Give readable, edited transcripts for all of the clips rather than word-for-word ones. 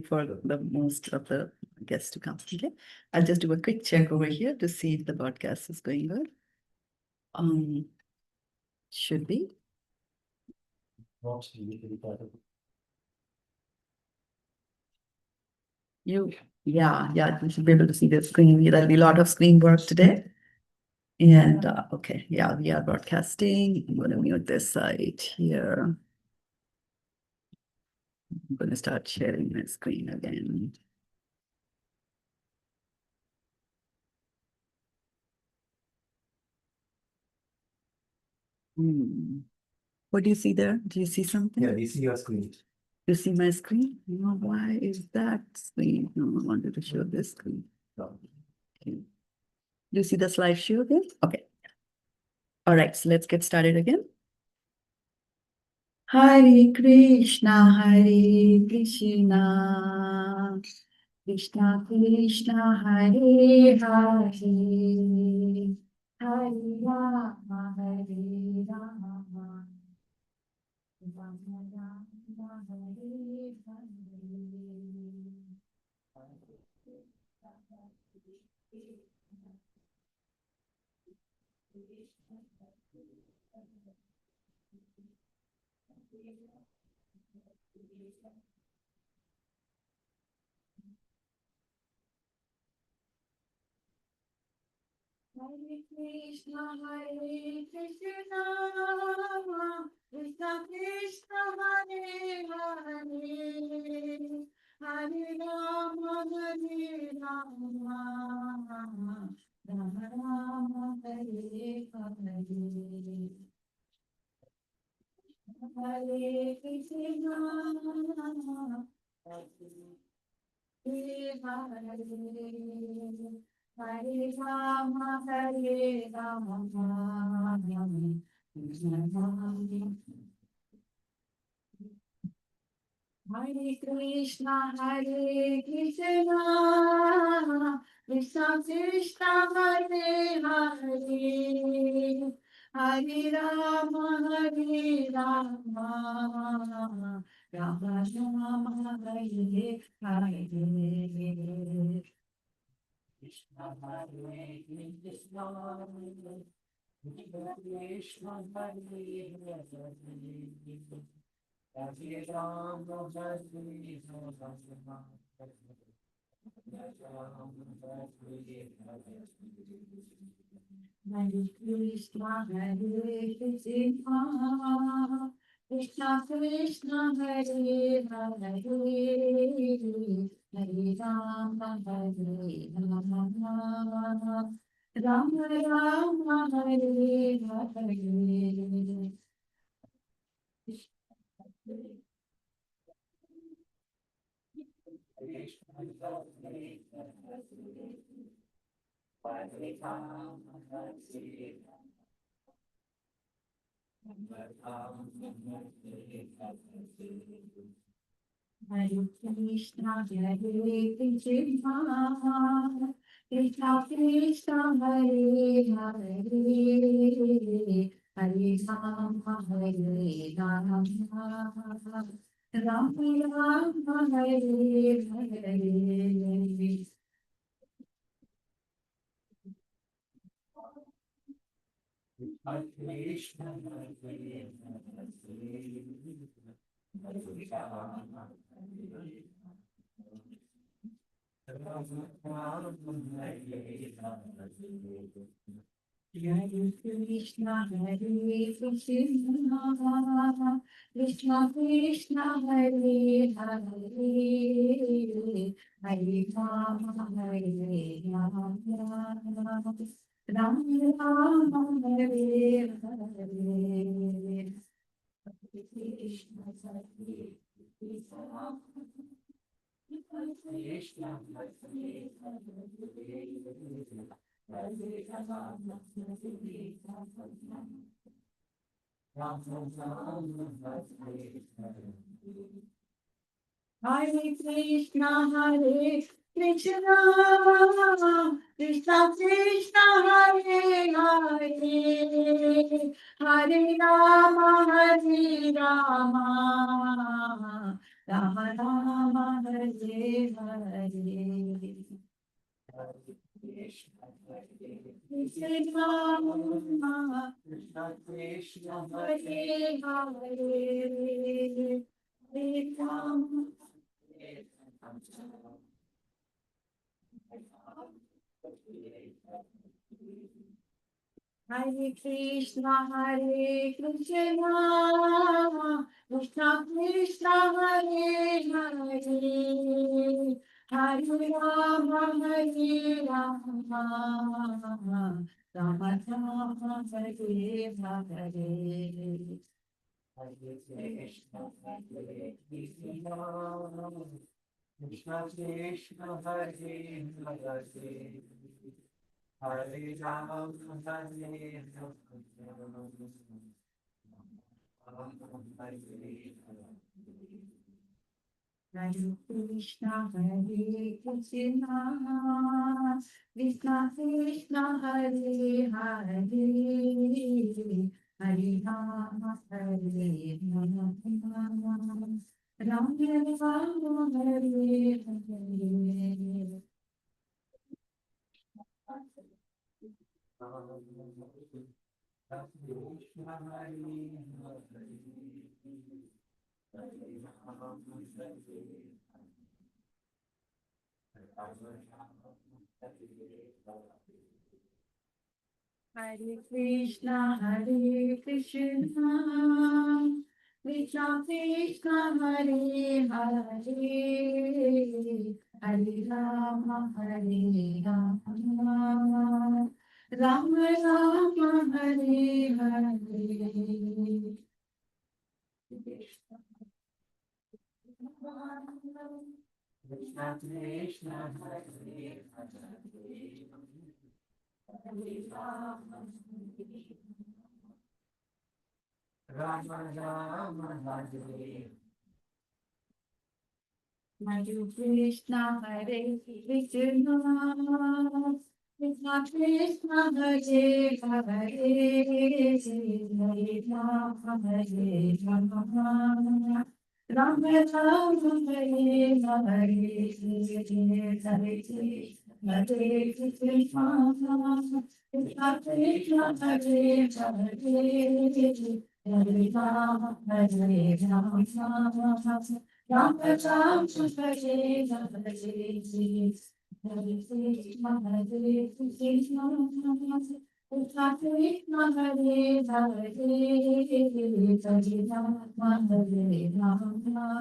for the most of the guests to come. Okay, I'll just do a quick check over here to see if the broadcast is going good. Should be. You should be able to see the screen. There'll be a lot of screen work today. And okay, yeah, we are broadcasting. I'm going to mute this side here. I'm going to start sharing my screen again. What do you see there? Do you see something? Yeah, we see your screen. You see my screen? No, why is that screen? No, I wanted to show this screen. Okay. Do you see the slideshow again? Okay. All right, so let's get started again. Hare Krishna, Hare Krishna, Krishna Krishna, Hare Hare, Hare Rama, Hare Rama, Rama Rama, Hare Hare Krishna, Hare Krishna, Krishna Krishna, Hare Hare, Hare Rama, Hare Rama, Rama Rama, Hare Hare. Hare Krishna, Hare Hare, Hare Rama, Hare Rama, Krishna Rama. Hare Krishna, Hare Krishna, Krishna Krishna, Hare Hare, Hare Rama, Hare Rama, Rama Rama, Hare Hare. Krishna Hare Krishna, Krishna Hare Hare. Hare Rama, Hare Rama, Hare Krishna, Hare Krishna, Krishna Krishna, Hare Hare, Hare Rama, Hare Rama, Rama Rama, Hare Hare. Hare Krishna, Hare Krishna, Krishna Krishna, Hare Hare, Hare Rama, Hare Rama, Rama Rama, Hare Hare. Hare Krishna, Hare Krishna, Hare Krishna, Krishna Krishna, Hare Hare, Hare Rama, Hare Rama, Rama Rama, Hare Hare. Hare Krishna, Hare Krishna, Krishna Krishna, Hare Hare, Hare Rama, Hare Rama, Rama Rama Hare Hare Krishna Krishna Krishna Hare Hare Hare Rama Hare Krishna Krishna Krishna Hare Hare Hare Rama Rama Rama Rama Hare Hare Hare Krishna Krishna Krishna Krishna Hare Hare Hare Rama Hare Hare Krishna Krishna Krishna Krishna Hare Hare Hare Rama Hare Rama Rama Rama Hare Hare Hare Krishna Krishna Krishna Krishna Hare Hare Hare Rama Rama Rama Hare Hare Krishna Krishna Hare Rama Rama Hare Hare Krishna Krishna Krishna Krishna Hare Hare Hare Rama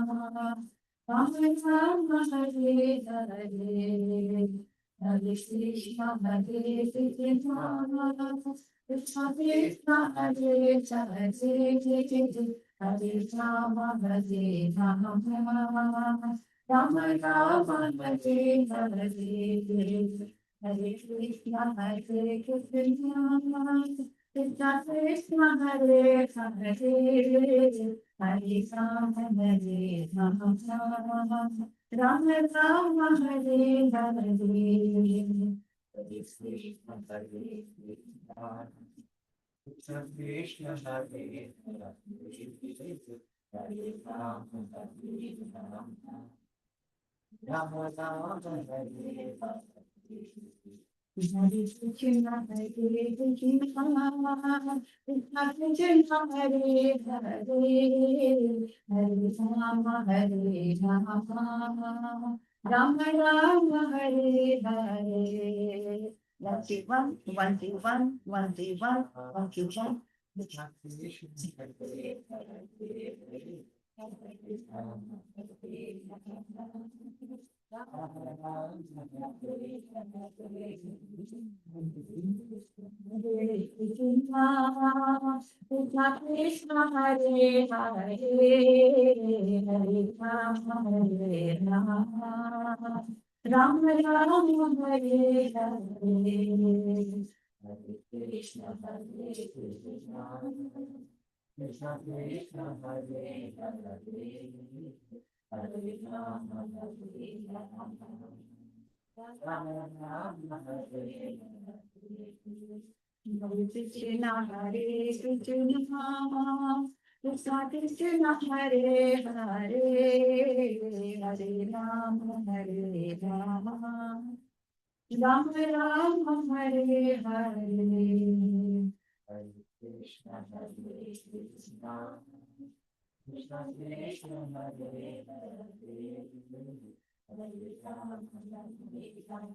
Rama Rama Hare Hare Hare Krishna Krishna Krishna Hare Hare Rama Rama Rama Hare Hare Hare Krishna Krishna Krishna Krishna Hare Hare Hare Rama Rama Rama Hare Hare Hare Krishna Krishna Krishna Krishna Hare Hare Rama Rama Rama Hare Hare Hare Krishna Krishna Krishna Krishna Hare Hare Hare Rama Rama Rama Hare Hare Hare Krishna Krishna Krishna Hare Hare Rama Rama Rama Hare Hare Krishna Krishna Krishna Krishna Hare Rama Rama Rama Hare Hare 1 2 1 1 2 1 1 2 1 1 2 1 Krishna Krishna Hare Hare Hare Rama Rama Rama Hare Hare Hare Krishna Krishna Krishna Krishna Hare Hare Hare Rama Rama Rama Hare Hare Krishna Krishna Krishna Krishna Hare Hare, Hare Rama Hare Rama, Rama Rama Hare Hare, Hare Krishna Hare Krishna, Krishna Krishna Hare Hare, Hare Rama Hare Rama,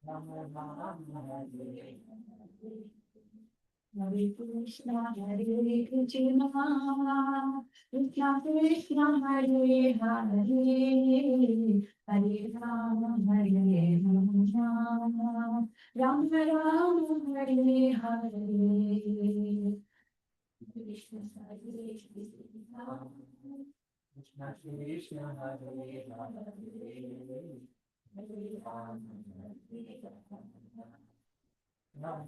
Rama Rama Hare Hare. Hare Krishna, Hare Krishna, Krishna Krishna, Hare Hare, Hare Rama, Hare Rama, Rama Rama, Hare Hare. Krishna, Hare Krishna, Krishna Krishna, Hare Hare, Hare Rama, Hare Rama. Hare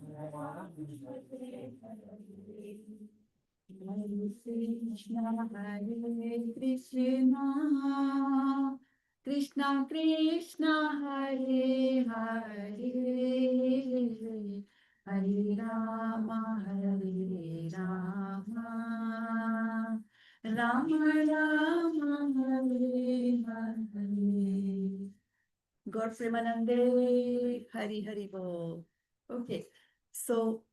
Krishna, Hare Krishna, Krishna Krishna, Hare Hare, Hare Rama, Hare Rama, Rama Rama, Hare Hare. Gaur Premanande, Hari Hari Bol. Okay, so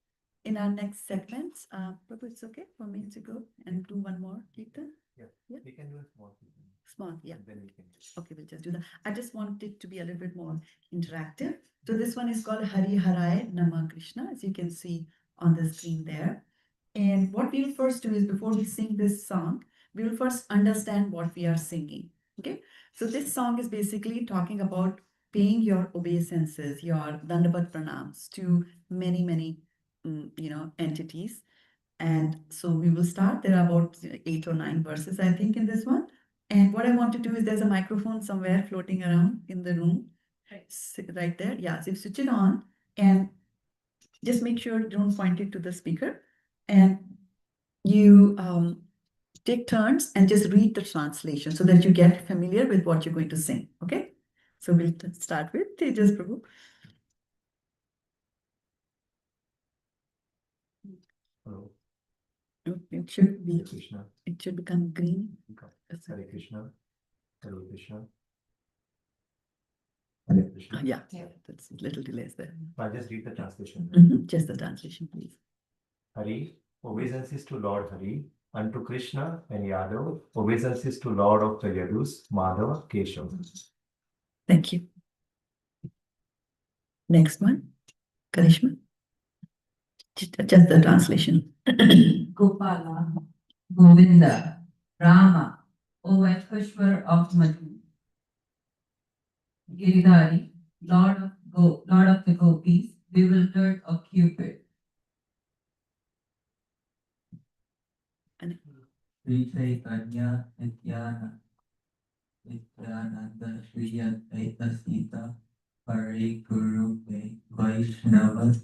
in our next segments, Prabhu, it's okay for me to go and do one more Kirtan? Yeah. Yeah. We can do a small thing. Small, yeah. And then we can. Okay, we'll just do that. I just want it to be a little bit more interactive. So this one is called Hari Harai Nama Krishna, as you can see on the screen there. And what we'll first do is before we sing this song, we'll first understand what we are singing. Okay, so this song is basically talking about paying your obeisances, your dandavat pranams to many, many, entities. And so we will start. There are about 8 or 9 verses, I think, in this one. And what I want to do is there's a microphone somewhere floating around in the room. Right there. Yeah, so you switch it on and just make sure you don't point it to the speaker. And you take turns and just read the translation so that you get familiar with what you're going to sing. Okay? So we'll start with Tejas Prabhu. Hello. It should be. Hare Krishna. It should become green. Hare Krishna. Hare Krishna. Hare Krishna. Yeah, that's a little delays there. I'll just read the translation. Just the translation, please. Hari, obeisances to Lord Hari, unto Krishna and Yadav, obeisances to Lord of the Yadus, Madhava, Keshav. Thank you. Next one, Karishma. Just the translation. Gopala, Govinda, Rama, O Vaishvashwar of Madhu, Giridhari, Lord of the Gopis, bewildered of Cupid. Sri Chaitanya Nityananda Shri Advaita Sita Pare Guru Vaishnava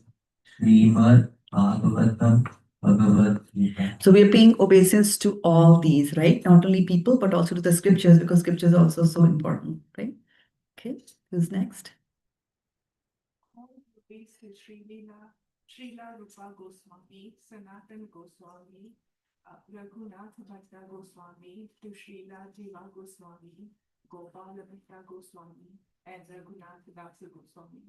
Srimad Bhagavatam Bhagavad Gita. So we are paying obeisance to all these, right? Not only people, but also to the scriptures, because scriptures are also so important, right? Okay, who's next? Srila Rupa Goswami, Sanatan Goswami, Raghunath Bhatta Goswami, to Srila Jiva Goswami, Gopala Bhatta Goswami, and Raghunath Dasi Goswami.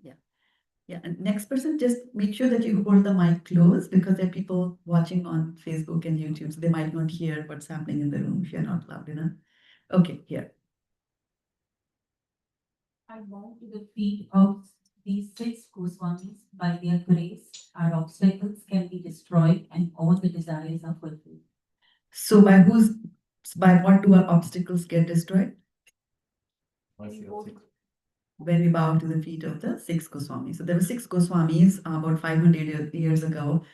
Yeah, and next person, just make sure that you hold the mic close because there are people watching on Facebook and YouTube, so they might not hear what's happening in the room if you're not loud enough. Okay, here. I bow to the feet of these 6 Goswamis. By their grace, our obstacles can be destroyed and all the desires are fulfilled. So by what do our obstacles get destroyed? When we bow to the feet of the 6 Goswamis. So there were 6 Goswamis about 500 years ago,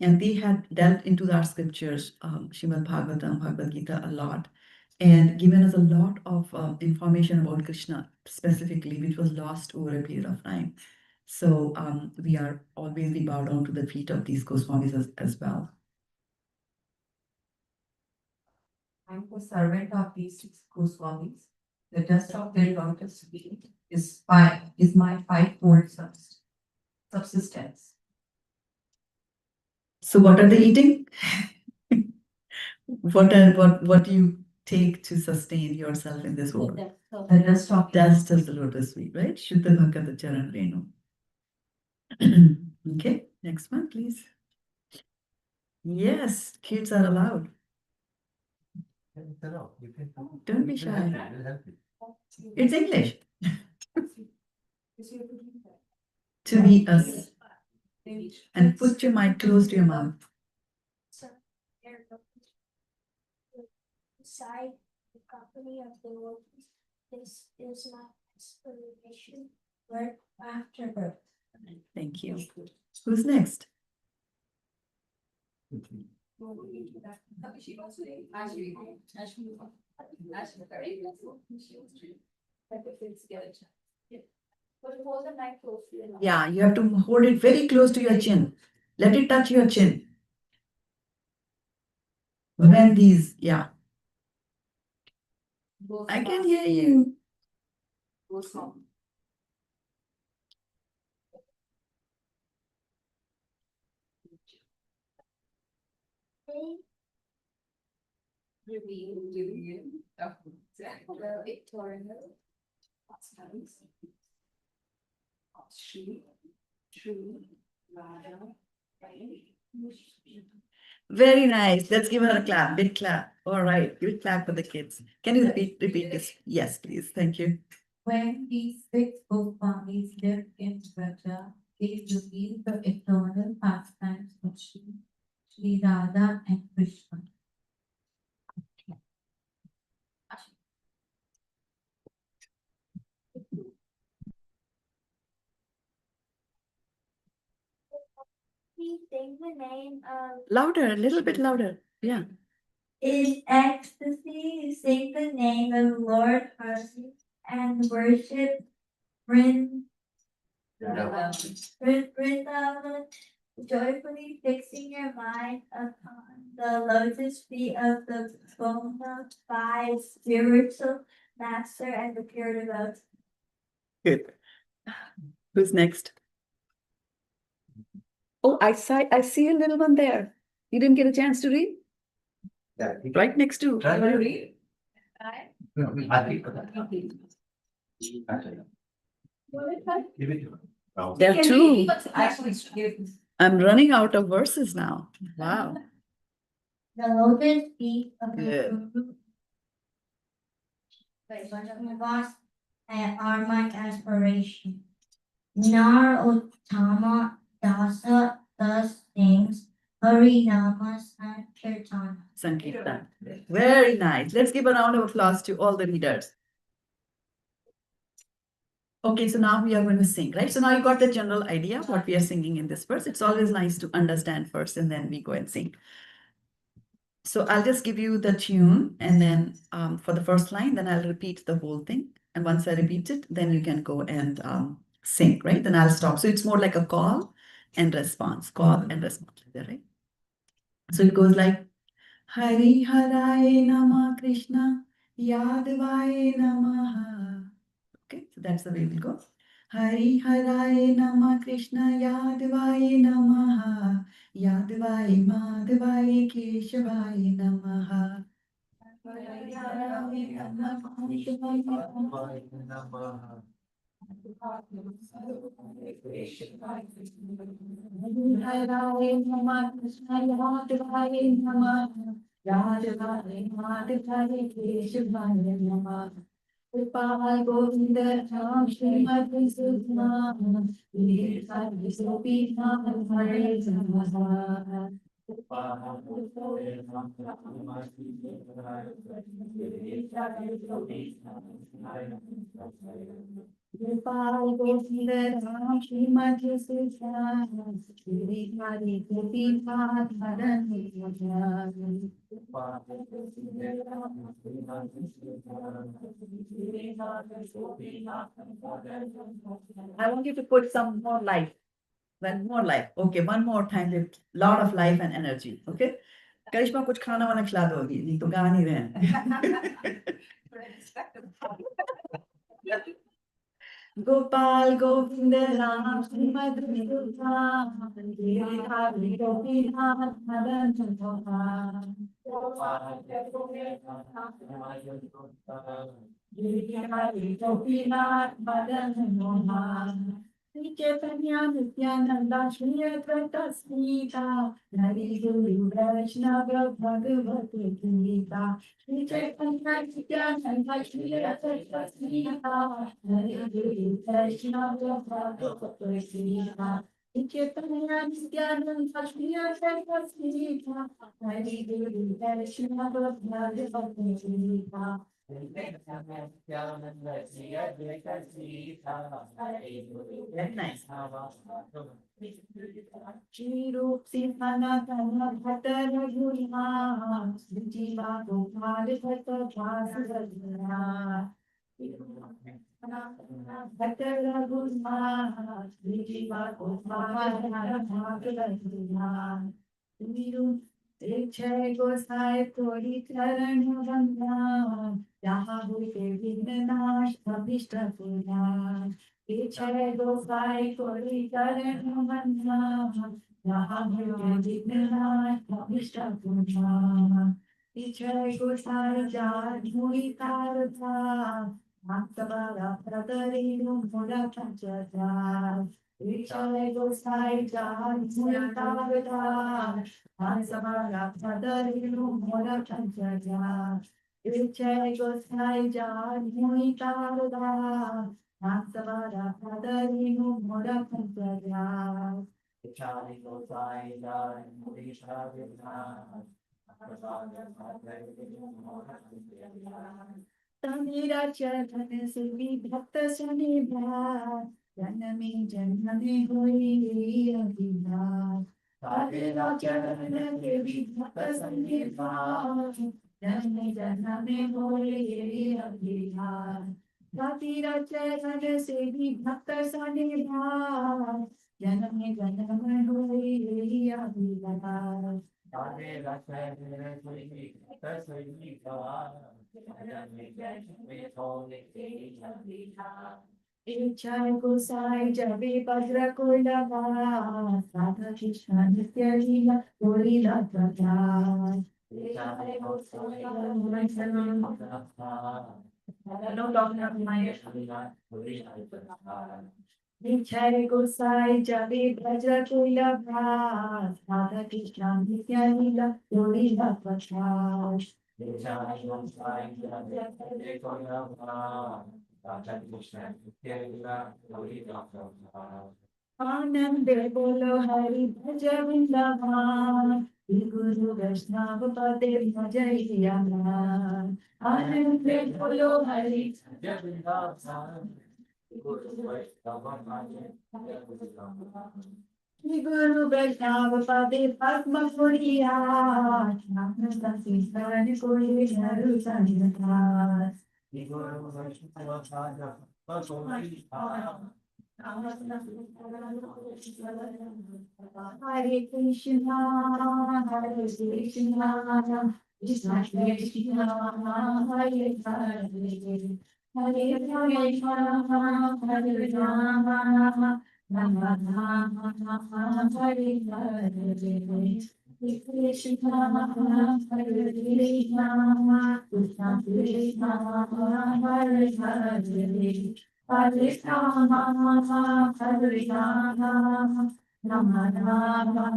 and they had delved into our scriptures, Srimad Bhagavatam, Bhagavad Gita, a lot, and given us a lot of information about Krishna specifically, which was lost over a period of time. So we bow down to the feet of these Goswamis as well. I'm the servant of these 6 Goswamis. The dust of their lotus feet is my 5-fold subsistence. So what are they eating? What do you take to sustain yourself in this world? The dust of Dust of the lotus feet, right? Shuddha Bhakata Charan Renu. Okay, next one, please. Yes, kids are allowed. Don't be shy. It's English. To be us. And put your mic close to your mouth. Beside the company of the Lord, this is my aspiration, birth after birth. Thank you. Who's next? Yeah, you have to hold it very close to your chin. Let it touch your chin. When these, yeah. I can hear you. Very nice. Let's give her a clap. Big clap. All right. Good clap for the kids. Can you repeat this? Yes, please. Thank you. When these 6 Goswamis lived in Vraja, they revealed the eternal pastimes of Shri Radha and Krishna. We sing the name of Louder, a little bit louder. Yeah. in ecstasy, sing the name of Lord Hari and worship Vrindavan, joyfully fixing your mind upon the lotus feet of the bona fide spiritual master and the pure devotee. Good. Who's next? Oh, I see a little one there. You didn't get a chance to read? Right next to. Try to read. There are two. I'm running out of verses now. Wow. The lotus feet of the Good. Guru Vaishnavas are my aspiration. Narottama Dasa thus sings Hari Namas and Kirtana. Sankirtan. Very nice. Let's give a round of applause to all the readers. Okay, so now we are going to sing, right? So now you got the general idea of what we are singing in this verse. It's always nice to understand first and then we go and sing. So I'll just give you the tune and then for the first line, then I'll repeat the whole thing. And once I repeat it, then you can go and sing, right? Then I'll stop. So it's more like a call and response, right? So it goes like, Hari Haraye Nama Krishna Yadavaye Namaha. Okay, so that's the way we'll go. Hari Haraye Nama Krishna Yadavaye Namaha Yadavaye Madhavaye Keshavaye Namaha. Hari Haraye Nama Krishna Yadavaye Namaha Yadavaye Madhavaye Keshavaye Namaha. Gopal Govinda Ram Srimati Sudha Sri Sopi Nam Hare Namaha. Gopal Govinda Ram Srimati Sudha Sri Hari Sopi Nam Hare Namaha. I want you to put some more life. One more life. Okay, one more time with lot of life and energy. Okay? करिश्मा कुछ खाना वाना खिला दो अभी नहीं तो गा नहीं रहे हैं गोपाल गोविंद राम श्रीमती सुधा Giridhari Gopinath Madan Mohan Chaitanya Nityananda Shri Advaita Smita Hari Guru Vaishnava Bhagavati Gita Shri Chaitanya Nityananda Shri Advaita Smita Hari Guru Vaishnava Bhagavati Gita Shri Chaitanya Nityananda Shri Advaita Smita Hari Guru Vaishnava Bhagavati Gita very nice. Shri Rup Simhana Dhamma Bhatta Raghuna Jiva Gopal Bhatta Vasudhana Bhatta Raghuna Jiva Gopal Bhatta Vasudhana Shri Rup Jai Gosai Kori Charan Vandana Yaha Bhute Vignash Abhishta Purna Jai Gosai Kori Charan Vandana Yaha Bhute Vignash Abhishta Purna Jai Gosai Jar Bhuri Karata Bhaktavara Pratarinu Mura Panchata Jai Gosai Jar Bhuri Karata Samara Padarinu Mora Chanchaja, Vichai Gosai Jan Muitarada, Samara Padarinu Mora Chanchaja, Vichai Gosai Jan Muitarada, Tamira Charan Sivi Bhakta Sanibha, Janami Janami Hoi Abhibha. Tamira Charan Sivi Bhakta Sanibha, Janami Janami Hoi Abhibha. Tamira Charan Sivi Bhakta Sanibha, Janami Janami Hoi Abhibha. Ichai Gosai Javi Bhadra Kulava Radha Krishna Nitya Lila Golila Prada Ichai Gosai no talking of my Ichai Gosai Javi Bhadra Kulava Radha Krishna Nitya Lila Golila Prada Ichai Gosai Javi Bhadra Kulava Anande bolo Hari bhaja Vrindavan, Guru Vaishnava Pade bhajaiya. Anande bolo Hari bhaja Vrindavan, Guru Vaishnava Pade bhajaiya. Guru Vaishnava Pade Padma Puriya, Namasta Sisani Koi Haru Sanjata. Guru Vaishnava Pade Padma Puriya. Hare Krishna, Hare Krishna, Krishna Krishna, Hare Hare, Hare Rama, Hare Rama, Rama Rama, Hare Hare, Hare Krishna, Hare Krishna, Krishna Krishna, Hare Hare. Hare Rama, Hare Rama, Rama Rama,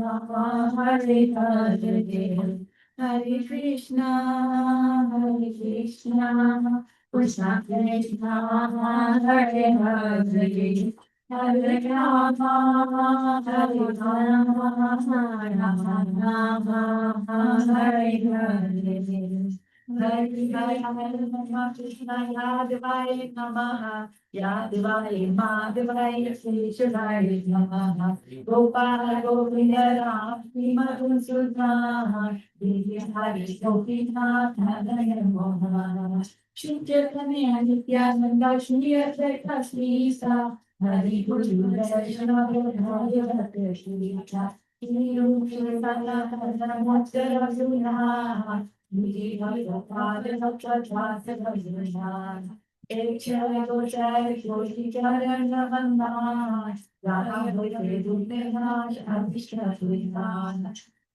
Hare Hare, Hare Krishna, Hare Krishna, Krishna Krishna, Hare Hare, Hare Rama, Hare Rama, Rama Rama, Hare Hare. Krishna Yadavaya Namaha Yadavaya Madhavaya Seshadaya Namaha Gopala Govinda Rama Madhusudana Divya Hari Gopinath Hadaya Moha Shri Chaitanya Nityananda Shri Advaita Smita Hari Guru Vaishnava Bhagavata Shri Shri Rupa Sanatana Mottara Suna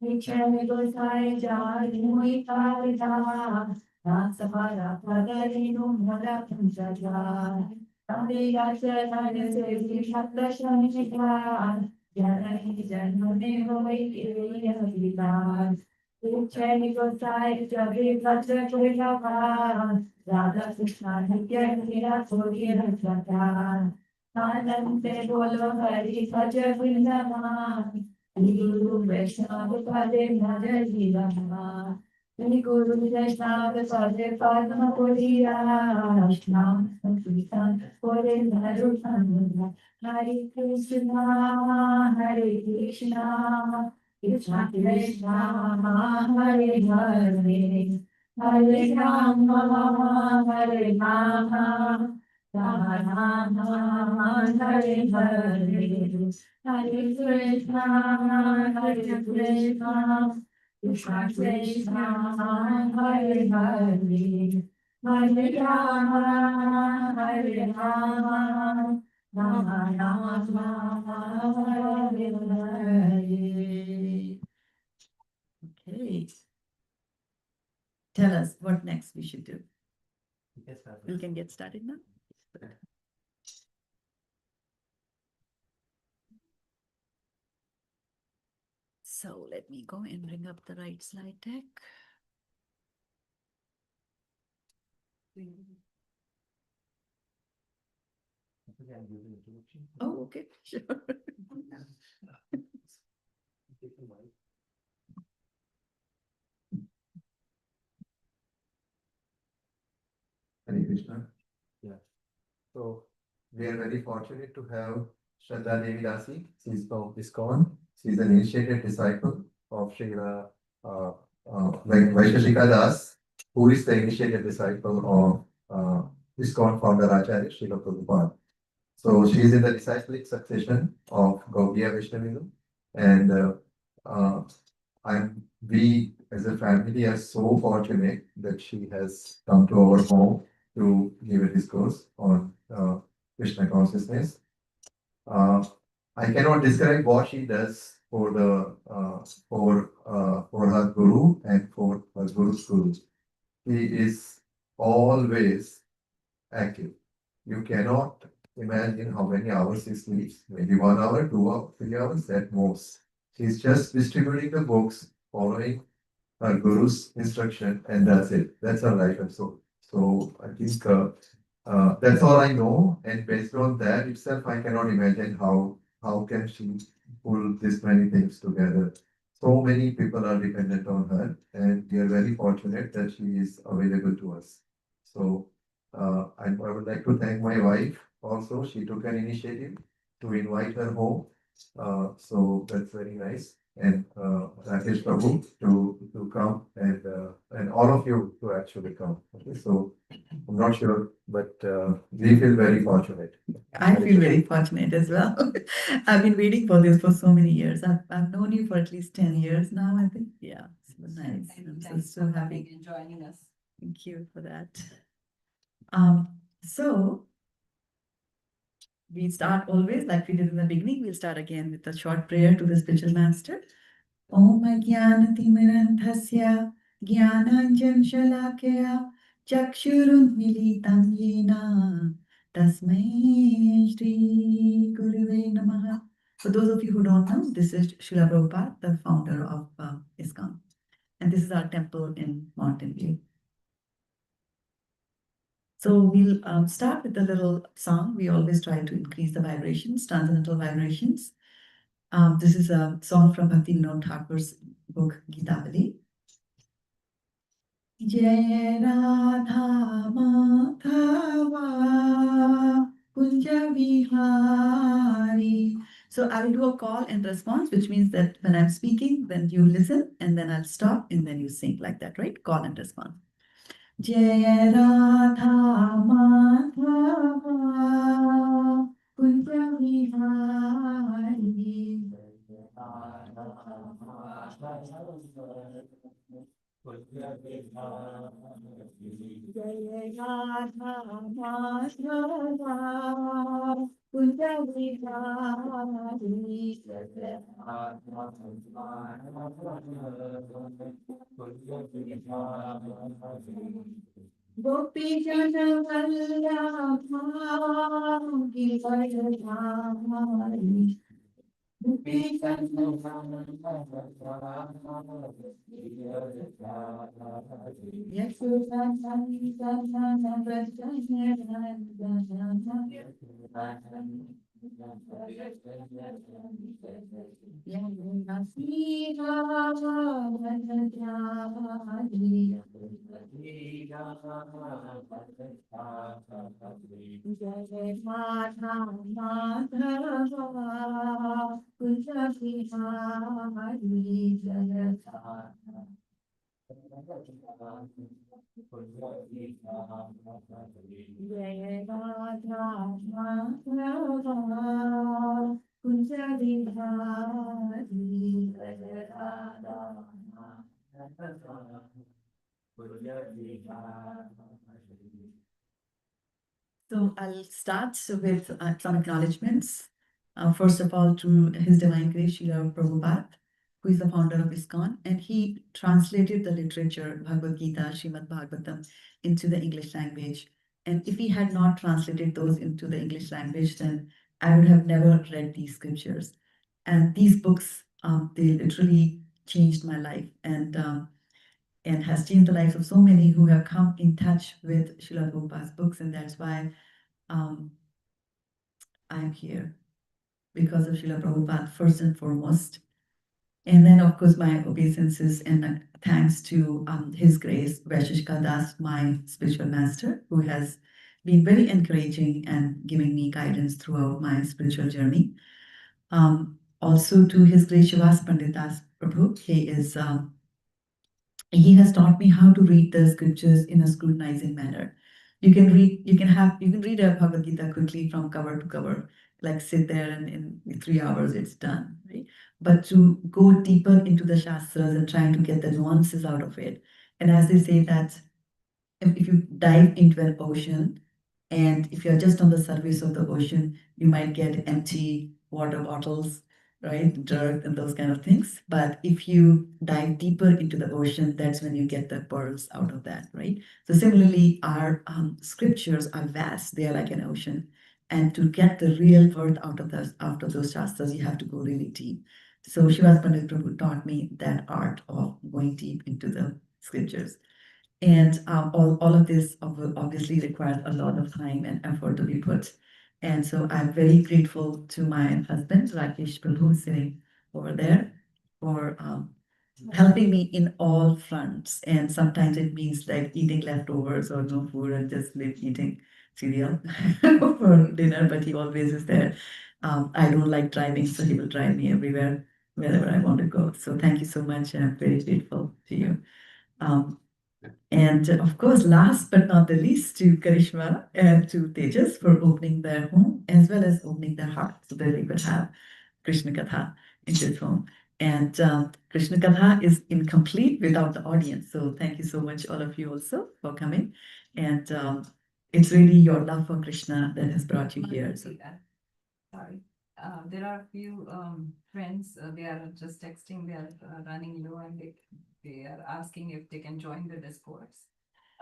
Vichara Gosai Jai Mui Parida, Nasapara Padarino Mada Punjaja, Tade Yasha Nade Sevi Shakta Shanika, Janani Janone Hoi Kiriya Vidas, Vichara Gosai Jai Vajra Kuriyava, Radha Krishna Nitya Hira Surya Jata, Anante Bolo Hari Bhaja Vrindavan, Guru Vaishnava Pade Bhaja Jivana, Guru Vaishnava Pade Padma Puriya, Ashtam Sankirtan Pure Narutananda, Hare Krishna, Hare Krishna, Krishna Krishna, Hare Hare, Hare Rama, Hare Rama, Rama Rama, Hare Hare, Hare Krishna, Hare Krishna, Krishna Krishna, Hare Hare, Hare Rama, Hare Rama, Rama Rama, Hare Hare. Okay. Tell us what next we should do. Yes, sir. We can get started now. So let me go and bring up the right slide deck. Oh, okay, sure. Hare Krishna. Yeah. So we are very fortunate to have Shraddha-devi Dasi. She's from ISKCON. She's an initiated disciple of Srila Vaisheshika Das, who is the initiated disciple of ISKCON founder Acharya Srila Prabhupada. So she is in the disciplic succession of Gaudiya Vaishnavism, and we as a family are so fortunate that she has come to our home to give a discourse on Krishna consciousness. I cannot describe what she does for her guru and for her guru's guru. She is always active. You cannot imagine how many hours she sleeps. Maybe 1 hour, 2 hours, 3 hours at most. She's just distributing the books, following her guru's instruction, and that's it. That's her life and soul. So I think that's all I know. And based on that itself, I cannot imagine how can she pull this many things together. So many people are dependent on her, and we are very fortunate that she is available to us. So I would like to thank my wife also. She took an initiative to invite her home. So that's very nice. And Rakesh Prabhu to come and all of you to actually come. Okay, so I'm not sure, but we feel very fortunate. I feel very fortunate as well. I've been waiting for this for so many years. I've known you for at least 10 years now, I think. Yeah, so nice. I'm so happy. and joining us. Thank you for that. So we start always like we did in the beginning. We'll start again with a short prayer to the spiritual master. Om Jnanatimirandhasya Jnananjan Shalakya Chakshurunmilitam Yena Tasmai Shri Guruve Namaha. For those of you who don't know, this is Srila Prabhupada, the founder of ISKCON. And this is our temple in Mountain View. So we'll start with a little song. We always try to increase the vibrations, transcendental vibrations. This is a song from Bhaktivinoda Thakur's book Gita. Jai Radha Madhava Kunja Vihari. So I will do a call and response, which means that when I'm speaking, then you listen, and then I'll stop, and then you sing like that, right? Call and response. Jai Radha Madhava Kunja Vihari. Jaya Radha Madhava Kunja Vihari Gopi Jana Vallabha Giridhari Gopi Jana Jai Madha Madhava Kunja Vihari Jaya Radha Jai Radha Madhava Kunja Vihari Jaya Radha So I'll start with some acknowledgements. First of all, to His Divine Grace, Srila Prabhupada, who is the founder of ISKCON, and he translated the literature, Bhagavad Gita, Srimad Bhagavatam, into the English language. And if he had not translated those into the English language, then I would have never read these scriptures. And these books, they literally changed my life and has changed the lives of so many who have come in touch with Srila Prabhupada's books. And that's why I'm here, because of Srila Prabhupada first and foremost. And then, of course, my obeisances and thanks to His Grace, Vaisheshika Das, my spiritual master, who has been very encouraging and giving me guidance throughout my spiritual journey. Also to His Grace Shivas Pandit Das Prabhu, he has taught me how to read the scriptures in a scrutinizing manner. You can read a Bhagavad Gita quickly from cover to cover, like sit there and in 3 hours it's done, right? But to go deeper into the Shastras and trying to get the nuances out of it. And as they say that if you dive into an ocean, and if you're just on the surface of the ocean, you might get empty water bottles, right? Dirt and those kind of things. But if you dive deeper into the ocean, that's when you get the pearls out of that, right? So similarly, our scriptures are vast. They are like an ocean. And to get the real worth out of those shastras, you have to go really deep. So Shivas Pandit Prabhu taught me that art of going deep into the scriptures. And all of this obviously requires a lot of time and effort to be put. And so I'm very grateful to my husband, Rakesh Prabhu, sitting over there, for helping me in all fronts. And sometimes it means like eating leftovers or no food and just eating cereal for dinner, but he always is there. I don't like driving, so he will drive me everywhere, wherever I want to go. So thank you so much, and I'm very grateful to you. And of course, last but not the least, to Karishma and to Tejas for opening their home as well as opening their heart so that they could have Krishna Katha in this home. And Krishna Katha is incomplete without the audience. So thank you so much, all of you also, for coming. And it's really your love for Krishna that has brought you here. So Sorry. There are a few friends, they are just texting, they are running low and they are asking if they can join the discourse.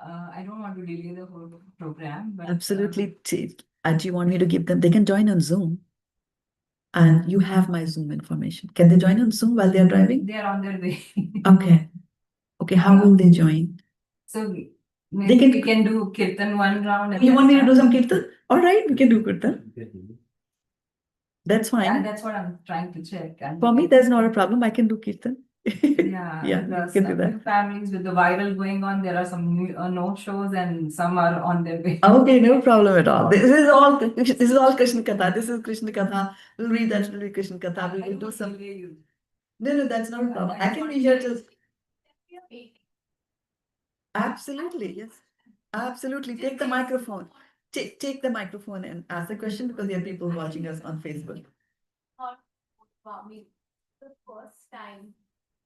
I don't want to delay the whole program, but absolutely. Do you want me to give them? They can join on Zoom. And you have my Zoom information. Can they join on Zoom while they are driving? they are on their way. Okay. Okay, how will they join? So maybe can- we can do Kirtan one round. And You want me to do start. some kirtan? All right, we can do kirtan. That's Yeah, fine. that's what I'm trying to check. And For me, there's not a problem. I can do kirtan. yeah, Yeah, because we can do a that. few families with the viral going on, there are some no shows and some are on their way. Okay, no problem at all. This is all Krishna Katha. This is Krishna Katha. We'll read that. Will be Krishna Katha. We will do some. No, that's not a problem. I can be here till. Absolutely, yes. Absolutely. Take the microphone. Take the microphone and ask the question, because there are people watching us on Facebook. For me, the first time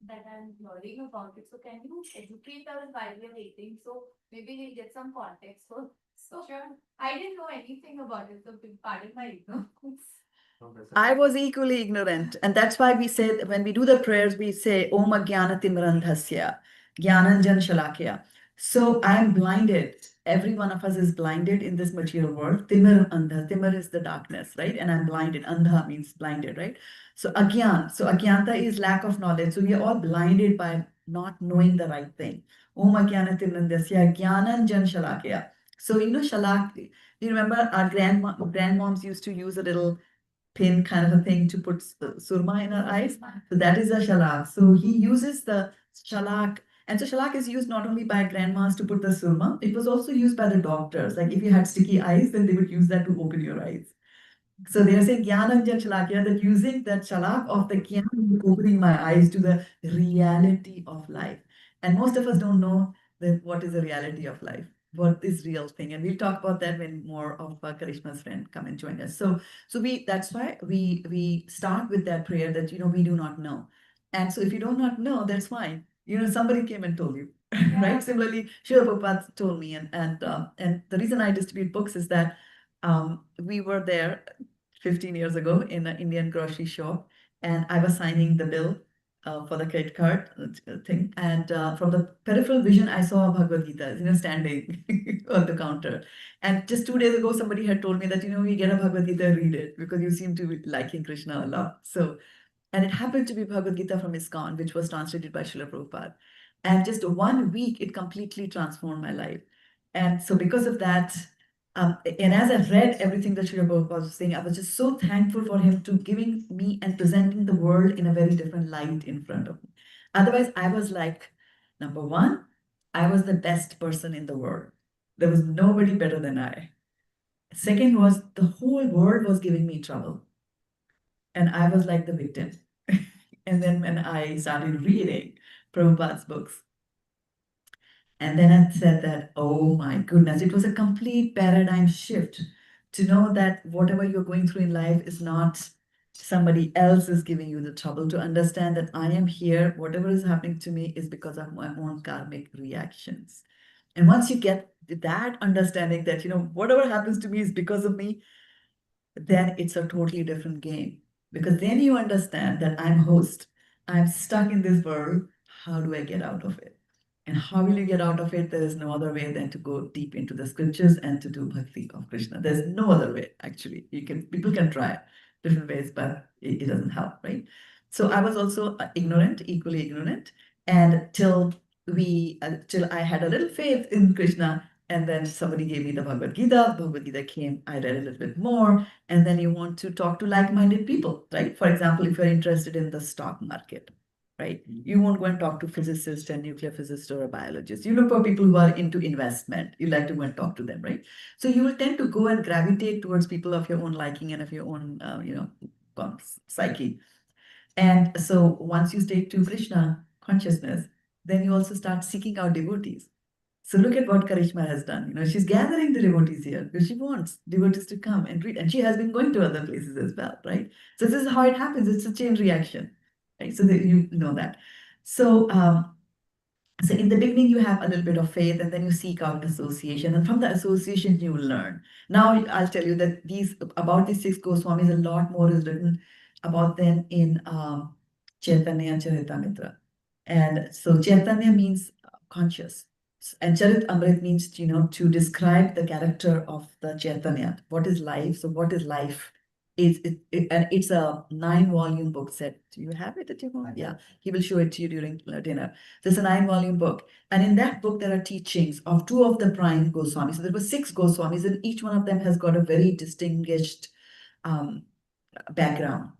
that I'm learning about it. So can you educate us while we're waiting? So maybe we'll get some context. So sure. I didn't know anything about it. So pardon my ignorance. No, that's I okay. was equally ignorant. And that's why we say, when we do the prayers, we say, Om Jnanatimrandhasya, Jnananjan Shalakya. So I'm blinded. Every one of us is blinded in this material world. Timir Andha. Timir is the darkness, right? And I'm blinded. Andha means blinded, right? So Agyan. So Agyanta is lack of knowledge. So we are all blinded by not knowing the right thing. Om Jnanatimrandhasya, Jnananjan Shalakya. So, Shalak, do you remember our grandmoms used to use a little pin kind of a thing to put surma in our eyes. So that is a shalak. So he uses the shalak. And so shalak is used not only by grandmas to put the surma, it was also used by the doctors. Like if you had sticky eyes, then they would use that to open your eyes. So they are saying Jnananjan Shalakya, that using that shalak of the Jnana, opening my eyes to the reality of life. And most of us don't know that what is the reality of life, what is real thing. And we'll talk about that when more of Karishma's friend come and join us. So that's why we start with that prayer that we do not know. And so if you do not know, that's fine. Somebody came and told you. Right? Similarly, Srila Prabhupada told me, and the reason I distribute books is that we were there 15 years ago in an Indian grocery shop, and I was signing the bill for the credit card thing. And from the peripheral vision, I saw Bhagavad Gita, standing on the counter. And just 2 days ago, somebody had told me that, you get a Bhagavad Gita, read it, because you seem to be liking Krishna a lot. So, and it happened to be Bhagavad Gita from ISKCON, which was translated by Srila Prabhupada. And just 1 week, it completely transformed my life. And so because of that, and as I read everything that Srila Prabhupada was saying, I was just so thankful for him to giving me and presenting the world in a very different light in front of me. Otherwise, I was like, number one, I was the best person in the world. There was nobody better than I. Second was the whole world was giving me trouble. And I was like the victim. And then when I started reading Prabhupada's books, and then I said that, oh my goodness, it was a complete paradigm shift to know that whatever you're going through in life is not somebody else is giving you the trouble, to understand that I am here, whatever is happening to me is because of my own karmic reactions. And once you get that understanding that, whatever happens to me is because of me, then it's a totally different game. Because then you understand that I'm host, I'm stuck in this world. How do I get out of it? And how will you get out of it? There is no other way than to go deep into the scriptures and to do bhakti of Krishna. There's no other way, actually. People can try different ways, but it doesn't help, right? So I was also ignorant, equally ignorant, and till I had a little faith in Krishna, and then somebody gave me the Bhagavad Gita. Bhagavad Gita came, I read a little bit more, and then you want to talk to like-minded people, right? For example, if you're interested in the stock market, right? You won't go and talk to physicists and nuclear physicists or a biologist. You look for people who are into investment. You like to go and talk to them, right? So you will tend to go and gravitate towards people of your own liking and of your own, psyche. And so once you stay to Krishna consciousness, then you also start seeking out devotees. So look at what Karishma has done. She's gathering the devotees here because she wants devotees to come and read. And she has been going to other places as well, right? So this is how it happens. It's a chain reaction, right? So that you know that. So in the beginning, you have a little bit of faith, and then you seek out association. And from the association, you will learn. Now, I'll tell you that about these 6 Goswamis, a lot more is written about them in Chaitanya Charitamrita. And so Chaitanya means conscious. And Charit Amrit means, to describe the character of the Chaitanya. What is life? So what is life? And it's a 9-volume book set. Do you have it at your home? Yeah, he will show it to you during dinner. There's a 9-volume book. And in that book, there are teachings of 2 of the prime Goswamis. So there were 6 Goswamis, and each one of them has got a very distinguished background.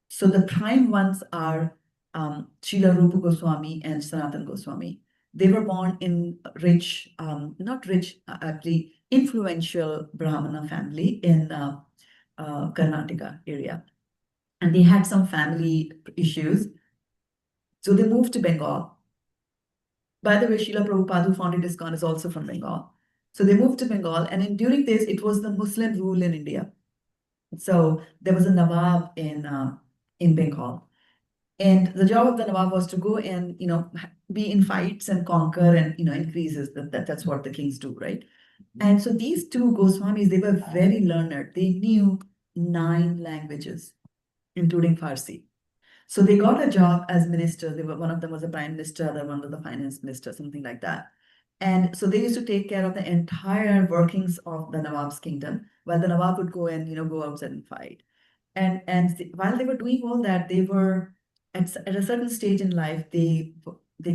So the prime ones are Srila Rupa Goswami and Sanatana Goswami. They were born in rich, not rich, actually influential Brahmana family in Karnataka area. And they had some family issues. So they moved to Bengal. By the way, Srila Prabhupada, who founded ISKCON, is also from Bengal. So they moved to Bengal, and during this, it was the Muslim rule in India. So there was a Nawab in Bengal. And the job of the Nawab was to go and, be in fights and conquer and, increases. That's what the kings do, right? And so these two Goswamis, they were very learned. They knew 9 languages, including Farsi. So they got a job as ministers. One of them was a prime minister, other one was the finance minister, something like that. And so they used to take care of the entire workings of the Nawab's kingdom, while the Nawab would go and, go outside and fight. And while they were doing all that, they were at a certain stage in life, they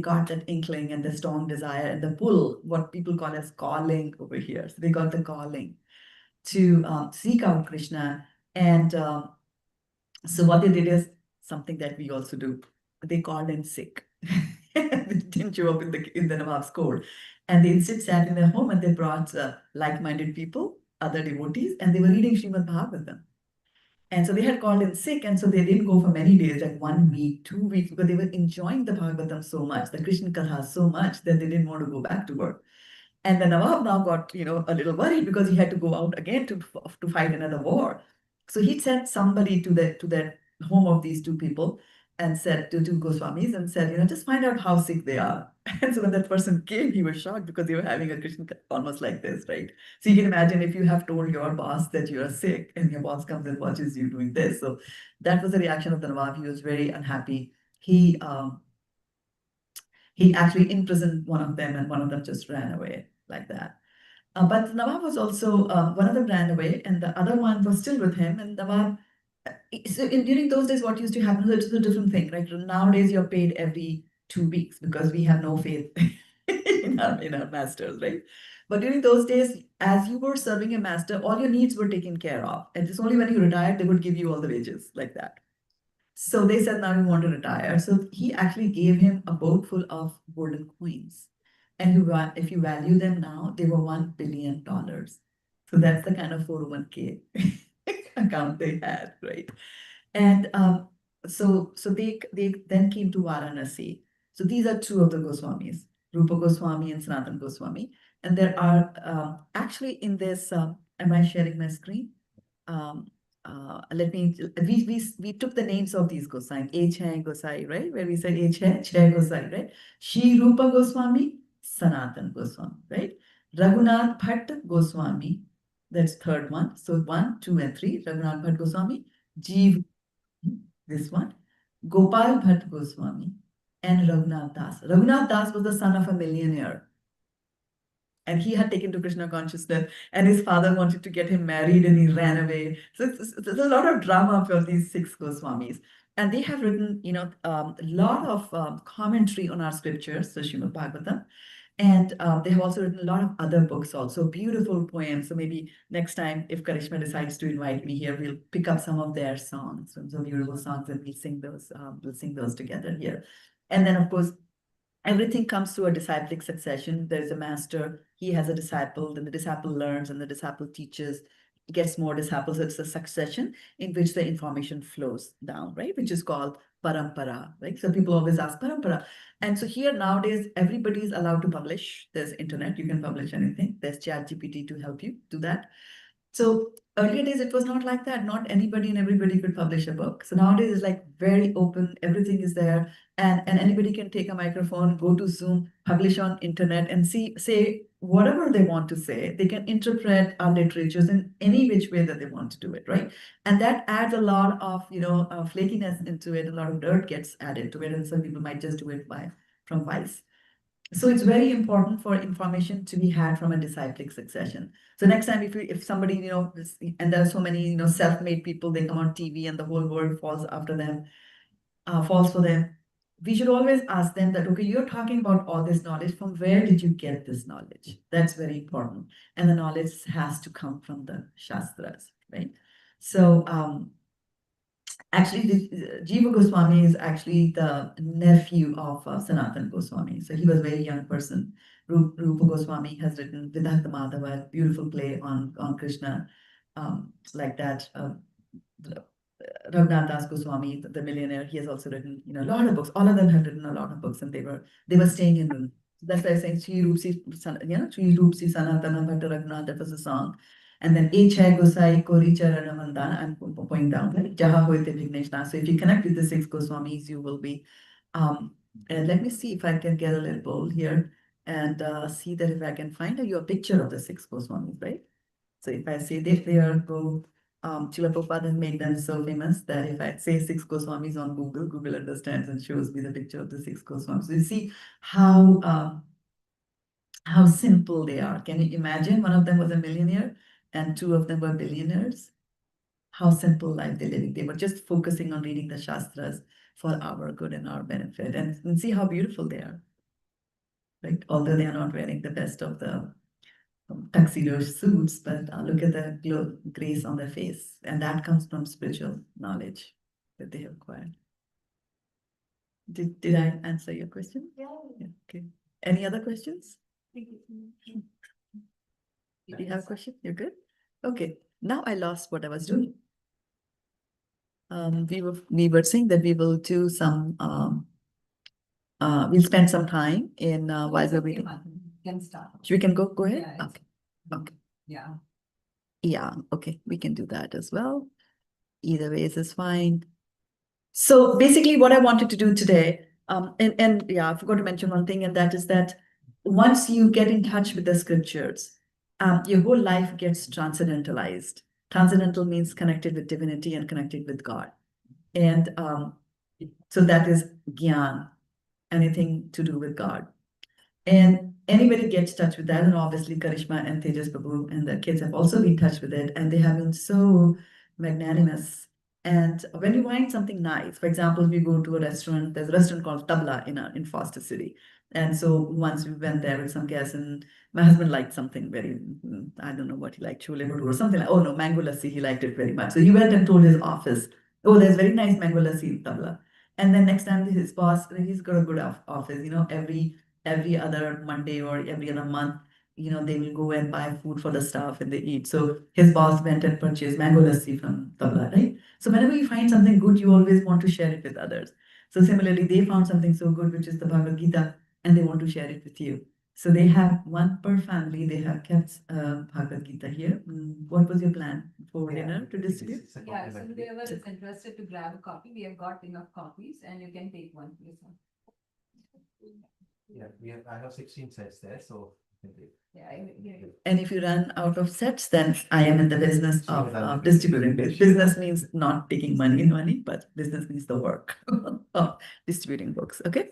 got that inkling and the strong desire and the pull, what people call as calling over here. So they got the calling to seek out Krishna. And so what they did is something that we also do. They called in sick. They didn't show up in the Nawab's court. And they instead sat in their home and they brought like-minded people, other devotees, and they were reading Srimad Bhagavatam. And so they had called in sick, and so they didn't go for many days, like 1 week, 2 weeks, because they were enjoying the Bhagavatam so much, the Krishna Katha so much that they didn't want to go back to work. And the Nawab now got, a little worried because he had to go out again to fight another war. So he sent somebody to that home of these 2 people and said to 2 Goswamis and said, just find out how sick they are. And so when that person came, he was shocked because they were having a Krishna Katha almost like this, right? So you can imagine if you have told your boss that you are sick and your boss comes and watches you doing this. So that was the reaction of the Nawab. He was very unhappy. He actually imprisoned one of them and one of them just ran away like that. But Nawab was also, one of them ran away and the other one was still with him. And Nawab, during those days, what used to happen, it's a different thing, right? Nowadays, you're paid every 2 weeks because we have no faith in our masters, right? But during those days, as you were serving a master, all your needs were taken care of. And it's only when you retired, they would give you all the wages like that. So they said, now we want to retire. So he actually gave him a boat full of golden coins. And if you value them now, they were $1 billion. So that's the kind of 401k account they had, right? And so they then came to Varanasi. So these are 2 of the Goswamis, Rupa Goswami and Sanatan Goswami. And there are actually in this, am I sharing my screen? We took the names of these Gosai, H. Gosai, right? Where we said H. Gosai, right? Shri Rupa Goswami, Sanatan Goswami, right? Raghunath Bhatt Goswami, that's 3rd one. So 1, 2, and 3, Raghunath Bhatt Goswami, Jeev, this one, Gopal Bhatt Goswami, and Raghunath Das. Raghunath Das was the son of a millionaire. And he had taken to Krishna consciousness, and his father wanted to get him married, and he ran away. So there's a lot of drama for these 6 Goswamis. And they have written, a lot of commentary on our scriptures, so Srimad Bhagavatam. And they have also written a lot of other books, also beautiful poems. So maybe next time, if Karishma decides to invite me here, we'll pick up some of their songs, some beautiful songs, and we'll sing those together here. And then, of course, everything comes through a disciplic succession. There's a master, he has a disciple, then the disciple learns and the disciple teaches, gets more disciples. It's a succession in which the information flows down, right? Which is called parampara, right? So people always ask parampara. And so here nowadays, everybody is allowed to publish. There's internet, you can publish anything. There's ChatGPT to help you do that. So earlier days, it was not like that. Not anybody and everybody could publish a book. So nowadays, it's like very open. Everything is there. And anybody can take a microphone, go to Zoom, publish on internet and say whatever they want to say. They can interpret our literatures in any which way that they want to do it, right? And that adds a lot of, flakiness into it. A lot of dirt gets added to it. And some people might just do it from vice. So it's very important for information to be had from a disciplic succession. So next time, if somebody, and there are so many, self-made people, they come on TV and the whole world falls after them, falls for them. We should always ask them that, okay, you're talking about all this knowledge. From where did you get this knowledge? That's very important. And the knowledge has to come from the Shastras, right? So actually, Jiva Goswami is actually the nephew of Sanatan Goswami. So he was a very young person. Rupa Goswami has written Vidhakta Madhava, a beautiful play on Krishna, like that. Raghunath Das Goswami, the millionaire, he has also written, a lot of books. All of them have written a lot of books, and they were staying in. That's why I'm saying Sri Rupsi, Sri Rupsi Sanatana Bhatta Raghunath, that was a song. And then Echai Gosai Kori Charana Vandana, I'm going down, right? Jaha Hoite Vigneshna. So if you connect with the six Goswamis, you will be, and let me see if I can get a little bold here and see that if I can find your picture of the six Goswamis, right? So if I say that they are go, Srila Prabhupada has made them so famous that if I say six Goswamis on Google, Google understands and shows me the picture of the six Goswamis. So you see how simple they are. Can you imagine? One of them was a millionaire and two of them were billionaires. How simple life they living. They were just focusing on reading the Shastras for our good and our benefit. And see how beautiful they are. Right? Although they are not wearing the best of the tuxedo suits, but look at the grace on their face. And that comes from spiritual knowledge that they have acquired. Did I answer your question? Yeah. Yeah, okay. Any other questions? Thank you. Do you have a question? You're good? Okay. Now I lost what I was doing. We were saying that we will do some we'll spend some time in while we're waiting. Can start. We can go ahead? Yeah, it's- Okay. Okay. Yeah. Yeah, okay, we can do that as well. Either ways is fine. So basically what I wanted to do today, and yeah, I forgot to mention one thing, and that is that once you get in touch with the scriptures, your whole life gets transcendentalized. Transcendental means connected with divinity and connected with God. And so that is gyan, anything to do with God. And anybody gets touch with that, and obviously Karishma and Tejas Prabhu and the kids have also been in touch with it, and they have been so magnanimous. And when you find something nice, for example, if you go to a restaurant, there's a restaurant called Tabla in Foster City. And so once we went there with some guests, and my husband liked something very, I don't know what he liked, chole bhature or something like, oh no, mango lassi, he liked it very much. So he went and told his office, oh, there's very nice mango lassi in Tabla. And then next time his boss, he's got a good office, every other Monday or every other month, they will go and buy food for the staff and they eat. So his boss went and purchased mango lassi from Tabla, right? So whenever you find something good, you always want to share it with others. So similarly, they found something so good, which is the Bhagavad Gita, and they want to share it with you. So they have one per family. They have kept Bhagavad Gita here. What was your plan for dinner to distribute? It's a Yeah, so complimentary. whoever is interested to grab a copy, we have got enough copies and you can take one, please. Yeah, I have 16 sets there, so. you can take. Yeah, I hear you. And if you run out of sets, then I am in the business of distributing this. Business means not taking money, but business means the work of distributing books. Okay.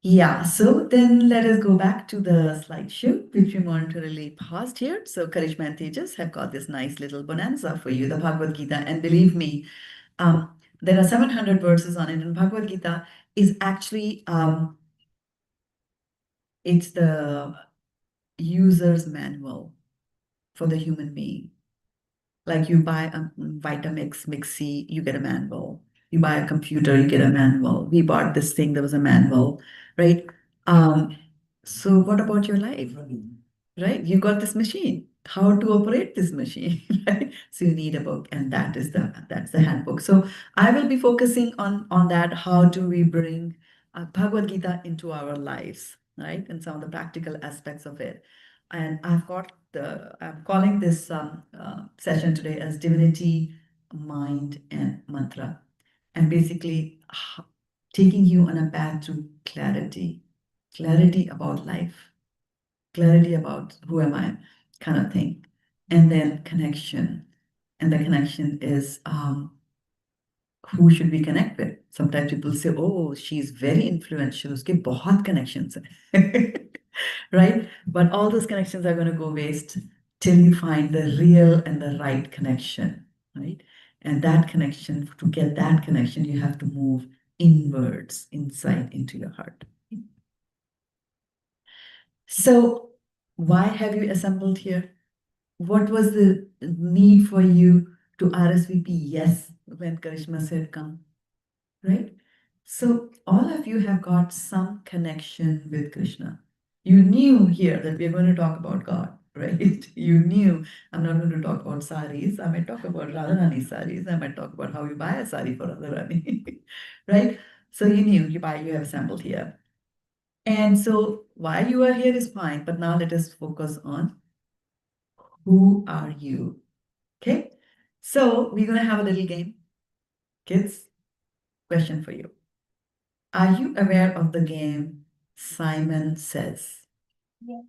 Yeah, so then let us go back to the slideshow, which we momentarily paused here. So Karishma and Tejas have got this nice little bonanza for you, the Bhagavad Gita. And believe me, there are 700 verses on it. And Bhagavad Gita is actually, it's the user's manual for the human being. Like you buy a Vitamix Mixie, you get a manual. You buy a computer, you get a manual. We bought this thing, there was a manual, right? So what about your life? Right? You got this machine. How to operate this machine, right? So you need a book, and that's the handbook. So I will be focusing on that. How do we bring Bhagavad Gita into our lives, right? And some of the practical aspects of it. And I'm calling this session today as Divinity, Mind, and Mantra. And basically taking you on a path to clarity about life, clarity about who am I, kind of thing. And then connection. And the connection is who should we connect with? Sometimes people say, oh, she's very influential. Uske bahut connections hai." Right? But all those connections are going to go waste till you find the real and the right connection, right? And that connection, to get that connection, you have to move inwards, inside into your heart. So why have you assembled here? What was the need for you to RSVP yes when Karishma said come, right? So all of you have got some connection with Krishna. You knew here that we're going to talk about God, right? You knew I'm not going to talk about saris. I might talk about Radharani saris. I might talk about how you buy a sari for Radharani, right? So you knew you have assembled here. And so why you are here is fine, but now let us focus on Who are you? Okay, so we're gonna have a little game. Kids, question for you. Are you aware of the game Simon Says? Yeah.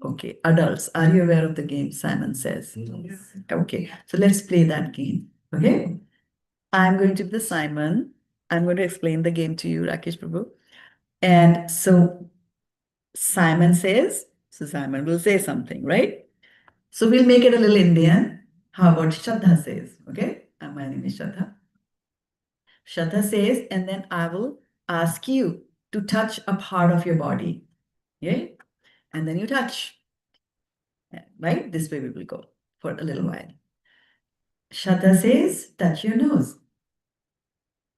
Okay, adults, are you aware of the game Simon Says? Okay, so let's play that game. Okay, I'm going to be the Simon. I'm going to explain the game to you, Rakesh Prabhu. And so Simon says, so Simon will say something, right? So we'll make it a little Indian. How about Shraddha says? Okay, and my name is Shraddha. Shraddha says, and then I will ask you to touch a part of your body. Okay, and then you touch. Right? This way we will go for a little while. Shraddha says, touch your nose.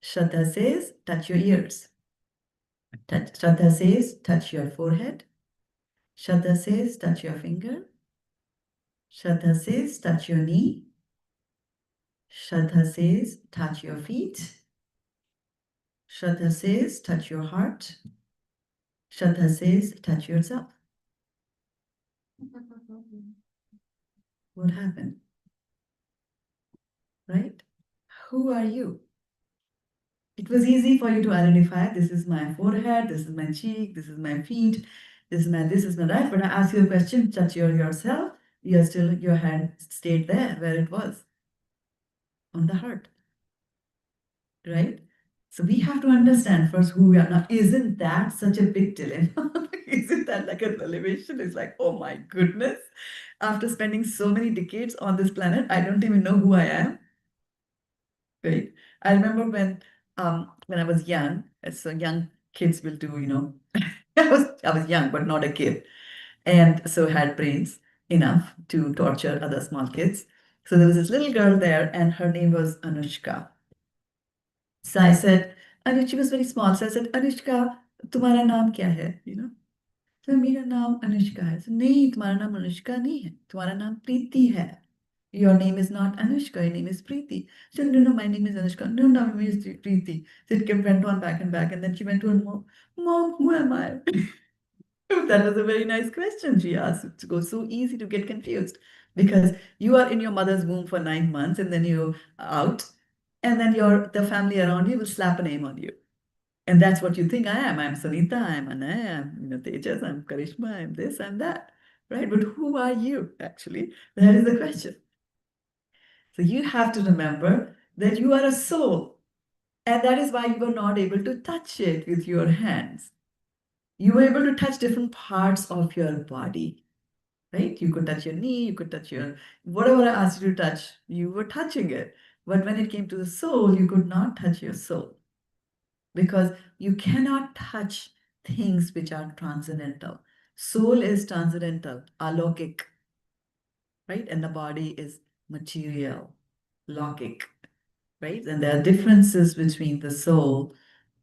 Shraddha says, touch your ears. Shraddha says, touch your forehead. Shraddha says, touch your finger. Shraddha says, touch your knee. Shraddha says, touch your feet. Shraddha says, touch your heart. Shraddha says, touch yourself. What happened? Right? Who are you? It was easy for you to identify, this is my forehead, this is my cheek, this is my feet, this is my right. But I ask you a question, touch yourself, you're still, your hand stayed there where it was, on the heart. Right? So we have to understand first who we are. Now, isn't that such a big dilemma? Isn't that like a revelation? It's like, oh my goodness, after spending so many decades on this planet, I don't even know who I am. Right? I remember when I was young, so young kids will do, I was young, but not a kid. And so had brains enough to torture other small kids. So there was this little girl there, and her name was Anushka. So I said, and she was very small. So I said, Anushka, तुम्हारा नाम क्या है? So मेरा नाम अनुष्का है. So नहीं, तुम्हारा नाम अनुष्का नहीं है. तुम्हारा नाम प्रीति है. Your name is not Anushka, your name is Preeti. She said, no, my name is Anushka. No, my name is Preeti. So it went on back and back. And then she went to her mom, Mom, who am I? That was a very nice question she asked. It goes so easy to get confused because you are in your mother's womb for 9 months and then you're out. And then the family around you will slap a name on you. And that's what you think I am. I'm Sunita, I'm Anaya, I'm Tejas, I'm Karishma, I'm this, I'm that. Right? But who are you actually? That is the question. So you have to remember that you are a soul. And that is why you were not able to touch it with your hands. You were able to touch different parts of your body. Right? You could touch your knee, you could touch your, whatever I asked you to touch, you were touching it. But when it came to the soul, you could not touch your soul. Because you cannot touch things which are transcendental. Soul is transcendental, alokik, right? And the body is material, lokic, right? And there are differences between the soul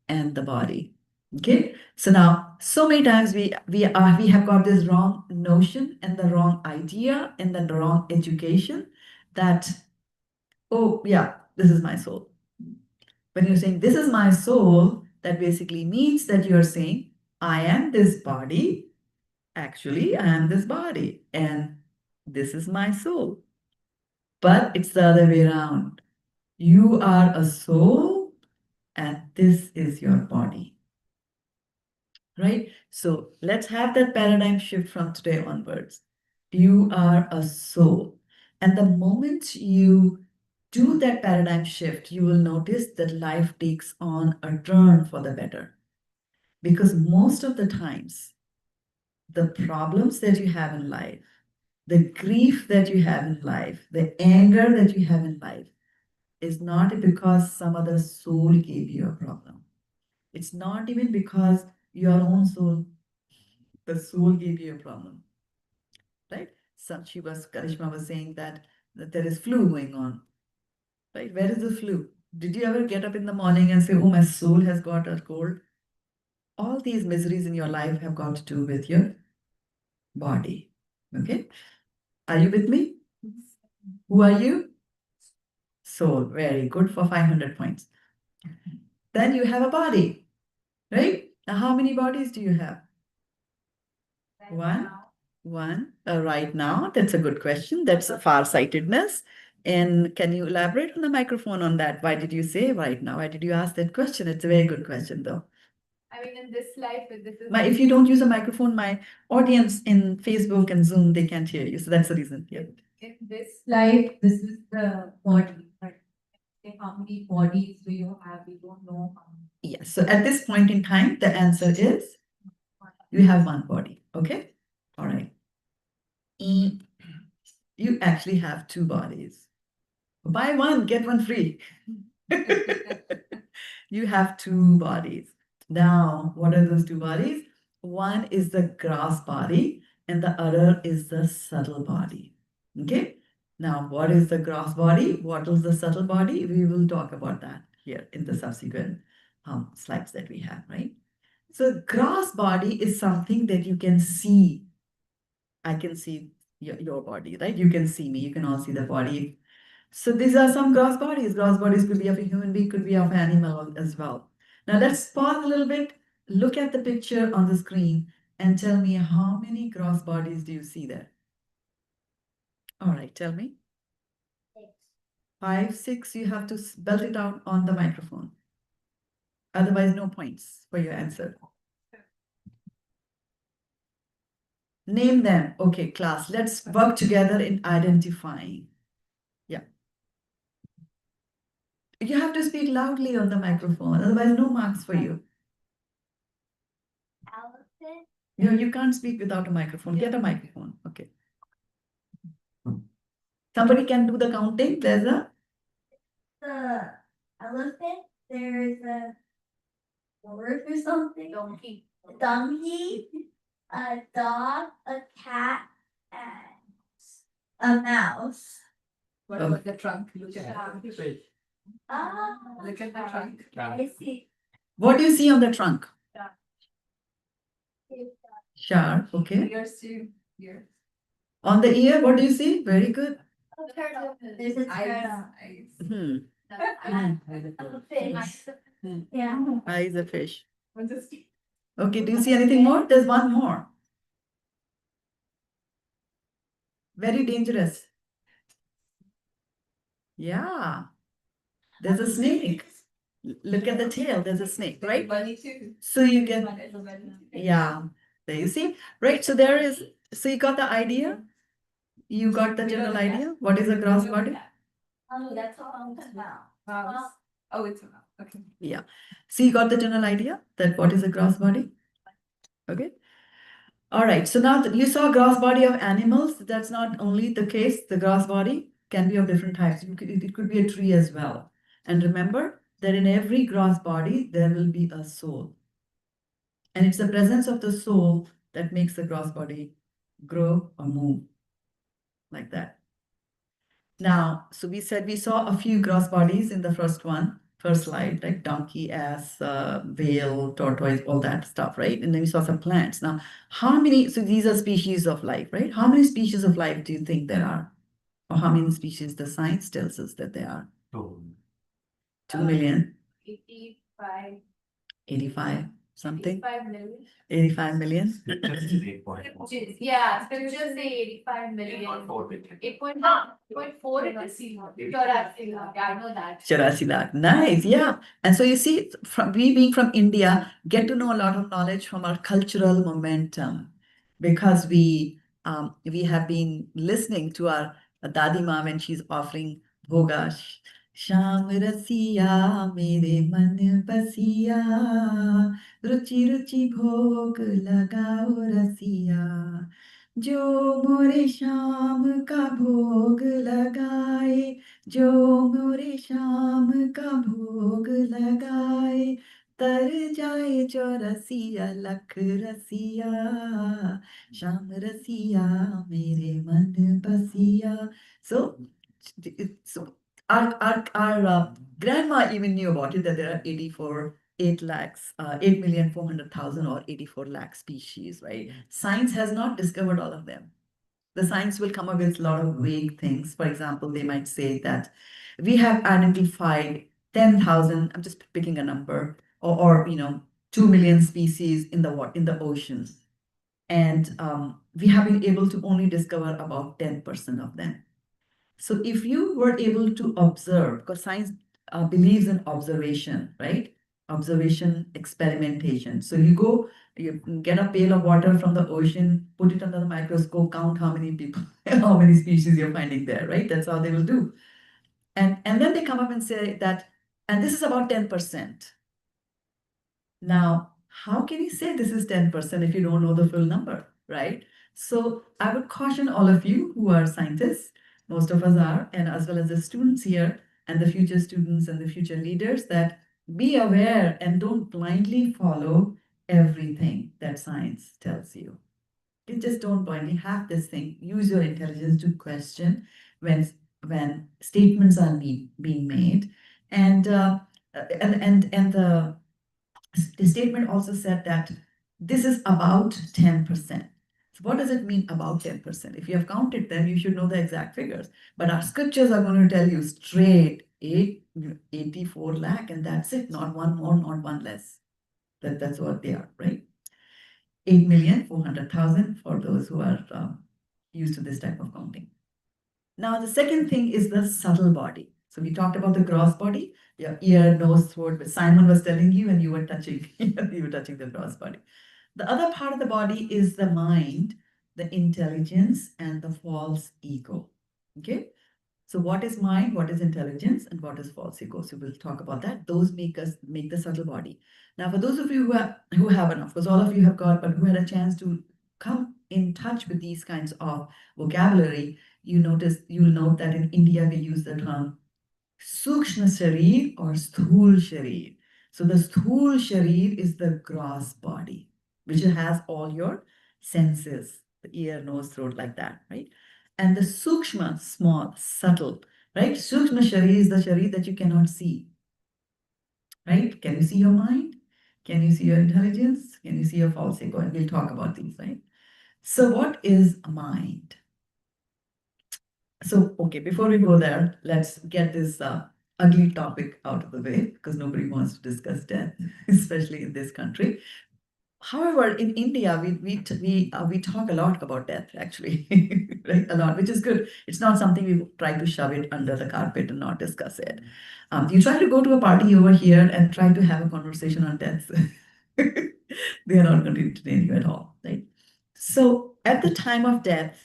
and the body. Okay, so now so many times we have got this wrong notion and the wrong idea and then the wrong education that, oh yeah, this is my soul. When you're saying this is my soul, that basically means that you're saying I am this body. Actually, I am this body and this is my soul. But it's the other way around. You are a soul and this is your body. Right? So let's have that paradigm shift from today onwards. You are a soul. And the moment you do that paradigm shift, you will notice that life takes on a turn for the better. Because most of the times, the problems that you have in life, the grief that you have in life, the anger that you have in life is not because some other soul gave you a problem. It's not even because your own soul, the soul gave you a problem, right? Karishma was saying that there is flu going on, right? Where is the flu? Did you ever get up in the morning and say, oh, my soul has got a cold? All these miseries in your life have got to do with your body, okay? Are you with me? Who are you? Soul, very good for 500 points. Then you have a body, right? Now, how many bodies do you have? Right One. now, One, right now, that's a good question. That's farsightedness. And can you elaborate on the microphone on that? Why did you say right now? Why did you ask that question? It's a very good question, though. I mean, in this life, this is. If you don't use a microphone, my audience in Facebook and Zoom, they can't hear you. So that's the reason. Yeah. In this life, this is the body, but how many bodies do you have? We don't know how many. Yes. So at this point in time, the answer is you have one body. Okay. All right. You actually have two bodies. Buy one, get one free. You have two bodies. Now, what are those two bodies? One is the gross body and the other is the subtle body. Okay. Now, what is the gross body? What is the subtle body? We will talk about that here in the subsequent slides that we have, right? So, gross body is something that you can see. I can see your body, right? You can see me. You can all see the body. So these are some gross bodies. Gross bodies could be of a human being, could be of an animal as well. Now let's pause a little bit. Look at the picture on the screen and tell me how many gross bodies do you see there? All right, tell me. 5, 6, you have to belt it out on the microphone. Otherwise, no points for your answer. Name them. Okay, class, let's work together in identifying. Yeah. You have to speak loudly on the microphone, otherwise no marks for you. Elephant. You can't speak without a microphone. Get a microphone. Okay. Somebody can do the counting. There's a The elephant. There's a horse or something. Donkey. Donkey. A dog. A cat. And a mouse. What about the trunk? Look at the trunk. Ah. Look at the trunk. I see. what do you see on the trunk? Sharp. Okay. Ears too. Ears. On the ear, what do you see? Very good. There's a Eyes. turtle. Eyes. Hmm. A fish. Yeah. Eyes a fish. What's this? Okay. Do you see anything more? There's one more. Very dangerous. Yeah. There's a snake. Look at the tail. There's a snake, right? Bunny too. So you get, One is a bunny. yeah. There you see, right? So there is, so you got the idea? You got the general idea? What is a gross body? Oh, that's a mountain now. Mouse. Oh, it's a mouse. Okay. Yeah. So you got the general idea that what is a gross body? Okay. All right. So now that you saw gross body of animals. That's not only the case. The gross body can be of different types. It could be a tree as well. And remember that in every gross body, there will be a soul. And it's the presence of the soul that makes the gross body grow or move like that. Now, so we said we saw a few gross bodies in the first slide, like donkey, ass, whale, tortoise, all that stuff, right? And then we saw some plants. Now, how many, so these are species of life, right? How many species of life do you think there are? Or how many species the science tells us that there are? 2 million, 85. 85, something, 85 million. 85 million. Scriptures is 8.4. Yeah, scriptures say 85 million. 8.4 billion. 8.4 it is. Choraसी lakh. I know that. 84 lakh. Nice, yeah. And so you see, from we being from India, get to know a lot of knowledge from our cultural momentum, because we have been listening to our Dadi Ma when she's offering bhoga. Sham rasiya mere man basiya, ruchi ruchi bhog lagao rasiya, jo more sham ka bhog lagaye, जो मोरे शाम का भोग लगाए, तर जाए चौरसिया लख रसिया, शाम रसिया मेरे मन बसिया. So our grandma even knew about it, that there are 8 lakhs, 8,400,000 or 84 lakh species, right? Science has not discovered all of them. The science will come up with a lot of vague things. For example, they might say that we have identified 10,000, I'm just picking a number, or 2 million species in the oceans. And we have been able to only discover about 10% of them. So if you were able to observe, because science believes in observation, right? Observation, experimentation. So you go, you get a pail of water from the ocean, put it under the microscope, count how many people, how many species you're finding there, right? That's how they will do. And then they come up and say that, and this is about 10%. Now, how can you say this is 10% if you don't know the full number, right? So I would caution all of you who are scientists, most of us are, and as well as the students here and the future students and the future leaders, that be aware and don't blindly follow everything that science tells you. You just don't blindly have this thing. Use your intelligence to question when statements are being made, and the statement also said that this is about 10%. So what does it mean about 10%? If you have counted them, you should know the exact figures. But our scriptures are going to tell you straight 84 lakh, and that's it, not one more, not one less. That's what they are, right? 8,400,000 for those who are used to this type of counting. Now, the second thing is the subtle body. So we talked about the gross body, your ear, nose, throat, but Simon was telling you and you were touching, you were touching the gross body. The other part of the body is the mind, the intelligence, and the false ego. Okay. So what is mind, what is intelligence, and what is false ego? So we'll talk about that. Those make the subtle body. Now, for those of you who haven't, of course, all of you have got, but who had a chance to come in touch with these kinds of vocabulary, you'll note that in India we use the term Sukshma Sharir or Sthul Sharir. So the Sthul Sharir is the gross body, which has all your senses, the ear, nose, throat, like that, right? And the Sukshma, small, subtle, right? Sukshma Sharir is the Sharir that you cannot see, right? Can you see your mind? Can you see your intelligence? Can you see your false ego? And we'll talk about these, right? So what is a mind? So, okay, before we go there, let's get this ugly topic out of the way, because nobody wants to discuss death, especially in this country. However, in India, we talk a lot about death, actually, right? A lot, which is good. It's not something we try to shove it under the carpet and not discuss it. You try to go to a party over here and try to have a conversation on death. They are not going to entertain you at all, right? So, at the time of death,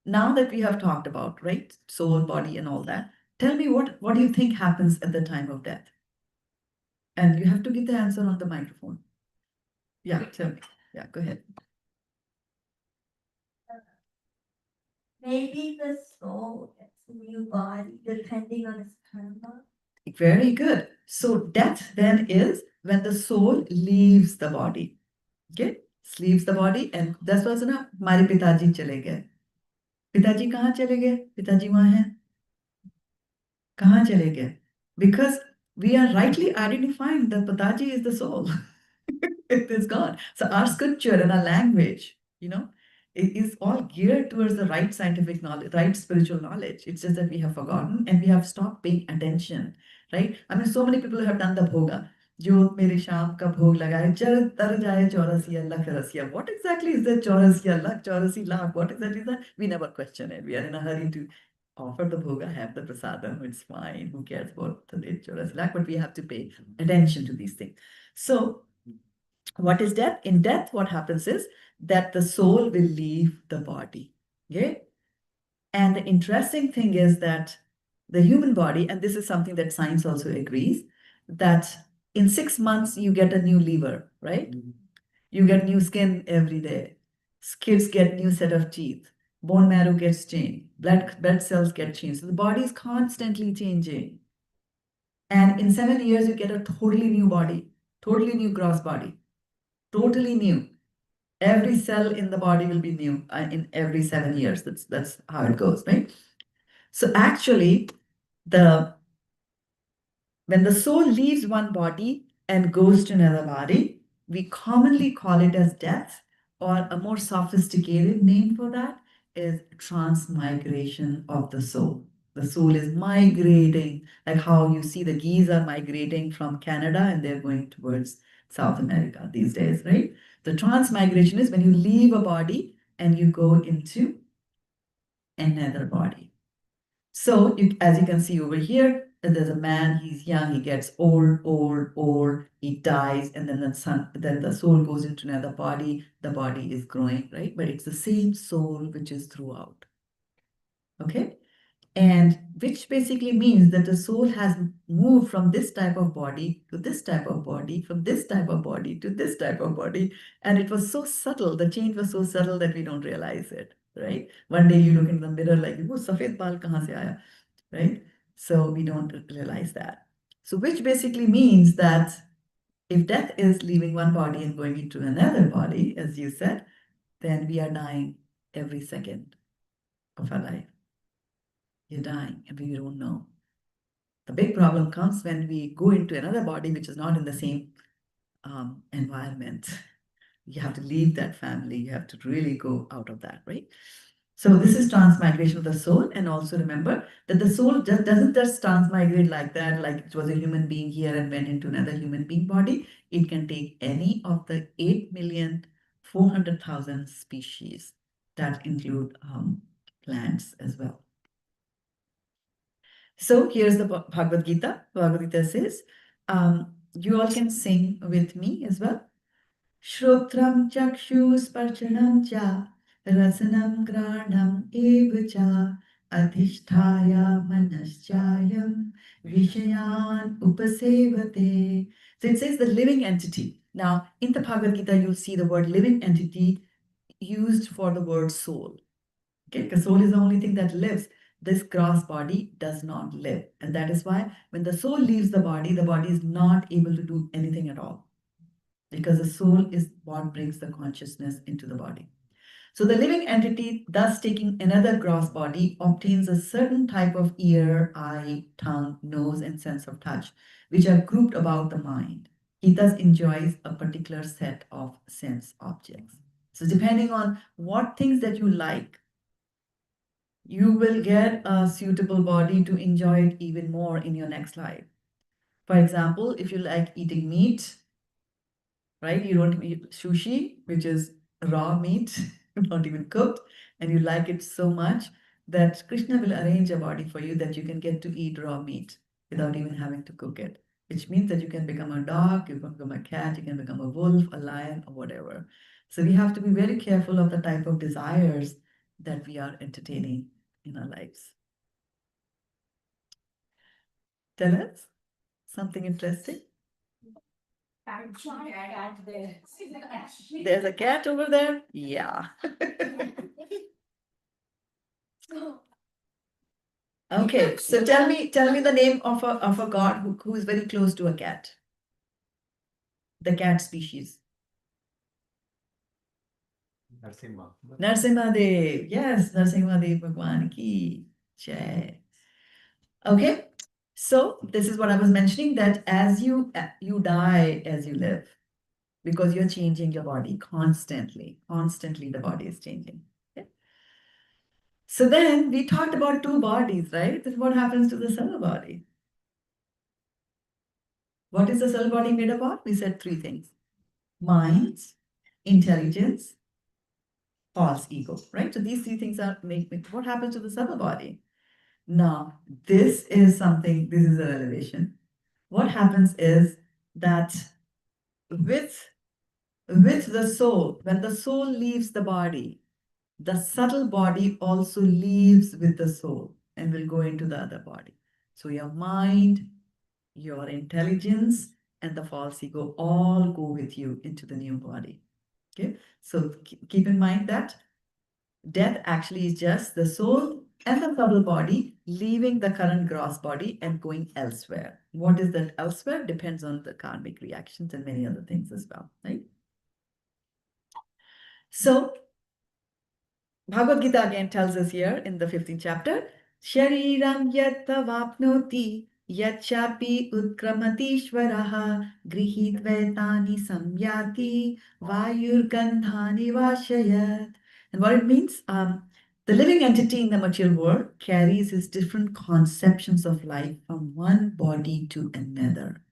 now that we have talked about, right, soul, body, and all that, tell me what do you think happens at the time of death? And you have to give the answer on the microphone. Yeah, tell me. Yeah, go ahead. Maybe the soul gets a new body depending on its karma. Very good. So death then is when the soul leaves the body. Okay? Leaves the body, and that's why ना हमारे पिताजी चले गए. पिताजी कहाँ चले गए? पिताजी वहाँ हैं. कहाँ चले गए? Because we are rightly identifying that Pataji is the soul. It is God. So our scripture and our language, it is all geared towards the right scientific knowledge, right spiritual knowledge. It's just that we have forgotten and we have stopped paying attention, right? I mean, so many people have done the bhoga. जो मेरे शाम का भोग लगाए चल तर जाए 84 लाख रसिया. What exactly is that 84 lakh? What exactly is that? We never question it. We are in a hurry to offer the bhoga, have the prasadam. It's fine. Who cares about the 84 lakh? But we have to pay attention to these things. So what is death? In death, what happens is that the soul will leave the body. Okay. And the interesting thing is that the human body, and this is something that science also agrees, that in 6 months you get a new liver, right? You get new skin every day. Kids get new set of teeth. Bone marrow gets changed. Blood cells get changed. So the body is constantly changing. And in 7 years, you get a totally new body, totally new gross body, totally new. Every cell in the body will be new in every 7 years. That's how it goes, right? So actually, when the soul leaves one body and goes to another body, we commonly call it as death, or a more sophisticated name for that is transmigration of the soul. The soul is migrating, like how you see the geese are migrating from Canada and they're going towards South America these days, right? The transmigration is when you leave a body and you go into another body. So as you can see over here, there's a man, he's young, he gets old, he dies, and then the soul goes into another body, the body is growing, right? But it's the same soul which is throughout. Okay? And which basically means that the soul has moved from this type of body to this type of body, from this type of body to this type of body. And it was so subtle, the change was so subtle that we don't realize it, right? One day you look in the mirror like, oh, safed baal kahan se aaya, right? So we don't realize that. So which basically means that if death is leaving one body and going into another body, as you said, then we are dying every second of our life. You're dying and we don't know. The big problem comes when we go into another body which is not in the same environment. You have to leave that family. You have to really go out of that, right? So this is transmigration of the soul. And also remember that the soul doesn't just transmigrate like that, like it was a human being here and went into another human being body. It can take any of the 8,400,000 species that include plants as well. So here's the Bhagavad Gita. Bhagavad Gita says, you all can sing with me as well. Shrotram chakshus parchanam cha rasanam granam evacha adhishthaya manaschayam vishayan upasevate. So it says the living entity. Now in the Bhagavad Gita you'll see the word living entity used for the word soul. Okay, because soul is the only thing that lives. This gross body does not live. And that is why when the soul leaves the body is not able to do anything at all. Because the soul is what brings the consciousness into the body. So the living entity, thus taking another gross body, obtains a certain type of ear, eye, tongue, nose, and sense of touch, which are grouped about the mind. He thus enjoys a particular set of sense objects. So depending on what things that you like, you will get a suitable body to enjoy it even more in your next life. For example, if you like eating meat, right? You don't eat sushi, which is raw meat, not even cooked, and you like it so much that Krishna will arrange a body for you that you can get to eat raw meat without even having to cook it, which means that you can become a dog, you can become a cat, you can become a wolf, a lion, or whatever. So we have to be very careful of the type of desires that we are entertaining in our lives. Tell us something interesting. There's a cat over there? Yeah. Okay, so tell me the name of a god who is very close to a cat. The cat species. Narasimha. Narasimhadev. Yes, Narasimhadev Bhagwan ki jai. Okay, so this is what I was mentioning, that as you die as you live, because you're changing your body constantly. Constantly the body is changing. Okay? So then we talked about two bodies, right? Then what happens to the subtle body? What is the subtle body made up of? We said three things: mind, intelligence, false ego, right? So these three things are what happens to the subtle body? Now, this is a revelation. What happens is that with the soul, when the soul leaves the body, the subtle body also leaves with the soul and will go into the other body. So your mind, your intelligence, and the false ego all go with you into the new body. Okay, so keep in mind that death actually is just the soul and the subtle body leaving the current gross body and going elsewhere. What is that elsewhere depends on the karmic reactions and many other things as well, right? So Bhagavad Gita again tells us here in the 15th chapter, Shariram yatta vapnoti yachapi utkramatishvaraha grihitvetani samyati vayurgandhani vashayat. And what it means, the living entity in the material world carries his different conceptions of life from one body to another.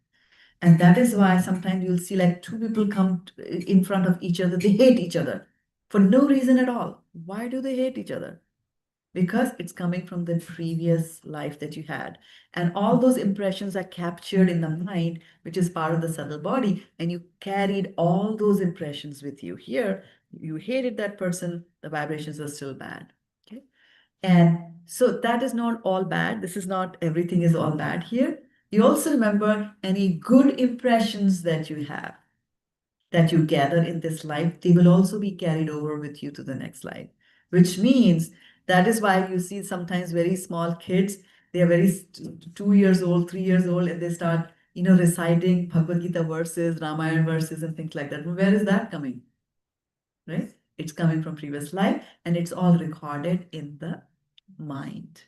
And that is why sometimes you'll see like two people come in front of each other, they hate each other for no reason at all. Why do they hate each other? Because it's coming from the previous life that you had. And all those impressions are captured in the mind, which is part of the subtle body. And you carried all those impressions with you. Here, you hated that person, the vibrations are still bad. Okay. And so that is not all bad. This is not everything is all bad here. You also remember any good impressions that you have, that you gather in this life, they will also be carried over with you to the next life, which means that is why you see sometimes very small kids, they are very 2 years old, 3 years old, and they start, reciting Bhagavad Gita verses, Ramayana verses, and things like that. Where is that coming? Right? It's coming from previous life, and it's all recorded in the mind.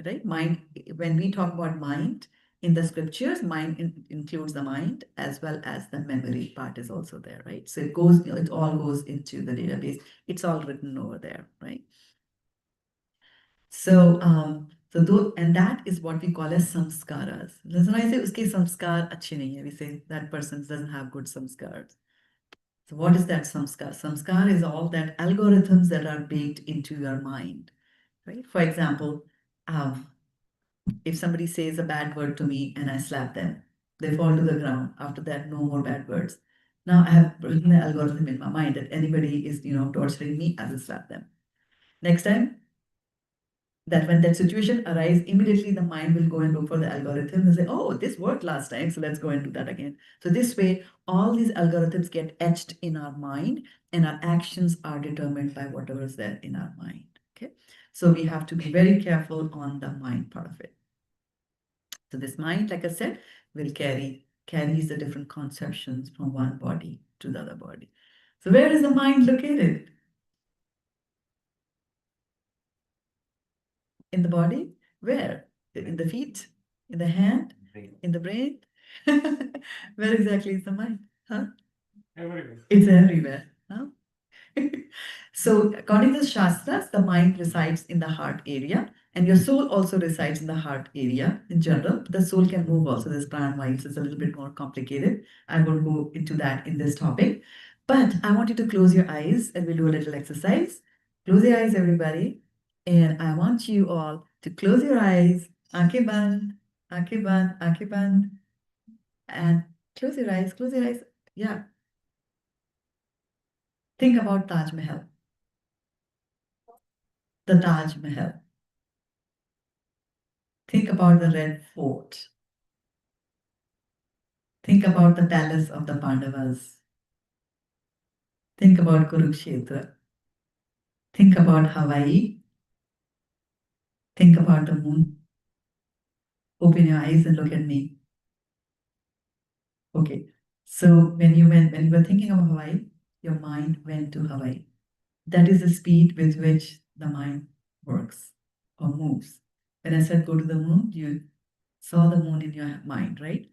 Right? Mind, when we talk about mind in the scriptures, mind includes the mind as well as the memory part is also there, right? So it goes, it all goes into the database. It's all written over there, right? So, and that is what we call as samskaras. That's why I say uske samskar achhe nahi hai. We say that person doesn't have good samskars. So what is that samskar? Samskar is all that algorithms that are baked into your mind, right? For example, if somebody says a bad word to me and I slap them, they fall to the ground. After that, no more bad words. Now I have written an algorithm in my mind that anybody is, torturing me, I will slap them. Next time, that when that situation arises, immediately the mind will go and look for the algorithm and say, oh, this worked last time, so let's go and do that again. So this way, all these algorithms get etched in our mind and our actions are determined by whatever is there in our mind. Okay. So we have to be very careful on the mind part of it. So this mind, like I said, will carries the different conceptions from one body to the other body. So where is the mind located? In the body? Where? In the feet? In the hand? In the brain? Where exactly is the mind? Huh? Everywhere. It's everywhere. Huh? So according to the Shastras, the mind resides in the heart area and your soul also resides in the heart area in general. The soul can move also. There's pranayama, so it's a little bit more complicated. I won't go into that in this topic. But I want you to close your eyes and we'll do a little exercise. Close your eyes, everybody. And I want you all to close your eyes. Aankhein band, aankhein band, aankhein band. And close your eyes, close your eyes. Yeah. Think about Taj Mahal. The Taj Mahal. Think about the Red Fort. Think about the palace of the Pandavas. Think about Kurukshetra. Think about Hawaii. Think about the moon. Open your eyes and look at me. Okay. So when you were thinking of Hawaii, your mind went to Hawaii. That is the speed with which the mind works or moves. When I said go to the moon, you saw the moon in your mind, right?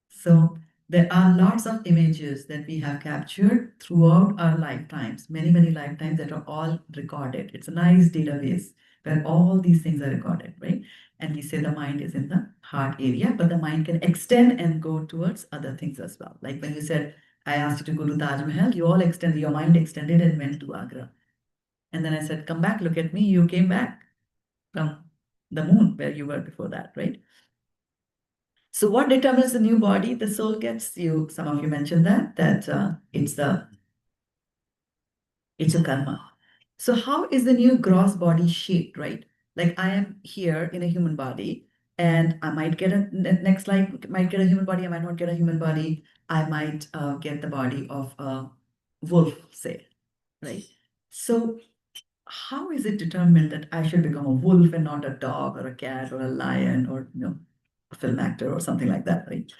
So there are lots of images that we have captured throughout our lifetimes, many, many lifetimes that are all recorded. It's a nice database where all these things are recorded, right? And we say the mind is in the heart area, but the mind can extend and go towards other things as well. Like when you said, I asked you to go to Taj Mahal, you all extended, your mind extended and went to Agra. And then I said, come back, look at me. You came back from the moon where you were before that, right? So what determines the new body? The soul gets you. Some of you mentioned that it's a karma. So how is the new gross body shaped, right? Like I am here in a human body and I might get a next life, might get a human body. I might not get a human body. I might get the body of a wolf, say, right? So how is it determined that I should become a wolf and not a dog or a cat or a lion or, a film actor or something like that, right?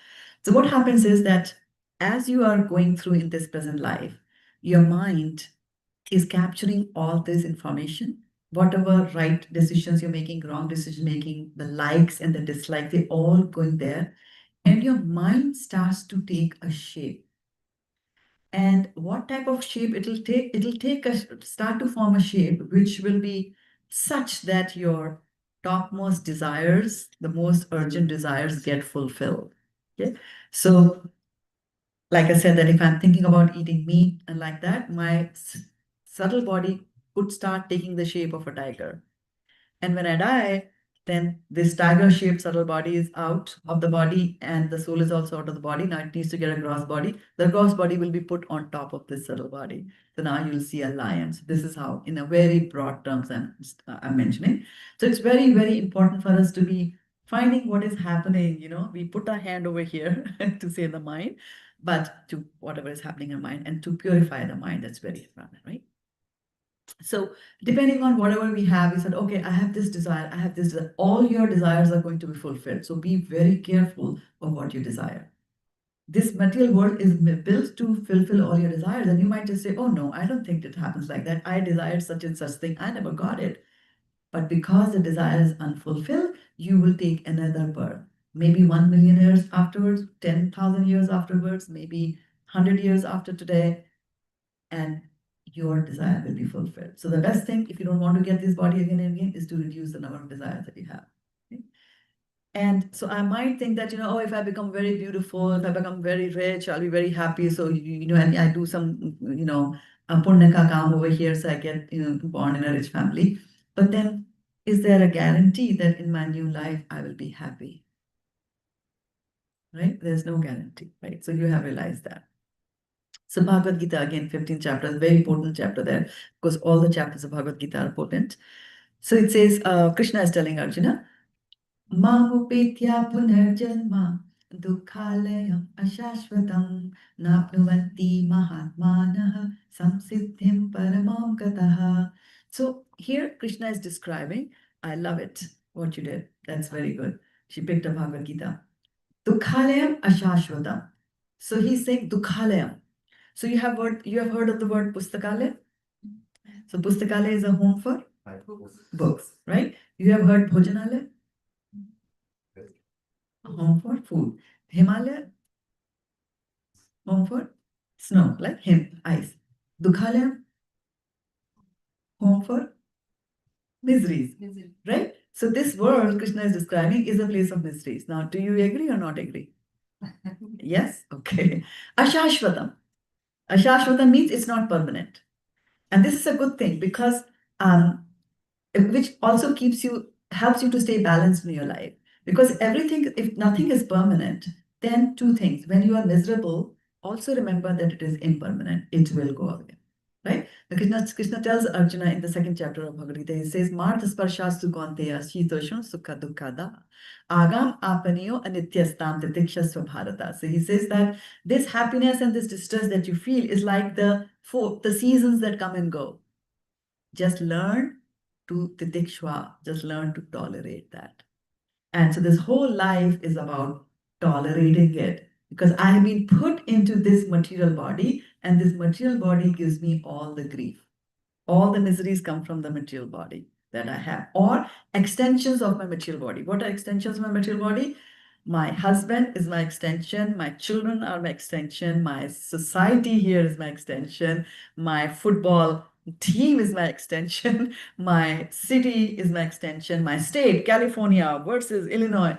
So what happens is that as you are going through in this present life, your mind is capturing all this information, whatever right decisions you're making, wrong decision making, the likes and the dislikes, they're all going there. And your mind starts to take a shape. And what type of shape it'll take start to form a shape which will be such that your topmost desires, the most urgent desires get fulfilled. Okay. So like I said, that if I'm thinking about eating meat and like that, my subtle body could start taking the shape of a tiger. And when I die, then this tiger-shaped subtle body is out of the body and the soul is also out of the body. Now it needs to get a gross body. The gross body will be put on top of this subtle body. So now you'll see a lion. So this is how, in a very broad terms, I'm mentioning. So it's very, very important for us to be finding what is happening. We put our hand over here to say the mind, but to whatever is happening in mind and to purify the mind. That's very important, right? So depending on whatever we have, we said, okay, I have this desire, I have this desire. All your desires are going to be fulfilled. So be very careful of what you desire. This material world is built to fulfill all your desires. And you might just say, oh no, I don't think it happens like that. I desired such and such thing. I never got it. But because the desire is unfulfilled, you will take another birth. Maybe 1 million years afterwards, 10,000 years afterwards, maybe 100 years after today. And your desire will be fulfilled. So the best thing, if you don't want to get this body again and again, is to reduce the number of desires that you have. Okay? And so I might think that, oh, if I become very beautiful, if I become very rich, I'll be very happy. So, and I do some, punya ka kaam over here, so I get, born in a rich family. But then, is there a guarantee that in my new life, I will be happy? Right? There's no guarantee, right? So you have realized that. So Bhagavad Gita, again, 15th chapter, very important chapter there, because all the chapters of Bhagavad Gita are potent. So it says, Krishna is telling Arjuna, Mamupetya punarjanma dukhalayam ashashvatam napnuvanti mahatmanah samsiddhim paramam gataha. So here Krishna is describing, I love it, what you did. That's very good. She picked up Bhagavad Gita. Dukhalayam ashashvatam. So he's saying Dukhalayam. So you have heard of the word pustakalaya? So pustakalaya is a home for books, right? You have heard bhojanalaya? A home for food. Himalaya? Home for snow, like ice. Dukhalaya? Home for miseries, right? So this world Krishna is describing is a place of miseries. Now, do you agree or not agree? Yes? Okay. Ashashvatam. Ashashvata means it's not permanent. And this is a good thing because which also helps you to stay balanced in your life. Because everything, if nothing is permanent, then two things. When you are miserable, also remember that it is impermanent. It will go away. Right? Krishna tells Arjuna in the 2nd chapter of Bhagavad Gita, he says, Martha sparshastu kaunteya shitosham sukha dukkada agam apaniyo anityastam titikshasva bharata. So he says that this happiness and this distress that you feel is like the seasons that come and go. Just learn to titikshva, just learn to tolerate that. And so this whole life is about tolerating it. Because I have been put into this material body, and this material body gives me all the grief. All the miseries come from the material body that I have, or extensions of my material body. What are extensions of my material body? My husband is my extension, my children are my extension, my society here is my extension, my football team is my extension, my city is my extension, my state, California versus Illinois,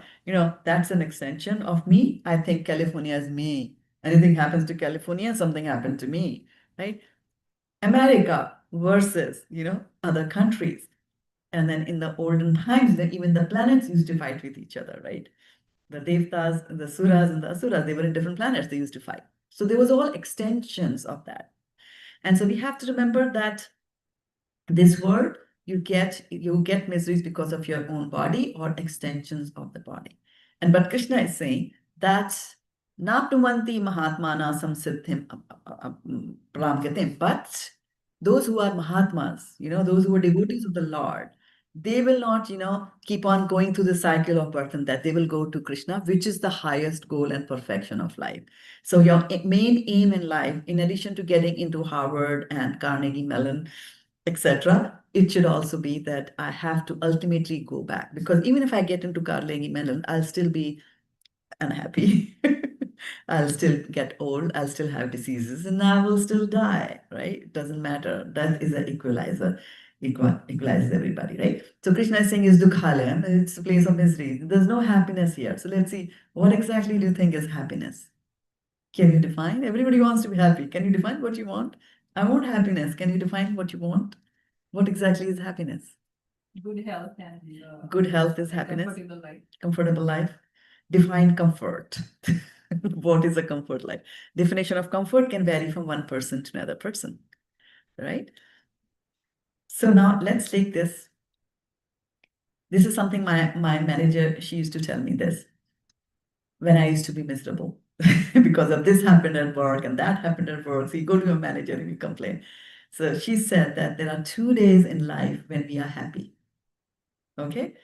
that's an extension of me. I think California is me. Anything happens to California, something happened to me, right? America versus, other countries. And then in the olden times, even the planets used to fight with each other, right? The Devtas, the Suras, and the Asuras, they were in different planets, they used to fight. So there was all extensions of that. And so we have to remember that this world, you get miseries because of your own body or extensions of the body. And but Krishna is saying that Napnuvanti Mahatmana Samsiddhim Pramgatim. But those who are Mahatmas, those who are devotees of the Lord, they will not, keep on going through the cycle of birth and death. They will go to Krishna, which is the highest goal and perfection of life. So your main aim in life, in addition to getting into Harvard and Carnegie Mellon, etc., it should also be that I have to ultimately go back. Because even if I get into Carnegie Mellon, I'll still be unhappy. I'll still get old, I'll still have diseases, and I will still die, right? It doesn't matter. That is an equalizer. Equalizes everybody, right? So Krishna is saying is Dukhalayam, it's a place of misery. There's no happiness here. So let's see, what exactly do you think is happiness? Can you define? Everybody wants to be happy. Can you define what you want? I want happiness. Can you define what you want? What exactly is happiness? Good health and. Good health is a happiness. Comfortable life. Comfortable life. Define comfort. What is a comfort life? Definition of comfort can vary from one person to another person, right? So now let's take this. This is something my manager, she used to tell me this when I used to be miserable because of this happened at work and that happened at work. So you go to your manager and you complain. So she said that there are 2 days in life when we are happy. Okay.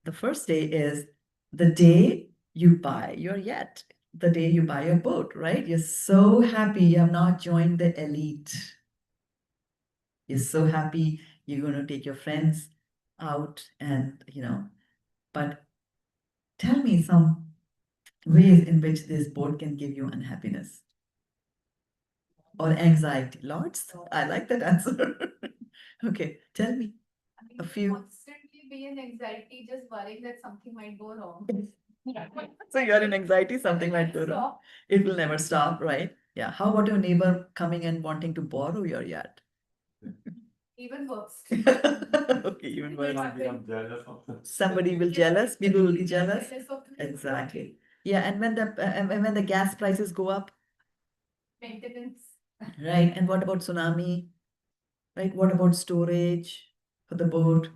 The first day is the day you buy your yacht, the day you buy your boat, right? You're so happy you have not joined the elite. You're so happy you're going to take your friends out and, but tell me some ways in which this boat can give you unhappiness or anxiety. Lots? I like that answer. Okay, tell me. I mean, A few. constantly be in anxiety, just worrying that something might go wrong. So you're in anxiety, something might go wrong. Stop. It will never stop, right? Yeah. How about your neighbor coming and wanting to borrow your yacht? Even worse. Okay, even worse. Become jealous of them. Somebody will jealous, people will be jealous. Jealous of me. Exactly. Yeah, and when the gas prices go up, Maintenance. right? And what about tsunami? Right? What about storage for the boat?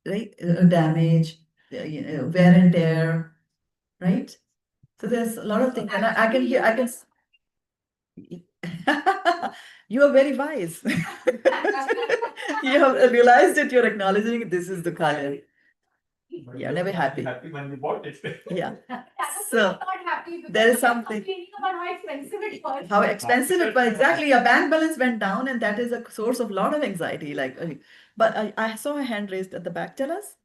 Right? Damage, wear and tear, right? So there's a lot of things, and I can hear, I can. You are very wise. You have realized it. You're acknowledging it. This is the Kali. Yeah, never happy. Happy when we bought it. Yeah. So So not happy because there is I'm something. complaining about how expensive it was. How expensive it was. Exactly. Your bank balance went down, and that is a source of a lot of anxiety. Like, but I saw a hand raised at the back. Tell us.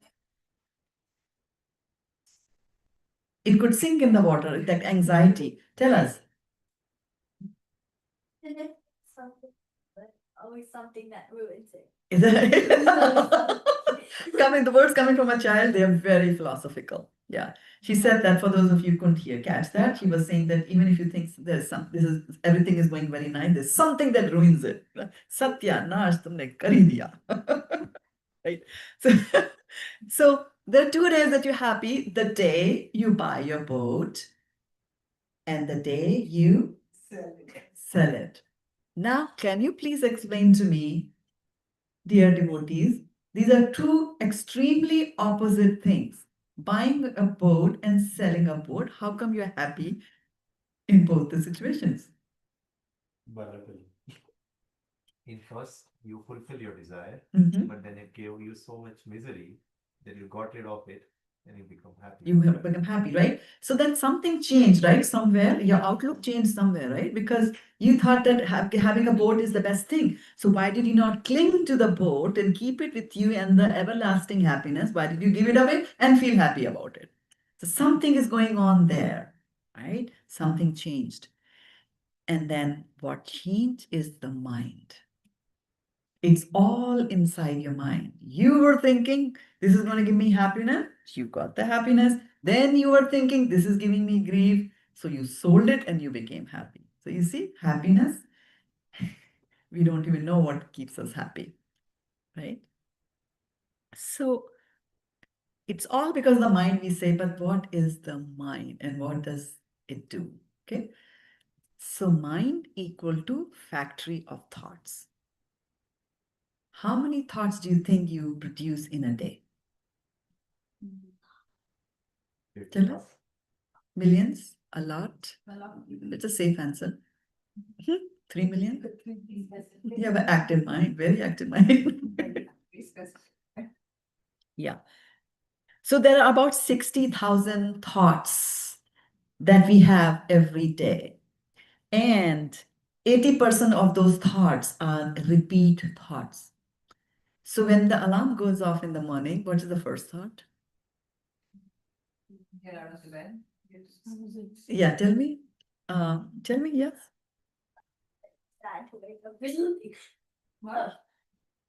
It could sink in the water, that anxiety. Tell us. Something, but always something that ruins it. Is that the words coming from a child, they are very philosophical. Yeah. She said that for those of you who couldn't catch that, she was saying that even if you think everything is going very nice, there's something that ruins it. Satya nash tumne kari diya. Right. So, so there are 2 days that you're happy. The day you buy your boat and the day you sell it. Now, can you please explain to me, dear devotees, these are 2 extremely opposite things. Buying a boat and selling a boat. How come you're happy in both the situations? In first, you fulfill your desire, Mhm. but then it gave you so much misery that you got rid of it and you become happy. You have become happy, right? So then something changed, right? Somewhere, your outlook changed somewhere, right? Because you thought that having a boat is the best thing. So why did you not cling to the boat and keep it with you and the everlasting happiness? Why did you give it away and feel happy about it? So something is going on there, right? Something changed. And then what changed is the mind. It's all inside your mind. You were thinking, this is going to give me happiness. You got the happiness. Then you were thinking, this is giving me grief. So you sold it and you became happy. So you see, happiness, we don't even know what keeps us happy, right? So it's all because of the mind we say, but what is the mind and what does it do? Okay. So mind equal to factory of thoughts. How many thoughts do you think you produce in a day? Tell us. Millions? A lot? It's a safe answer. 3 million? You have an active mind, very active mind. Yeah. So there are about 60,000 thoughts that we have every day. And 80% of those thoughts are repeat thoughts. So when the alarm goes off in the morning, what is the first thought? Get out of the bed. Yeah, tell me. Yes. Sad to wake up. What?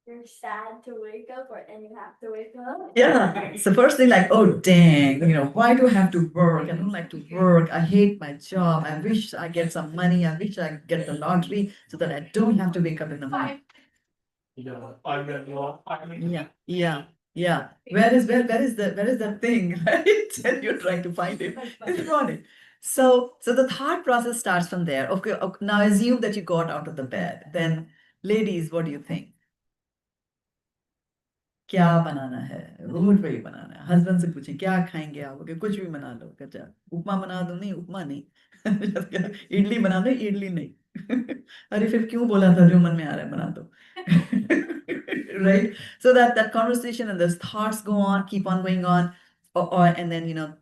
you're sad to wake up and you have to wake up. Yeah, it's the first thing like, oh dang, why do I have to work? I don't like to work. I hate my job. I wish I get some money. I wish I get the lottery so that I don't have to wake up in the morning. Yeah, yeah, yeah. Where is that thing, right? And you're trying to find it in the morning. So the thought process starts from there. Okay, now assume that you got out of the bed. Then, ladies, what do you think? क्या बनाना है रोज वही बनाना है husband से पूछे क्या खाएंगे आप बोले, कुछ भी बना लो कहता उपमा बना दो नहीं उपमा नहीं इडली बना दो इडली नहीं अरे फिर क्यों बोला था जो मन में आ रहा है बना दो right so that conversation and those thoughts go on keep on going on and then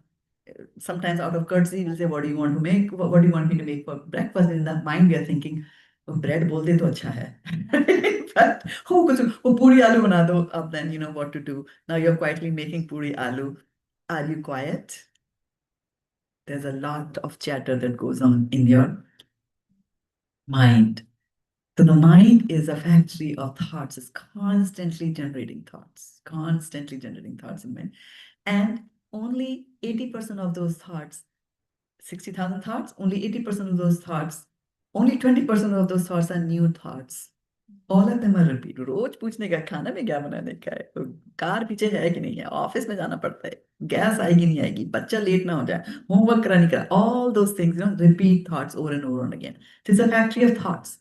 sometimes out of courtesy we'll say what do you want to make what do you want me to make for breakfast in that mind we are thinking bread बोल दे तो अच्छा है but वो पूरी आलू बना दो अब then you know what to do now you're quietly making पूरी आलू are you quiet there's a lot of chatter that goes on in your mind so the mind is a factory of thoughts it's constantly generating thoughts in mind and only 80% of those thoughts 60,000 thoughts, only 80% of those thoughts, only 20% of those thoughts are new thoughts. All of them are repeat. रोज पूछने का खाना में क्या बनाने का है तो car पीछे है कि नहीं है ऑफिस में जाना पड़ता है गैस आएगी नहीं आएगी बच्चा लेट ना हो जाए होमवर्क करा नहीं करा all those things repeat thoughts over and over and again it is a factory of thoughts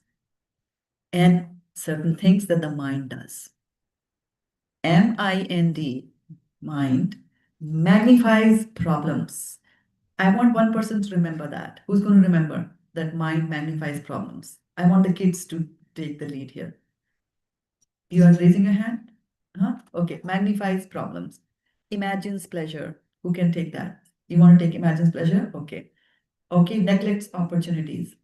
and certain things that the mind does mind magnifies problems I want one person to remember that. Who's going to remember that mind magnifies problems? I want the kids to take the lead here. You are raising your hand? Huh? Okay, magnifies problems. Imagines pleasure. Who can take that? You want to take imagines pleasure? Okay. Okay, neglects opportunities.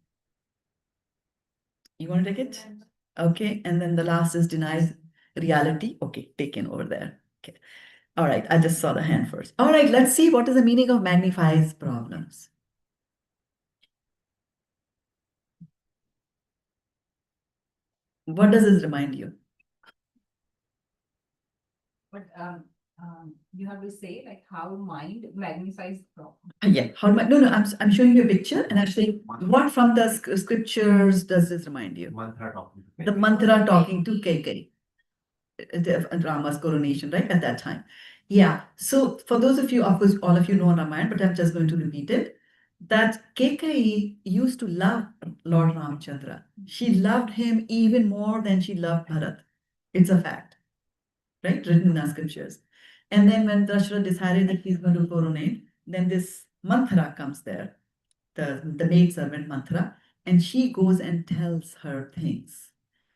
You want to take it? Okay, and then the last is denies reality. Okay, taken over there. Okay. All right, I just saw the hand first. All right, let's see what is the meaning of magnifies problems. What does this remind you? But you have to say like how mind magnifies the problem. Yeah, how do I, no, I'm showing you a picture and I'm saying, what from the scriptures does this remind you? Mantra talking. The mantra talking to KK, Rama's coronation, right, at that time. Yeah, so for those of you, of course, all of you know Ramayana, but I'm just going to repeat it, that KK used to love Lord Ramchandra. She loved him even more than she loved Bharat. It's a fact, right, written in the scriptures. And then when Dashrath decided that he's going to coronate, then this mantra comes there, the maidservant mantra, and she goes and tells her things.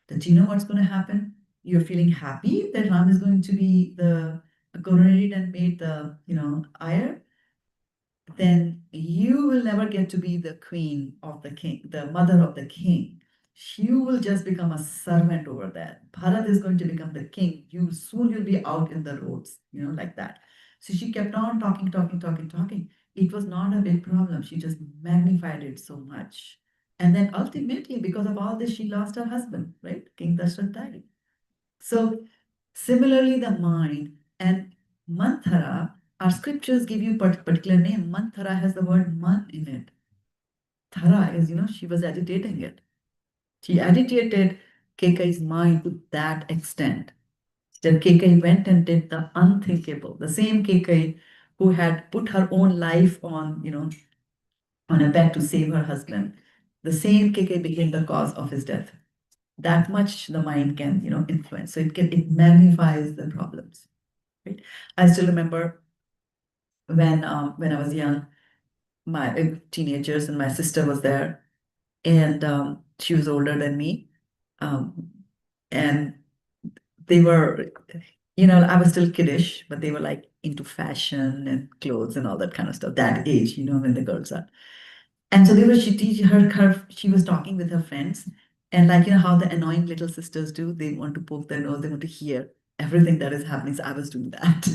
That you know what's going to happen? You're feeling happy that Ram is going to be the coronated and made the heir. Then you will never get to be the queen of the king, the mother of the king. You will just become a servant over there. Bharat is going to become the king. You'll be out in the roads, like that. So she kept on talking. It was not a big problem. She just magnified it so much. And then ultimately, because of all this, she lost her husband, right? King Dashrath died. So similarly, the mind and mantra, our scriptures give you particular name. Mantra has the word man in it. Thara is, she was agitating it. She agitated Kekai's mind to that extent that Kekai went and did the unthinkable. The same Kekai who had put her own life on a bet to save her husband. The same Kekai became the cause of his death. That much the mind can, influence. So it magnifies the problems. Right? I still remember when I was young, my teenagers and my sister was there, and she was older than me, and they were, I was still kiddish, but they were like into fashion and clothes and all that kind of stuff. That age, when the girls are. And so she was talking with her friends, and like how the annoying little sisters do, they want to poke their nose, they want to hear everything that is happening. So I was doing that.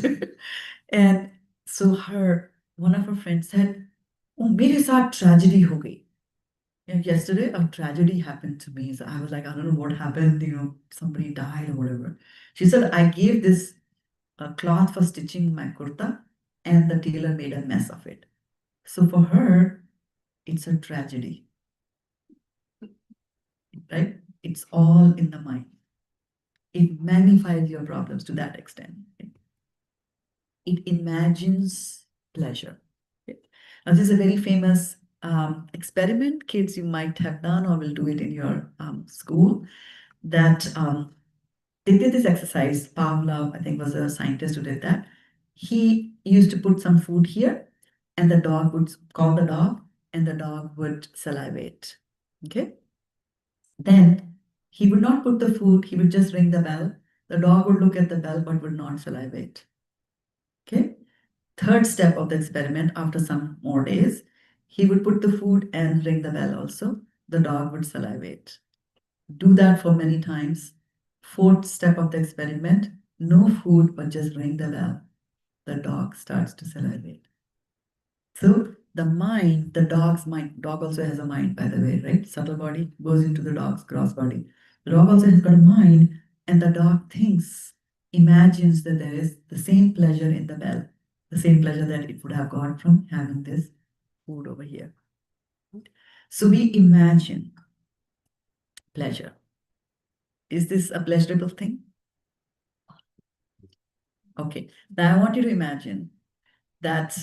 And so one of her friends said, "Oh, मेरे साथ tragedy हो गई." And yesterday, a tragedy happened to me. So I was like, I don't know what happened, somebody died or whatever. She said, I gave this cloth for stitching my kurta, and the tailor made a mess of it. So for her, it's a tragedy, right? It's all in the mind. It magnifies your problems to that extent. It imagines pleasure. Now, this is a very famous experiment, kids, you might have done or will do it in your school, that they did this exercise. Pavlov, I think, was a scientist who did that. He used to put some food here, and the dog would call the dog, and the dog would salivate. Okay. Then he would not put the food, he would just ring the bell. The dog would look at the bell but would not salivate. Okay. Third step of the experiment, after some more days, he would put the food and ring the bell also. The dog would salivate. Do that for many times. Fourth step of the experiment, no food but just ring the bell. The dog starts to salivate. So the mind, the dog's mind, dog also has a mind, by the way, right? Subtle body goes into the dog's gross body. The dog also has got a mind, and the dog thinks, imagines that there is the same pleasure in the bell, the same pleasure that it would have got from having this food over here. So we imagine pleasure. Is this a pleasurable thing? Okay, now I want you to imagine that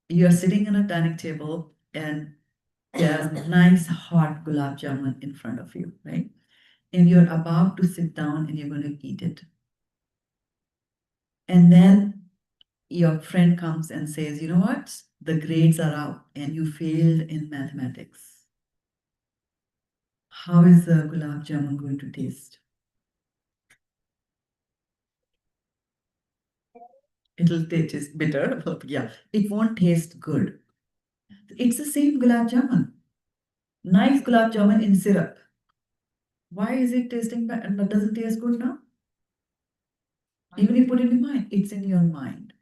you're sitting on a dining table and there's nice hot gulab jamun in front of you, right? And you're about to sit down and you're going to eat it. And then your friend comes and says, you know what? The grades are out and you failed in mathematics. How is the gulab jamun going to taste? It'll taste bitter. Yeah, it won't taste good. It's the same gulab jamun. Nice gulab jamun in syrup. Why is it tasting bad and doesn't taste good now? Even if you put it in mind, it's in your mind.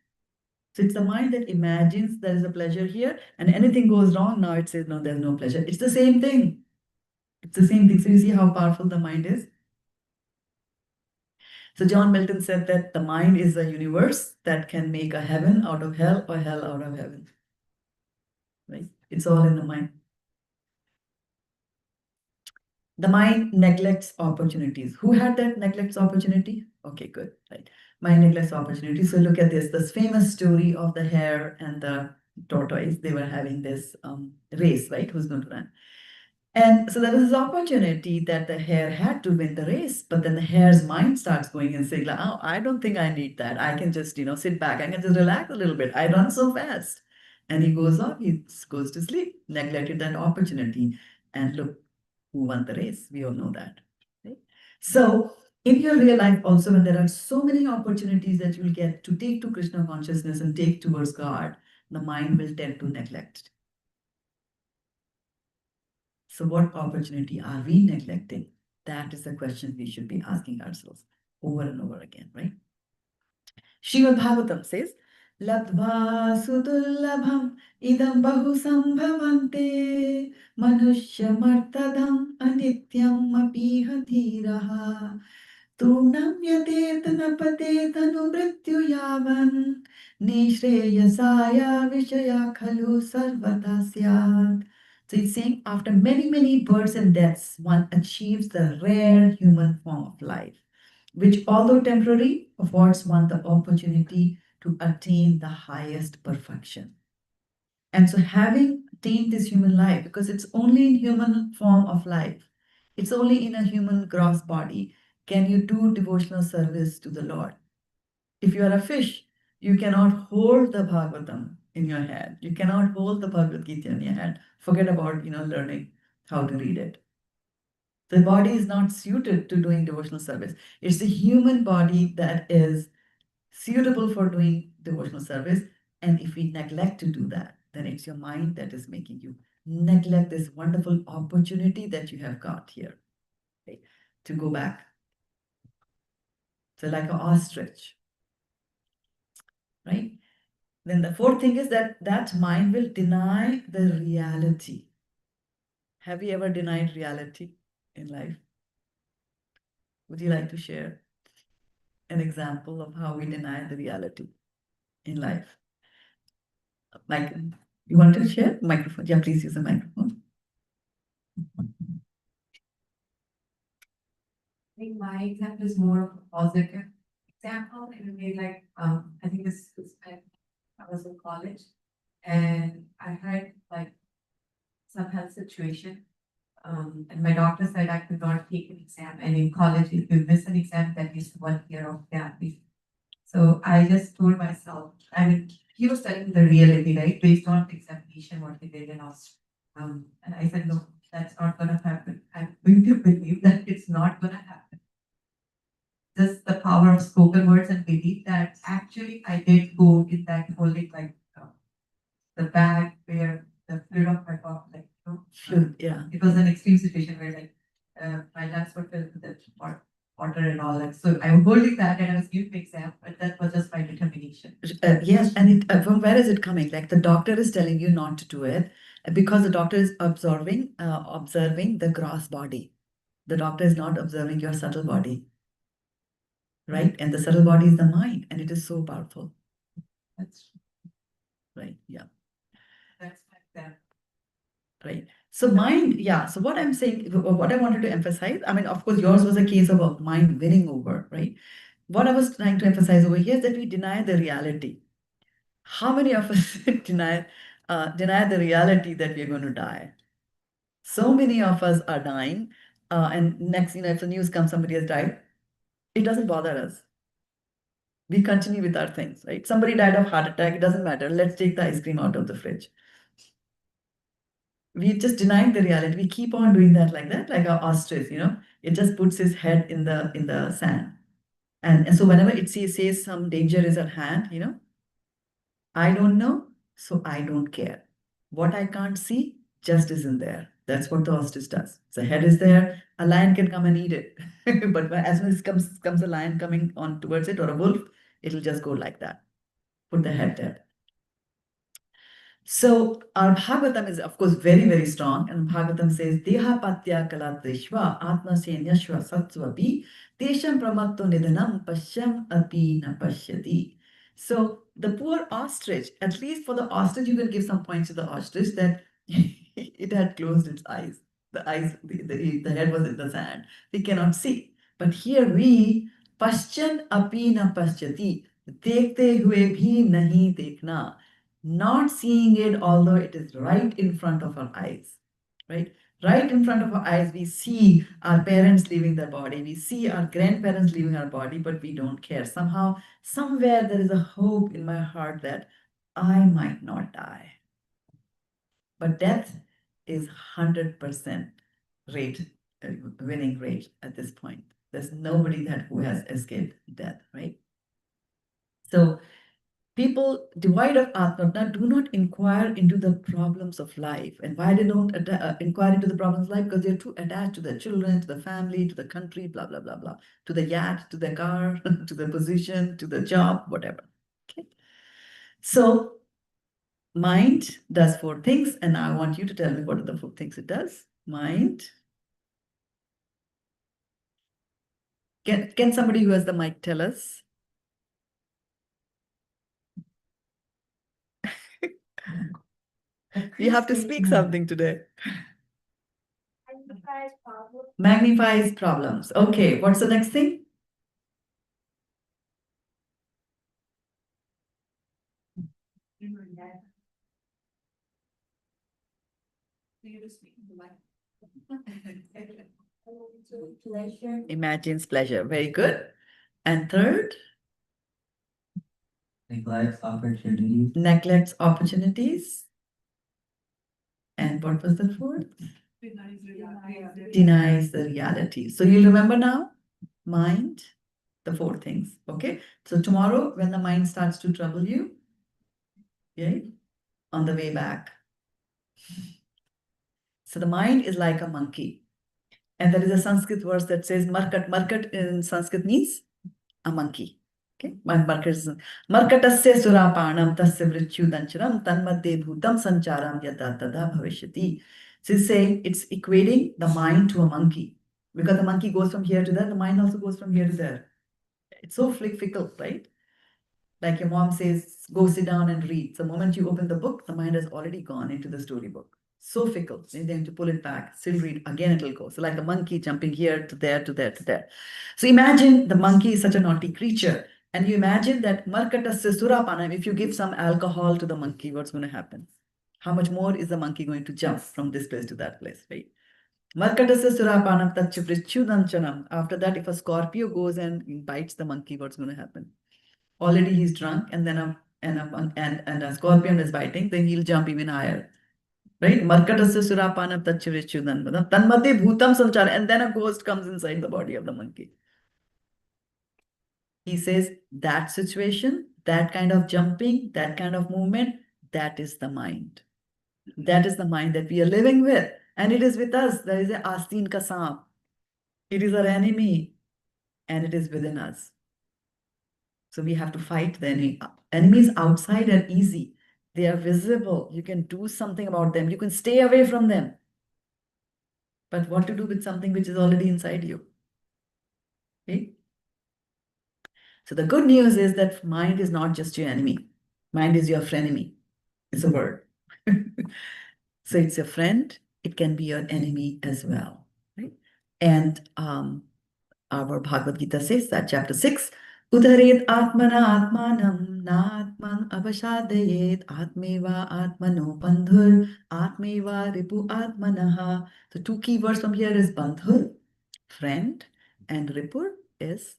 So it's the mind that imagines there is a pleasure here, and anything goes wrong, now it says, no, there's no pleasure. It's the same thing. It's the same thing. So you see how powerful the mind is? So John Milton said that the mind is a universe that can make a heaven out of hell or hell out of heaven. Right? It's all in the mind. The mind neglects opportunities. Who had that neglects opportunity? Okay, good. Right. Mind neglects opportunity. So look at this. This famous story of the hare and the tortoise. They were having this race, right? Who's going to run? And so there was this opportunity that the hare had to win the race, but then the hare's mind starts going and saying, like, oh, I don't think I need that. I can just, sit back. I can just relax a little bit. I run so fast. And he goes off, he goes to sleep, neglected that opportunity. And look, who won the race? We all know that. Right? So in your real life also, when there are so many opportunities that you'll get to take to Krishna consciousness and take towards God, the mind will tend to neglect. So what opportunity are we neglecting? That is the question we should be asking ourselves over and over again, right? Srimad Bhagavatam says, Labdva sudullabham idam bahu sambhavante manushya martadam anityam apiha dhiraha turnam yatet napatet anumrityu yavan nishreyasaya vishaya khalu sarvata syat. So it's saying after many, many births and deaths, one achieves the rare human form of life, which although temporary, affords one the opportunity to attain the highest perfection. And so having attained this human life, because it's only in human form of life, it's only in a human gross body, can you do devotional service to the Lord. If you are a fish, you cannot hold the Bhagavatam in your hand. You cannot hold the Bhagavad Gita in your hand. Forget about, learning how to read it. The body is not suited to doing devotional service. It's the human body that is suitable for doing devotional service. And if we neglect to do that, then it's your mind that is making you neglect this wonderful opportunity that you have got here, right, to go back. So like an ostrich, right? Then the fourth thing is that mind will deny the reality. Have you ever denied reality in life? Would you like to share an example of how we deny the reality in life? Like, you want to share? Microphone. Yeah, please use the microphone. I think my example is more of a positive example in a way like, I think this was when I was in college and I had like some health situation. And my doctor said I could not take an exam. And in college, if you miss an exam, that is 1 year of therapy. So I just told myself, I mean, he was telling me the reality, right? Based on examination, what he did in Austria. And I said, no, that's not gonna happen. I'm going to believe that it's not gonna happen. Just the power of spoken words and belief that actually I did go in that holding like the bag where the fluid of my body, like, Yeah. it was an extreme situation where like my lungs were filled with the water and all that. So I was holding that and I was giving the exam, but that was just my determination. Yes, and from where is it coming? Like the doctor is telling you not to do it because the doctor is observing the gross body. The doctor is not observing your subtle body, right? And the subtle body is the mind, and it is so powerful, That's right? Yeah, that's my exam. right. So mind, yeah. So what I'm saying, what I wanted to emphasize, I mean, of course, yours was a case of a mind winning over, right? What I was trying to emphasize over here is that we deny the reality. How many of us deny the reality that we're going to die? So many of us are dying, and next, if the news comes, somebody has died, it doesn't bother us. We continue with our things, right? Somebody died of heart attack, it doesn't matter. Let's take the ice cream out of the fridge. We just denying the reality. We keep on doing that, like an ostrich, it just puts his head in the sand. And so whenever it says some danger is at hand, I don't know, so I don't care. What I can't see just isn't there. That's what the ostrich does. The head is there. A lion can come and eat it, but as soon as comes a lion coming on towards it or a wolf, it'll just go like that. Put the head there. So our Bhagavatam is, of course, very, very strong. And Bhagavatam says, Deha patya kalatrishva atma senyashva satsvapi desham pramatto nidanam pashyam api na pashyati. So the poor ostrich, at least for the ostrich, you can give some points to the ostrich that it had closed its eyes. The head was in the sand. We cannot see. But here we, paschyan api na pashyati, dekhte hue bhi nahi dekhna. Not seeing it, although it is right in front of our eyes, right? Right in front of our eyes, we see our parents leaving their body, we see our grandparents leaving our body, but we don't care. Somehow, somewhere, there is a hope in my heart that I might not die. But death is 100% rate, winning rate at this point. There's nobody who has escaped death, right? So, people devoid of Atma do not inquire into the problems of life. And why they don't inquire into the problems of life? Because they're too attached to their children, to the family, to the country, blah, blah, blah, blah. To the yacht, to the car, to the position, to the job, whatever. Okay. So mind does 4 things. And I want you to tell me what are the 4 things it does. Mind. Can somebody who has the mic tell us? You have to speak something today. Magnifies problems. Okay, what's the next thing? Imagines pleasure. Very good. And third? Neglects opportunities. Neglects opportunities. And what was the fourth? Denies the reality. So you'll remember now? Mind, the 4 things. Okay. So tomorrow, when the mind starts to trouble you, okay, on the way back. So the mind is like a monkey. And there is a Sanskrit verse that says markat. Markat in Sanskrit means a monkey. Okay, Markatasya surapanam tasya vrichudancharam tanmadde bhutam sancharam yata tada bhavishyati. So he's saying it's equating the mind to a monkey. Because the monkey goes from here to there, the mind also goes from here to there. It's so fickle, right? Like your mom says, go sit down and read. The moment you open the book, the mind has already gone into the storybook. So fickle. Then you have to pull it back, still read, again it'll go. So like the monkey jumping here to there, to there, to there. So imagine the monkey is such a naughty creature. And you imagine that Markatasya surapanam, if you give some alcohol to the monkey, what's going to happen? How much more is the monkey going to jump from this place to that place, right? Markatasya surapanam tachivrichudanchanam. After that, if a Scorpio goes and bites the monkey, what's going to happen? Already he's drunk, and then a scorpion is biting, then he'll jump even higher. Right? Markatasya surapanam tachivrichudan. Tanmate bhutam sanchara, and then a ghost comes inside the body of the monkey. He says that situation, that kind of jumping, that kind of movement, that is the mind. That is the mind that we are living with. And it is with us. There is a astin ka saap. It is our enemy. And it is within us. So we have to fight the enemy. Enemies outside are easy. They are visible. You can do something about them. You can stay away from them. But what to do with something which is already inside you? Okay? So the good news is that mind is not just your enemy. Mind is your frenemy. It's a word. So it's your friend. It can be your enemy as well. Right? And our Bhagavad Gita says that, chapter 6, Udaret atmana atmanam na atman avashadayet atmeva atmano bandhur atmeva ripu atmanaha. The two key words from here is bandhur, friend, and ripur is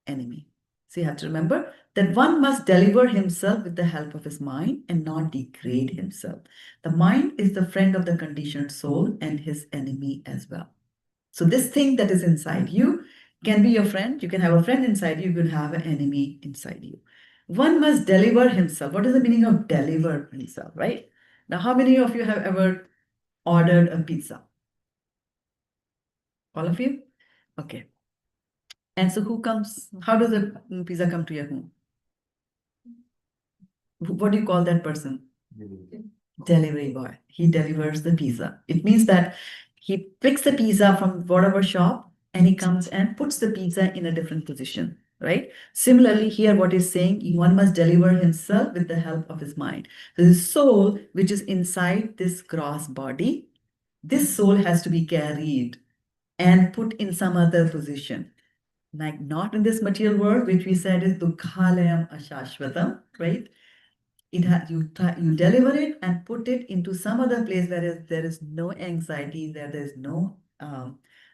enemy. So you have to remember that one must deliver himself with the help of his mind and not degrade himself. The mind is the friend of the conditioned soul and his enemy as well. So this thing that is inside you can be your friend. You can have a friend inside you. You can have an enemy inside you. One must deliver himself. What is the meaning of deliver himself, right? Now, how many of you have ever ordered a pizza? All of you? Okay. And so who comes? How does the pizza come to your home? What do you call that person? Delivery boy. He delivers the pizza. It means that he picks the pizza from whatever shop and he comes and puts the pizza in a different position, right? Similarly, here what he's saying, one must deliver himself with the help of his mind. So the soul, which is inside this gross body, this soul has to be carried and put in some other position. Like not in this material world, which we said is dukkhalayam ashashvatam, right? You deliver it and put it into some other place where there is no anxiety, there is no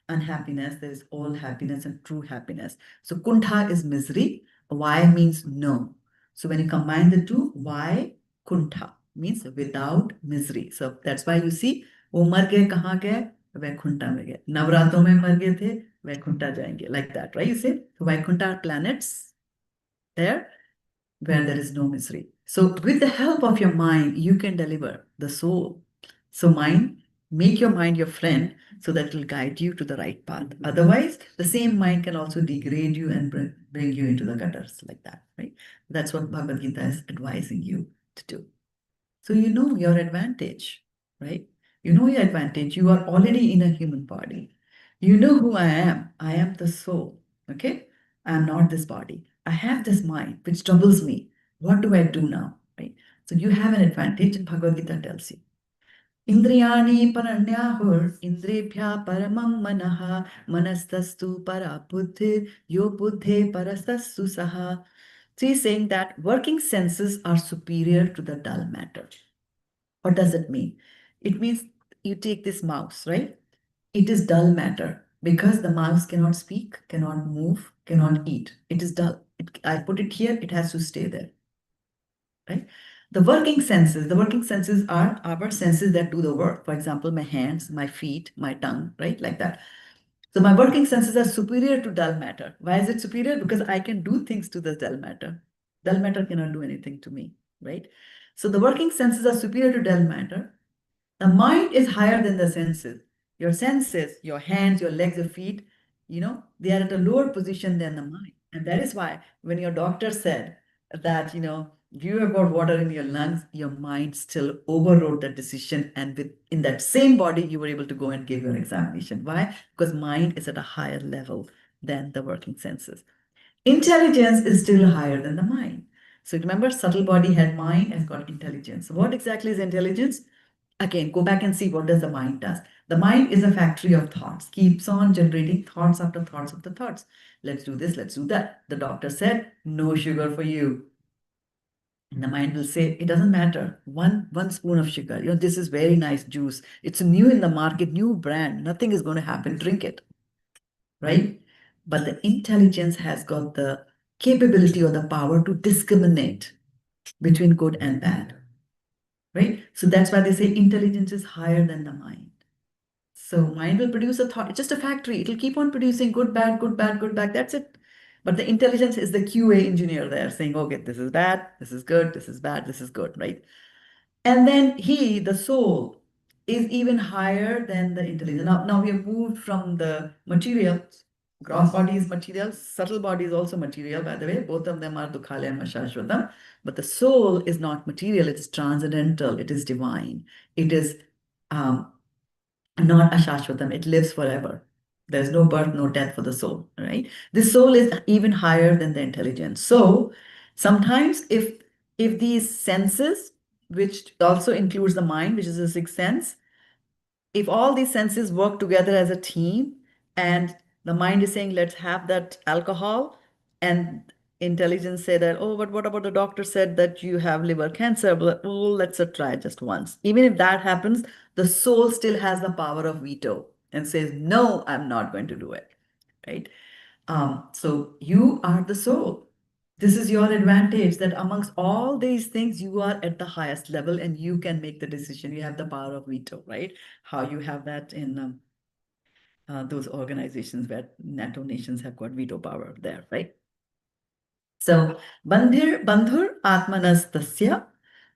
unhappiness, there is all happiness and true happiness. So kuntha is misery, why means no. So when you combine the two, why kuntha means without misery. So that's why you see, वो मर गए कहाँ गए वैकुंठा में गए नवरात्रों में मर गए थे वैकुंठा जाएंगे like that, right? You see, Vaikuntha are planets there where there is no misery. So with the help of your mind, you can deliver the soul. So mind, make your mind your friend so that it will guide you to the right path. Otherwise, the same mind can also degrade you and bring you into the gutters like that, right? That's what Bhagavad Gita is advising you to do. So you know your advantage, right? You know your advantage. You are already in a human body. You know who I am. I am the soul, okay? I am not this body. I have this mind which troubles me. What do I do now, right? So you have an advantage, and Bhagavad Gita tells you. Indriyani paranyahur indrebhya paramam manaha manastastu para buddhi yo buddhe parastastu saha. So he's saying that working senses are superior to the dull matter. What does it mean? It means you take this mouse, right? It is dull matter because the mouse cannot speak, cannot move, cannot eat. It is dull. I put it here, it has to stay there, right? The working senses are our senses that do the work. For example, my hands, my feet, my tongue, right? Like that. So my working senses are superior to dull matter. Why is it superior? Because I can do things to the dull matter. Dull matter cannot do anything to me, right? So the working senses are superior to dull matter. The mind is higher than the senses. Your senses, your hands, your legs, your feet, they are at a lower position than the mind. And that is why when your doctor said that, you have got water in your lungs, your mind still overrode that decision. And in that same body, you were able to go and give your examination. Why? Because mind is at a higher level than the working senses. Intelligence is still higher than the mind. So remember, subtle body had mind and got intelligence. What exactly is intelligence? Again, go back and see what does the mind does. The mind is a factory of thoughts, keeps on generating thoughts after thoughts after thoughts. Let's do this, let's do that. The doctor said, no sugar for you. And the mind will say, it doesn't matter. One spoon of sugar. This is very nice juice. It's new in the market, new brand. Nothing is going to happen. Drink it. Right? But the intelligence has got the capability or the power to discriminate between good and bad. Right? So that's why they say intelligence is higher than the mind. So mind will produce a thought. It's just a factory. It'll keep on producing good, bad, good, bad, good, bad. That's it. But the intelligence is the QA engineer there saying, okay, this is bad, this is good, this is bad, this is good, right? And then he, the soul, is even higher than the intelligence. Now we have moved from the material. Gross body is material, subtle body is also material, by the way. Both of them are Dukhalaya and Shashvatam. But the soul is not material, it is transcendental, it is divine. It is not ashashvatam, it lives forever. There's no birth, no death for the soul, right? The soul is even higher than the intelligence. So sometimes if these senses, which also includes the mind, which is the sixth sense, if all these senses work together as a team and the mind is saying, let's have that alcohol, and intelligence say that, oh, but what about the doctor said that you have liver cancer? But, oh, let's try just once. Even if that happens, the soul still has the power of veto and says, no, I'm not going to do it, right? So you are the soul. This is your advantage that amongst all these things, you are at the highest level and you can make the decision. You have the power of veto, right? How you have that in those organizations where NATO nations have got veto power there, right? So, bandhur atmanastasya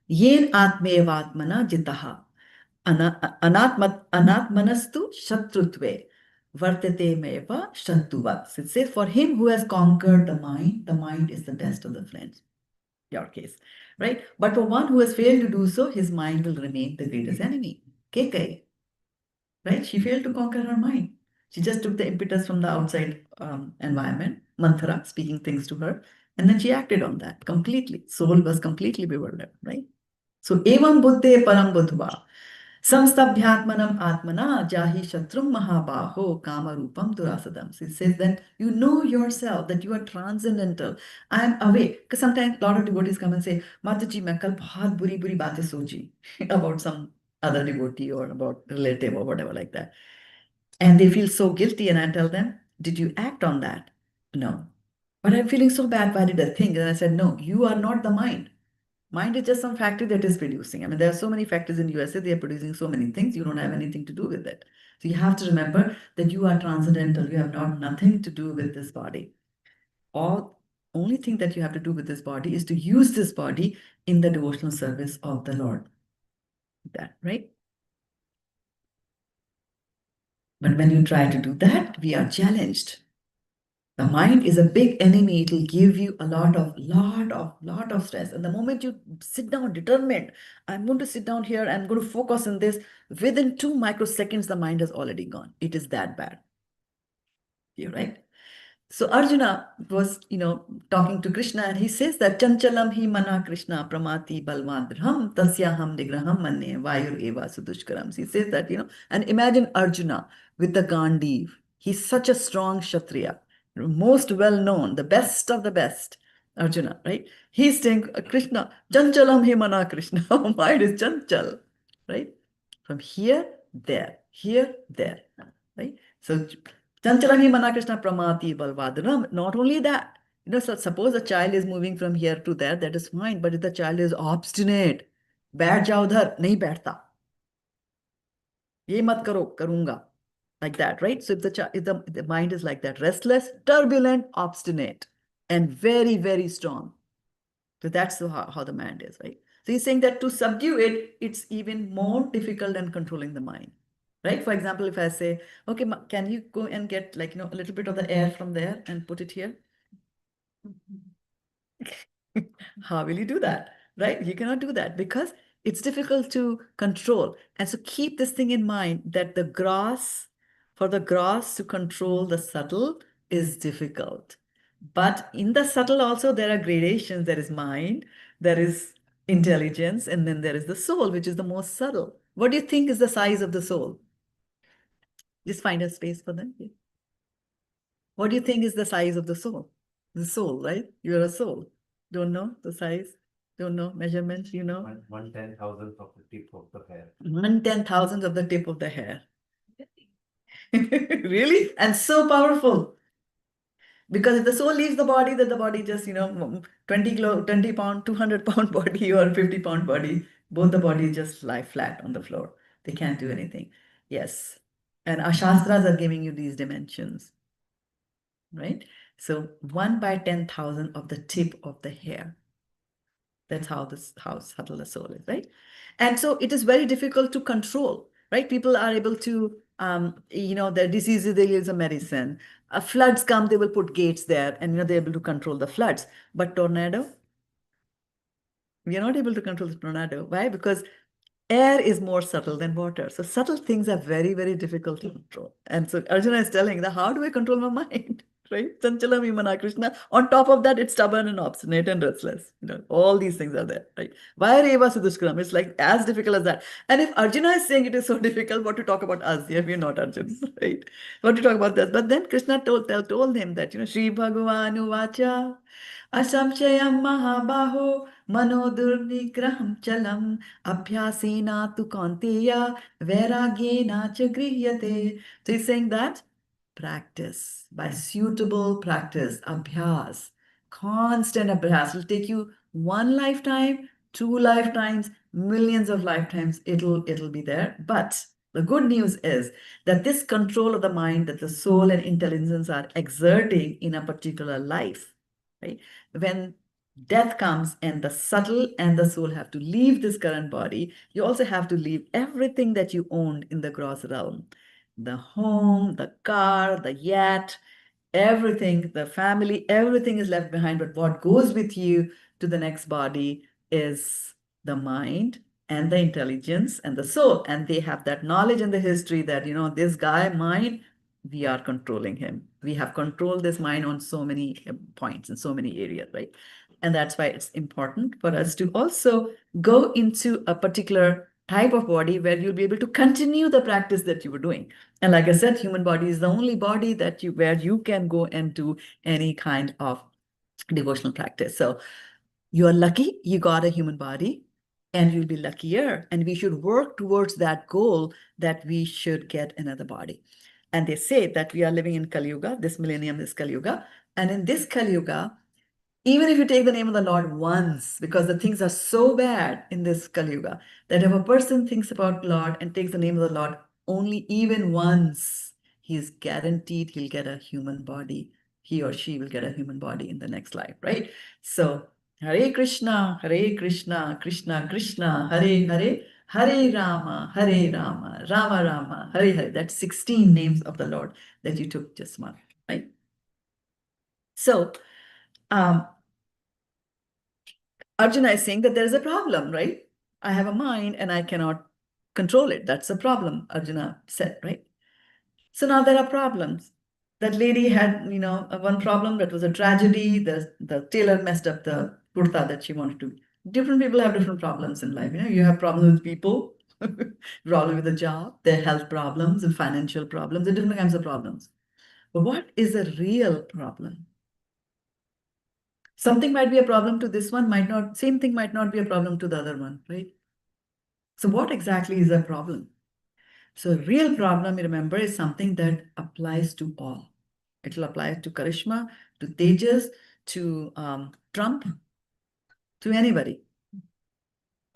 yen atmevatmana jitaha anatmanastu shatrutve vartate meva shantuvat. It says, for him who has conquered the mind is the best of the friends. Your case, right? But for one who has failed to do so, his mind will remain the greatest enemy. Kekai, right? She failed to conquer her mind. She just took the impetus from the outside environment, Manthara speaking things to her, and then she acted on that completely. Soul was completely bewildered, right? So, evam buddhe param buddhva. Samstabhyatmanam atmana jahi shatrum mahabaho kamarupam durasadam. So it says that you know yourself, that you are transcendental. I am away. Because sometimes a lot of devotees come and say, Mataji, main kal bahut buri baatein sochi about some other devotee or about relative or whatever like that. And they feel so guilty, and I tell them, did you act on that? No. But I'm feeling so bad. Why did I think? And I said, no, you are not the mind. Mind is just some factory that is producing. I mean, there are so many factories in USA, they are producing so many things, you don't have anything to do with it. So you have to remember that you are transcendental. You have nothing to do with this body. Only thing that you have to do with this body is to use this body in the devotional service of the Lord. That, right? But when you try to do that, we are challenged. The mind is a big enemy. It will give you a lot of stress. And the moment you sit down determined, I'm going to sit down here, I'm going to focus on this, within 2 microseconds, the mind has already gone. It is that bad. You're right. So Arjuna was, talking to Krishna, and he says that chanchalam hi mana Krishna pramati balvadrham tasyaham nigraham manne vayur eva sudushkaram. He says that, and imagine Arjuna with the Gandiv. He's such a strong Kshatriya, most well known, the best of the best, Arjuna, right? He's saying, Krishna, chanchalam hi mana Krishna. Mind is chanchal, right? From here, there, right? So Chanchalami Mana Krishna Pramati Balvadram. Not only that, so suppose a child is moving from here to there, that is fine. But if the child is obstinate, baith jao udhar, nahi baithta. Ye mat karo, karunga. Like that, right? So if the mind is like that, restless, turbulent, obstinate, and very, very strong. So that's how the mind is, right? So he's saying that to subdue it, it's even more difficult than controlling the mind. Right? For example, if I say, okay, can you go and get a little bit of the air from there and put it here? How will you do that? Right? You cannot do that because it's difficult to control. And so keep this thing in mind that for the gross to control the subtle is difficult. But in the subtle also, there are gradations. There is mind, there is intelligence, and then there is the soul, which is the most subtle. What do you think is the size of the soul? Just find a space for them. Yeah. What do you think is the size of the soul? The soul, right? You're a soul. Don't know the size? Don't know measurements, you know? 1/10,000th of the tip of the hair. 1/10,000th of the tip of the hair. Really? And so powerful. Because if the soul leaves the body, then the body just, 20 pound, 200-pound body or 50-pound body, both the bodies just lie flat on the floor. They can't do anything. Yes. And our Shastras are giving you these dimensions, right? So 1/10,000 of the tip of the hair. That's how subtle the soul is, right? And so it is very difficult to control, right? People are able to, their diseases, they use a medicine. Floods come, they will put gates there, and they're able to control the floods. But tornado, we are not able to control the tornado. Why? Because air is more subtle than water. So subtle things are very, very difficult to control. And so Arjuna is telling that how do I control my mind? Right? Chanchalam Vimana Krishna. On top of that, it's stubborn and obstinate and restless. All these things are there, right? Why Reva Sudushkram? It's like as difficult as that. And if Arjuna is saying it is so difficult, what to talk about us? Yeah, we're not Arjuna, right? What to talk about this? But then Krishna told him that, Shri Bhagavanu Vacha, Asamshayam Mahabaho, Manodurnigraham Chalam, Abhyasena tu Kaunteya, Vairagyena cha grihyate. So he's saying that practice, by suitable practice, abhyas, constant abhyas, will take you one lifetime, 2 lifetimes, millions of lifetimes, it'll be there. But the good news is that this control of the mind that the soul and intelligence are exerting in a particular life, right? When death comes and the subtle and the soul have to leave this current body, you also have to leave everything that you owned in the gross realm. The home, the car, the yacht, everything, the family, everything is left behind. But what goes with you to the next body is the mind and the intelligence and the soul. And they have that knowledge and the history that, this guy, mind, we are controlling him. We have controlled this mind on so many points in so many areas, right? And that's why it's important for us to also go into a particular type of body where you'll be able to continue the practice that you were doing. And like I said, human body is the only body where you can go and do any kind of devotional practice. So you're lucky you got a human body, and you'll be luckier. And we should work towards that goal that we should get another body. And they say that we are living in Kali Yuga, this millennium is Kali Yuga. And in this Kali Yuga, even if you take the name of the Lord once, because the things are so bad in this Kali Yuga, that if a person thinks about Lord and takes the name of the Lord only even once, he is guaranteed he'll get a human body. He or she will get a human body in the next life, right? So, Hare Krishna, Krishna Krishna, Hare Hare, Hare Rama, Rama Rama, Hare Hare. That's 16 names of the Lord that you took just one, right? So, Arjuna is saying that there is a problem, right? I have a mind and I cannot control it. That's a problem, Arjuna said, right? So now there are problems. That lady had, one problem that was a tragedy. The tailor messed up the kurta that she wanted to. Different people have different problems in life. You have problems with people, problem with the job, their health problems and financial problems, and different kinds of problems. But what is a real problem? Something might be a problem to this one, same thing might not be a problem to the other one, right? So what exactly is a problem? So a real problem, remember, is something that applies to all. It will apply to Karishma, to Tejas, to Trump, to anybody.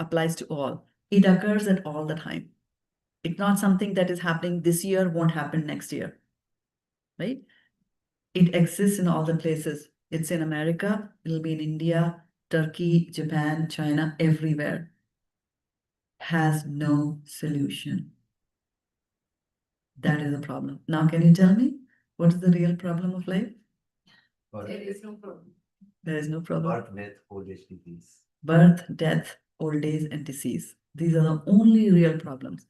Applies to all. It occurs at all the time. It's not something that is happening this year, won't happen next year, right? It exists in all the places. It's in America, it'll be in India, Turkey, Japan, China, everywhere. Has no solution. That is a problem. Now, can you tell me what is the real problem of life? There is no problem. There is no problem. Birth, death, old age, disease. Birth, death, old age, and disease. These are the only real problems.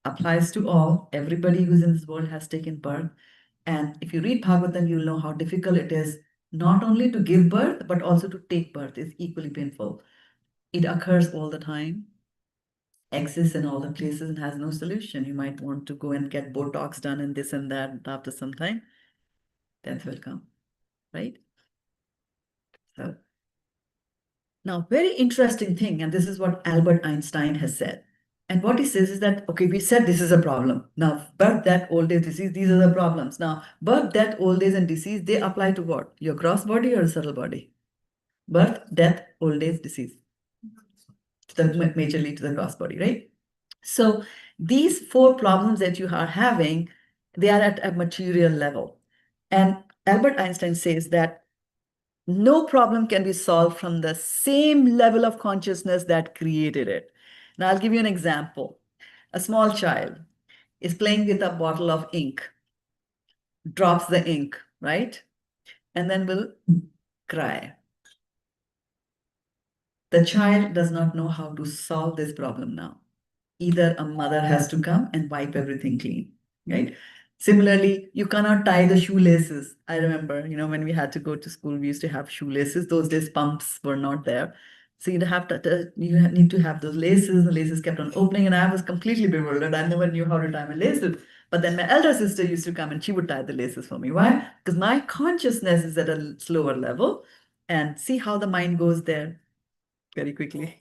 Applies to all. Everybody who's in this world has taken birth. And if you read Bhagavatam, you'll know how difficult it is not only to give birth, but also to take birth is equally painful. It occurs all the time, exists in all the places, and has no solution. You might want to go and get Botox done and this and that, and after some time, death will come, right? So now, very interesting thing, and this is what Albert Einstein has said. And what he says is that, okay, we said this is a problem. Now, birth, death, old age, disease, these are the problems. Now, birth, death, old age, and disease, they apply to what? Your gross body or subtle body? Birth, death, old age, disease. Majorly to the gross body, right? So these four problems that you are having, they are at a material level. And Albert Einstein says that no problem can be solved from the same level of consciousness that created it. Now, I'll give you an example. A small child is playing with a bottle of ink, drops the ink, right? And then will cry. The child does not know how to solve this problem now. Either a mother has to come and wipe everything clean, right? Similarly, you cannot tie the shoelaces. I remember, when we had to go to school, we used to have shoelaces. Those days, pumps were not there. So you need to have those laces. The laces kept on opening, and I was completely bewildered. I never knew how to tie my laces. But then my elder sister used to come and she would tie the laces for me. Why? Because my consciousness is at a slower level, and see how the mind goes there very quickly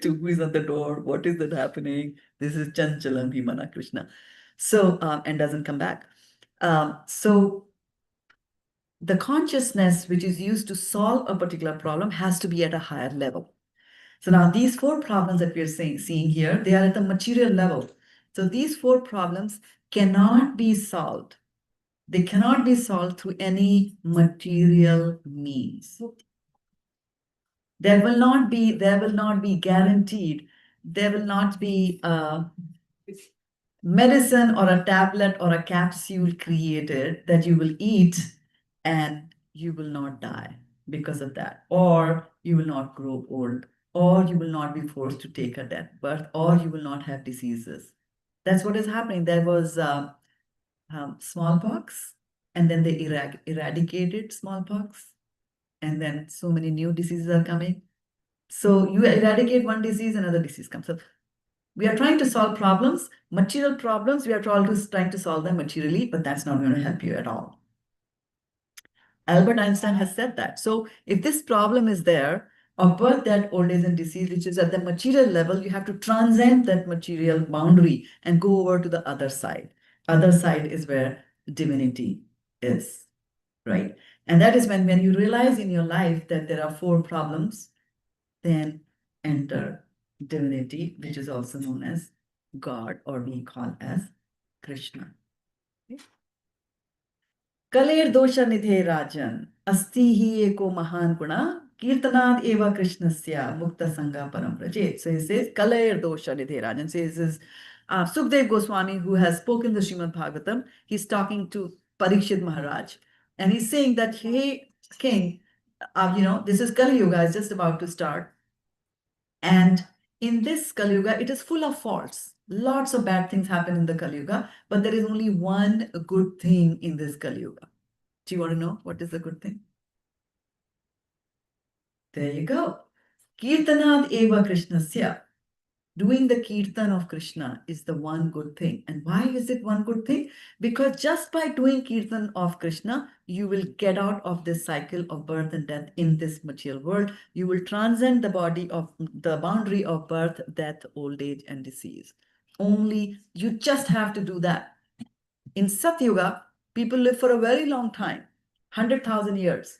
to who is at the door, what is that happening? This is Chanchalam Bhimana Krishna. So, and doesn't come back. So the consciousness which is used to solve a particular problem has to be at a higher level. So now these four problems that we are seeing here, they are at the material level. So these four problems cannot be solved. They cannot be solved through any material means. There will not be guaranteed, there will not be medicine or a tablet or a capsule created that you will eat and you will not die because of that, or you will not grow old, or you will not be forced to take a death birth, or you will not have diseases. That's what is happening. There was smallpox, and then they eradicated smallpox, and then so many new diseases are coming. So you eradicate one disease, another disease comes up. We are trying to solve problems, material problems. We are trying to solve them materially, but that's not going to help you at all. Albert Einstein has said that. So if this problem is there, of birth, death, old age, and disease, which is at the material level, you have to transcend that material boundary and go over to the other side. Other side is where divinity is, right? And that is when you realize in your life that there are four problems, then enter divinity, which is also known as God, or we call as Krishna. Kaler dosha nidhe rajan, asti hi eko mahan guna, kirtanad eva krishnasya, mukta sangha param prajet. So he says, Kaler dosha nidhe rajan. So this is Sukhdev Goswami, who has spoken the Srimad Bhagavatam. He's talking to Parikshit Maharaj. And he's saying that, hey, king, this is Kali Yuga, is just about to start. And in this Kali Yuga, it is full of faults. Lots of bad things happen in the Kali Yuga, but there is only one good thing in this Kali Yuga. Do you want to know what is the good thing? There you go. Kirtanad eva Krishnasya. Doing the kirtan of Krishna is the one good thing. And why is it one good thing? Because just by doing kirtan of Krishna, you will get out of this cycle of birth and death in this material world. You will transcend the boundary of birth, death, old age, and disease. Only you just have to do that. In Satyuga, people live for a very long time, 100,000 years.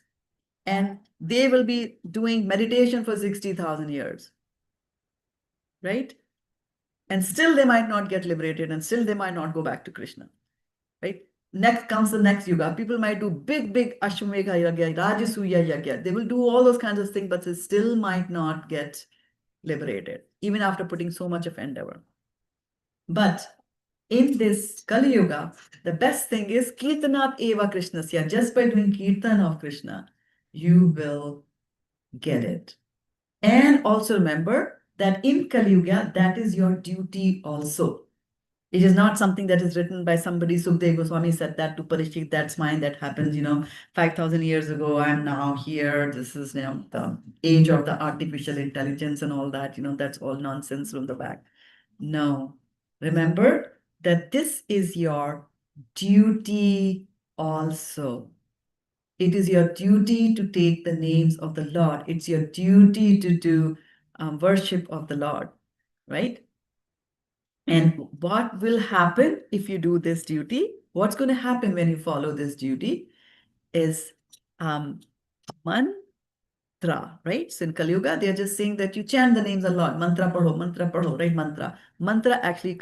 And they will be doing meditation for 60,000 years. Right? And still they might not get liberated, and still they might not go back to Krishna. Right? Next comes the next yuga. People might do big Ashwamedha Yagya, Rajasuya Yagya. They will do all those kinds of things, but they still might not get liberated, even after putting so much of endeavor. But in this Kali Yuga, the best thing is Kirtanat Eva Krishnasya. Just by doing Kirtan of Krishna, you will Get it? And also remember that in Kali Yuga, that is your duty also. It is not something that is written by somebody. Sukdev Goswami said that to Parikshit, that's mine, that happened, 5,000 years ago. I'm now here. This is, the age of the artificial intelligence and all that, that's all nonsense from the back. No. Remember that this is your duty also. It is your duty to take the names of the Lord. It's your duty to do worship of the Lord, right? And what will happen if you do this duty? What's going to happen when you follow this duty is mantra, right? So in Kali Yuga, they're just saying that you chant the names of Lord. Mantra padho, right? Mantra. Mantra actually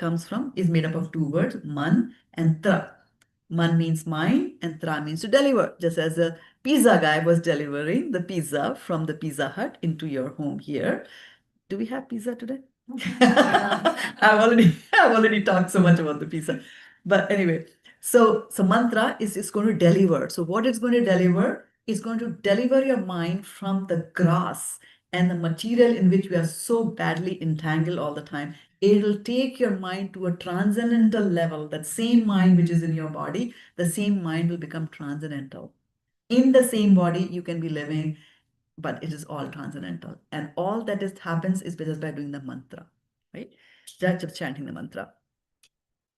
is made up of two words, man and tra. Man means mind and tra means to deliver. Just as a pizza guy was delivering the pizza from the Pizza Hut into your home here. Do we have pizza today? I've already talked so much about the pizza. But anyway, so mantra is going to deliver. So what it's going to deliver is going to deliver your mind from the grass and the material in which we are so badly entangled all the time. It'll take your mind to a transcendental level. That same mind which is in your body, the same mind will become transcendental. In the same body, you can be living, but it is all transcendental. And all that happens is just by doing the mantra, right? Just chanting the mantra.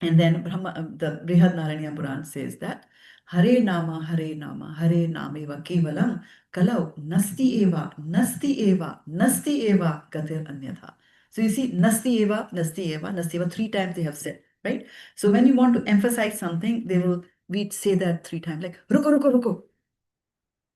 And then the Brihad Narayana Puran says that Hare Nama, Hare Nama, Hare Nameva Kevalam, Kalau, Nasti Eva, Nasti Eva, Nasti Eva, Gatir Anyatha. So you see, Nasti Eva, Nasti Eva, Nasti Eva, 3 times they have said, right? So when you want to emphasize something, we say that 3 times, like Ruko, Ruko, Ruko.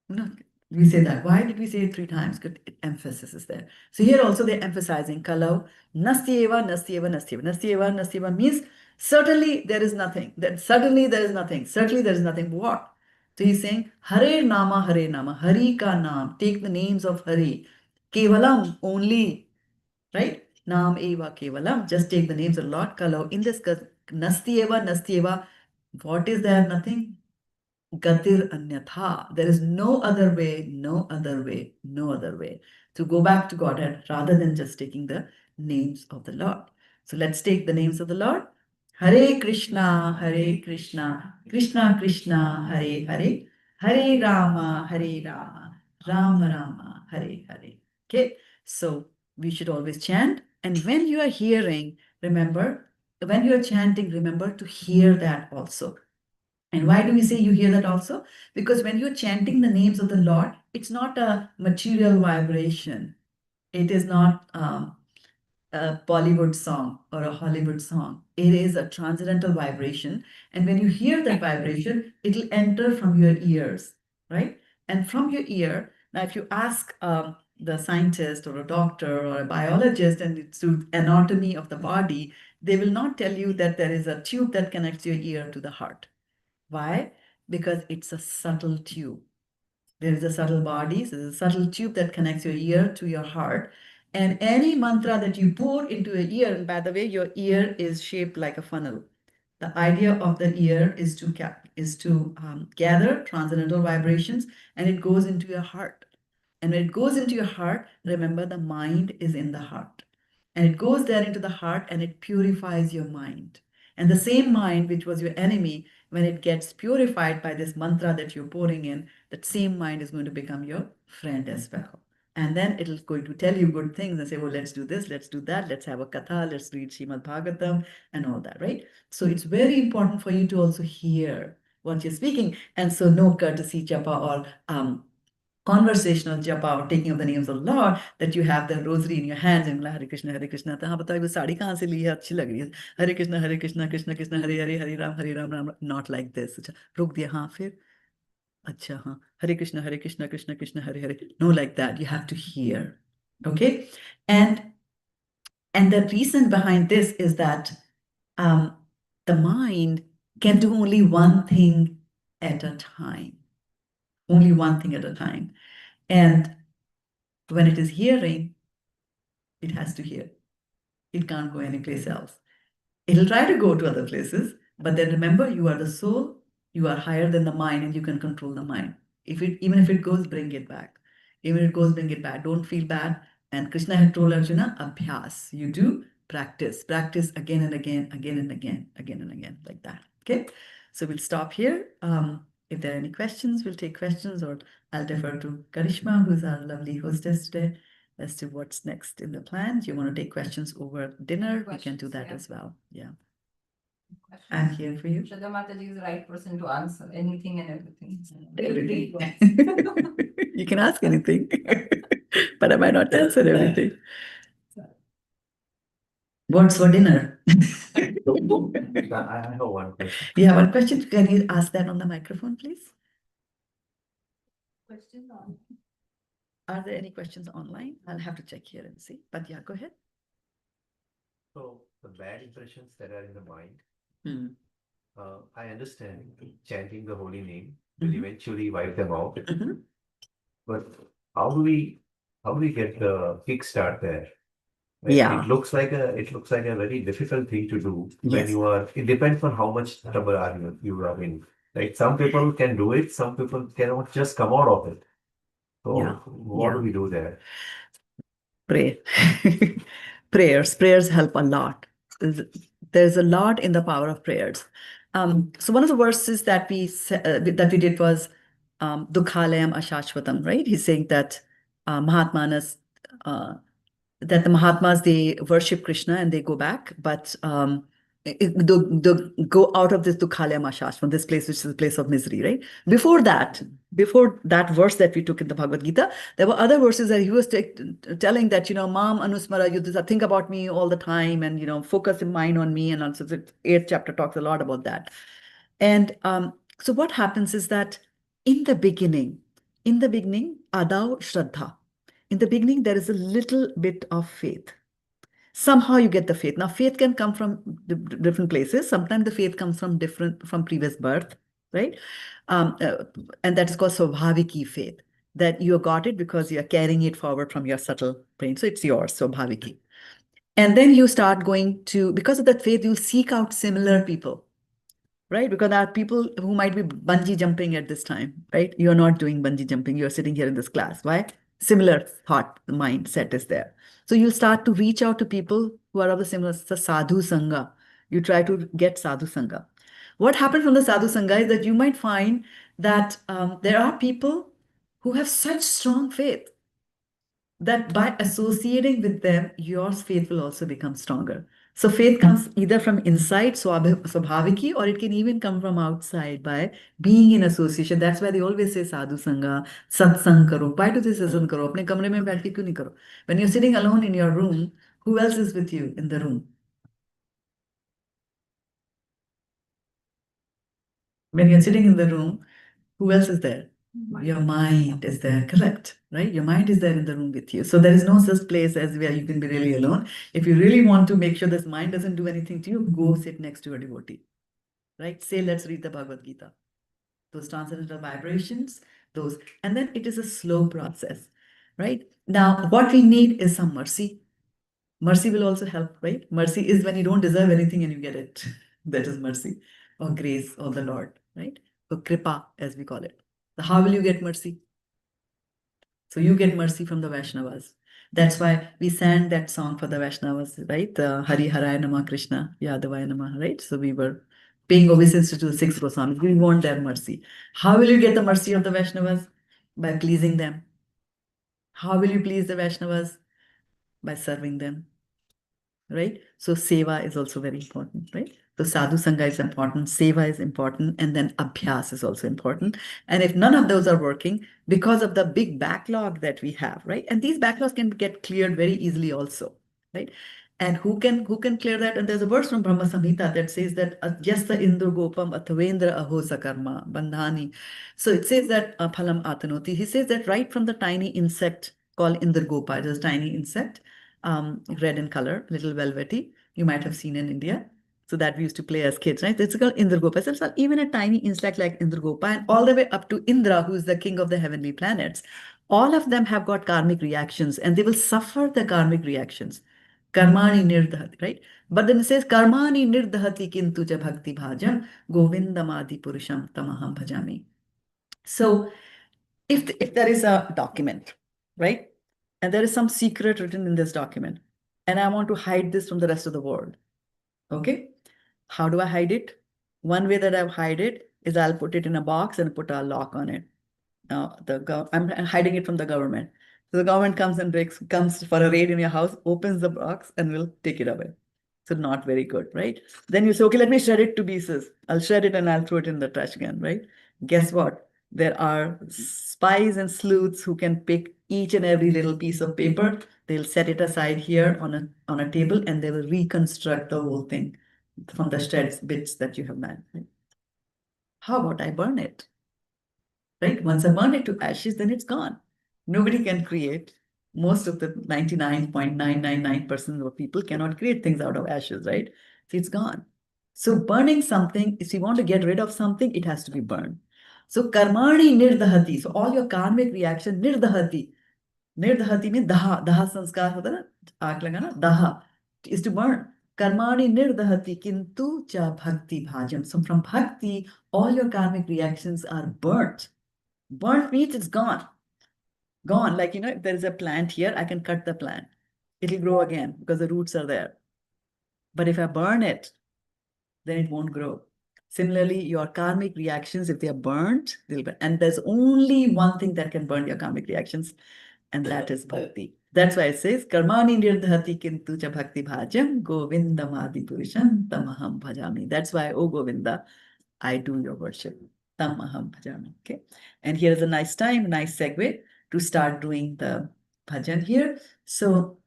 No, we say that. Why did we say it 3 times? Good emphasis is there. So here also they're emphasizing Kalau, Nasti Eva, Nasti Eva, Nasti Eva. Nasti Eva, Nasti Eva means certainly there is nothing. That suddenly there is nothing. Certainly there is nothing. What? So he's saying Hare Nama, Hare Nama, Hari ka naam. Take the names of Hari. Kevalam, only. Right? Naam Eva Kevalam. Just take the names of Lord Kalau. In this Nasti Eva, Nasti Eva. What is there? Nothing. Gatir Anyatha. There is no other way, no other way, no other way to go back to Godhead rather than just taking the names of the Lord. So let's take the names of the Lord. Hare Krishna, Krishna Krishna, Hare Hare, Hare Rama, Rama Rama, Hare Hare. Okay, so we should always chant. And when you are hearing, remember, when you are chanting, remember to hear that also. And why do we say you hear that also? Because when you're chanting the names of the Lord, it's not a material vibration. It is not a Bollywood song or a Hollywood song. It is a transcendental vibration. And when you hear that vibration, it'll enter from your ears, right? And from your ear, now if you ask the scientist or a doctor or a biologist and it's to anatomy of the body, they will not tell you that there is a tube that connects your ear to the heart. Why? Because it's a subtle tube. There is a subtle body, so there's a subtle tube that connects your ear to your heart. And any mantra that you pour into your ear, and by the way, your ear is shaped like a funnel. The idea of the ear is to gather transcendental vibrations, and it goes into your heart. And when it goes into your heart, remember the mind is in the heart. And it goes there into the heart and it purifies your mind. And the same mind, which was your enemy, when it gets purified by this mantra that you're pouring in, that same mind is going to become your friend as well. And then it is going to tell you good things and say, well, let's do this, let's do that, let's have a katha, let's read Srimad Bhagavatam and all that, right? So it's very important for you to also hear what you're speaking. And so no courtesy japa or conversational japa or taking of the names of the Lord, that you have the rosary in your hands and Hare Krishna, Hare Krishna. तो हाँ बताओ वो साड़ी कहाँ से ली है, अच्छी लग रही है. Hare Krishna, Hare Krishna, Krishna Krishna, Hare Hare, Hare Ram, Ram. Not like this. अच्छा रुक दिया हाँ फिर. अच्छा हाँ Hare Krishna, Krishna Krishna, Hare Hare. No, like that. You have to hear. Okay, and the reason behind this is that the mind can do only one thing at a time. Only one thing at a time. And when it is hearing, it has to hear. It can't go anyplace else. It'll try to go to other places, but then remember, you are the soul, you are higher than the mind, and you can control the mind. Even if it goes, bring it back. Even if it goes, bring it back. Don't feel bad. And Krishna had told Arjuna, Abhyas. You do practice. Practice again and again, again and again, again and again, like that. Okay. So we'll stop here. If there are any questions, we'll take questions, or I'll defer to Karishma, who's our lovely hostess today, as to what's next in the plans. You want to take questions over dinner, we can do Questions, that yeah. as well. Yeah. I'm here for you. Shraddha Mataji is the right person to answer anything and everything. Everything. You can ask anything, but I might not answer everything. What's for dinner? I have one question. You have one question? Can you ask that on the microphone, please? Question on. Are there any questions online? I'll have to check here and see. But yeah, go ahead. So the bad impressions that are in the mind, Hmm. I understand chanting the holy name will Mhm. eventually wipe them out. Mhm. But how do we get the kickstart there? Right? Yeah. It looks like a very difficult thing to do when Yes. you are. It depends on how much trouble you are in. Like some people can do it, some people cannot just come out of it. So Yeah. what do we do there? Pray. Prayers help a lot. There's a lot in the power of prayers. So one of the verses that we did was Dukhalayam Ashashvatam, right? He's saying that Mahatmanas, that the Mahatmas, they worship Krishna and they go back, but they go out of this Dukhalayam Ashashvatam, this place which is a place of misery, right? Before that verse that we took in the Bhagavad Gita, there were other verses that he was telling that, Mam Anusmara Yudhisa, think about me all the time and, focus your mind on me. And also the 8th chapter talks a lot about that. And so what happens is that in the beginning, Adau Shraddha, in the beginning, there is a little bit of faith. Somehow you get the faith. Now, faith can come from different places. Sometimes the faith comes from previous birth, right? And that is called Swabhaviki faith, that you got it because you are carrying it forward from your subtle brain. So it's yours, Swabhaviki. And then you start because of that faith, you seek out similar people, right? Because there are people who might be bungee jumping at this time, right? You're not doing bungee jumping. You're sitting here in this class. Why? Similar thought mindset is there. So you start to reach out to people who are of the similar, the sadhu sangha. You try to get sadhu sangha. What happens from the sadhu sangha is that you might find that there are people who have such strong faith that by associating with them, your faith will also become stronger. So faith comes either from inside, Swabhaviki, or it can even come from outside by being in association. That's why they always say sadhu sangha, satsang karo. Why do they say satsang karo? Apne kamre mein baith ke kyun nahi karo? When you're sitting alone in your room, who else is with you in the room? When you're sitting in the room, who else is there? Your mind is there, correct, right? Your mind is there in the room with you. So there is no such place as where you can be really alone. If you really want to make sure this mind doesn't do anything to you, go sit next to a devotee, right? Say, let's read the Bhagavad Gita. Those transcendental vibrations, and then it is a slow process, right? Now, what we need is some mercy. Mercy will also help, right? Mercy is when you don't deserve anything and you get it. That is mercy or grace of the Lord, right? So kripa, as we call it. So how will you get mercy? So you get mercy from the Vaishnavas. That's why we sang that song for the Vaishnavas, right? The Hari Haraya Nama Krishna, Yadavaya Nama, right? So we were paying obeisance to the 6 Goswamis. We want their mercy. How will you get the mercy of the Vaishnavas? By pleasing them. How will you please the Vaishnavas? By serving them, right? So seva is also very important, right? So sadhu sangha is important, seva is important, and then abhyas is also important. And if none of those are working, because of the big backlog that we have, right? And these backlogs can get cleared very easily also, right? And who can clear that? And there's a verse from Brahma Samhita that says that Yasta Indra Gopam Athavendra Aho Sakarma Bandhani. So it says that Phalam Atanoti. He says that right from the tiny insect called Indra Gopa, it is a tiny insect, red in color, little velvety. You might have seen in India. So that we used to play as kids, right? It's called Indragopa. So even a tiny insect like Indragopa, and all the way up to Indra, who is the king of the heavenly planets, all of them have got karmic reactions and they will suffer the karmic reactions. Karmani nirdhati, right? But then it says, Karmani nirdhati kintu ja bhakti bhajam govindamadi purusham tamaham bhajami. So if there is a document right? And there is some secret written in this document. And I want to hide this from the rest of the world. Okay? How do I hide it? One way that I hide it is I'll put it in a box and put a lock on it. I'm hiding it from the government. So the government comes for a raid in your house, opens the box and will take it away. So not very good, right? Then you say, okay, let me shred it to pieces. I'll shred it and I'll throw it in the trash can, right? Guess what? There are spies and sleuths who can pick each and every little piece of paper. They'll set it aside here on a table and they will reconstruct the whole thing from the shreds bits that you have made. Right? How about I burn it? Right? Once I burn it to ashes, then it's gone. Nobody can create. Most of the 99.999% of people cannot create things out of ashes, right? So it's gone. So burning something, if you want to get rid of something, it has to be burned. So karmani nirdahati. So all your karmic reaction, nirdahati. Nirdahati means daha sanskar hota na, aag lagana, daha is to burn. Karmani nirdahati kintu cha bhakti bhajam. So from bhakti, all your karmic reactions are burnt. Burnt means it's gone. Gone. Like, if there is a plant here, I can cut the plant. It'll grow again because the roots are there. But if I burn it, then it won't grow. Similarly, your karmic reactions, if they are burnt, they'll burn. And there's only one thing that can burn your karmic reactions, and that is bhakti. That's why it says, Karmani nirdhati kintu cha bhakti bhajam govindamadi purusham tamaham bhajami. That's why, oh Govinda, I do your worship. Tam aham bhajami. Okay. And here is a nice time, nice segue to start doing the bhajan here. So,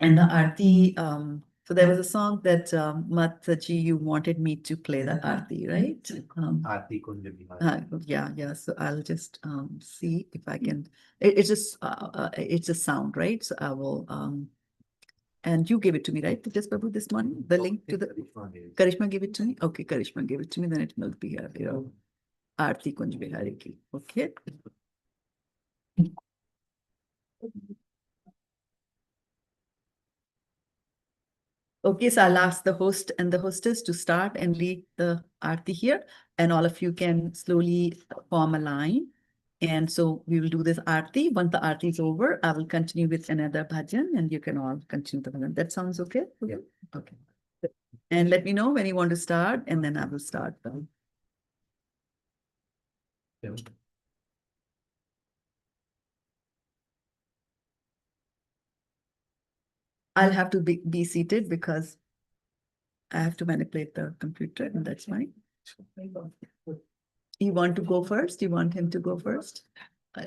and the arti, so there was a song that Mataji, you wanted me to play the arti, right? Aarti Kunja Bihari. Yeah. So I'll just see if I can. It's just it's a sound, right? So I will and you gave it to me, right? Just Babu this morning, the link to the Karishma gave it to me. Okay, Karishma gave it to me. Then it will be here. Aarti Kunj Bihari ki. Okay. Okay, so I'll ask the host and the hostess to start and lead the Aarti here, and all of you can slowly form a line. And so we will do this Aarti. Once the Aarti is over, I will continue with another bhajan and you can all continue the bhajan. That sounds okay? Yeah. Okay. And let me know when you want to start and then I will start. Yeah. I'll have to be seated because I have to manipulate the computer and that's fine. You want to go first? You want him to go first?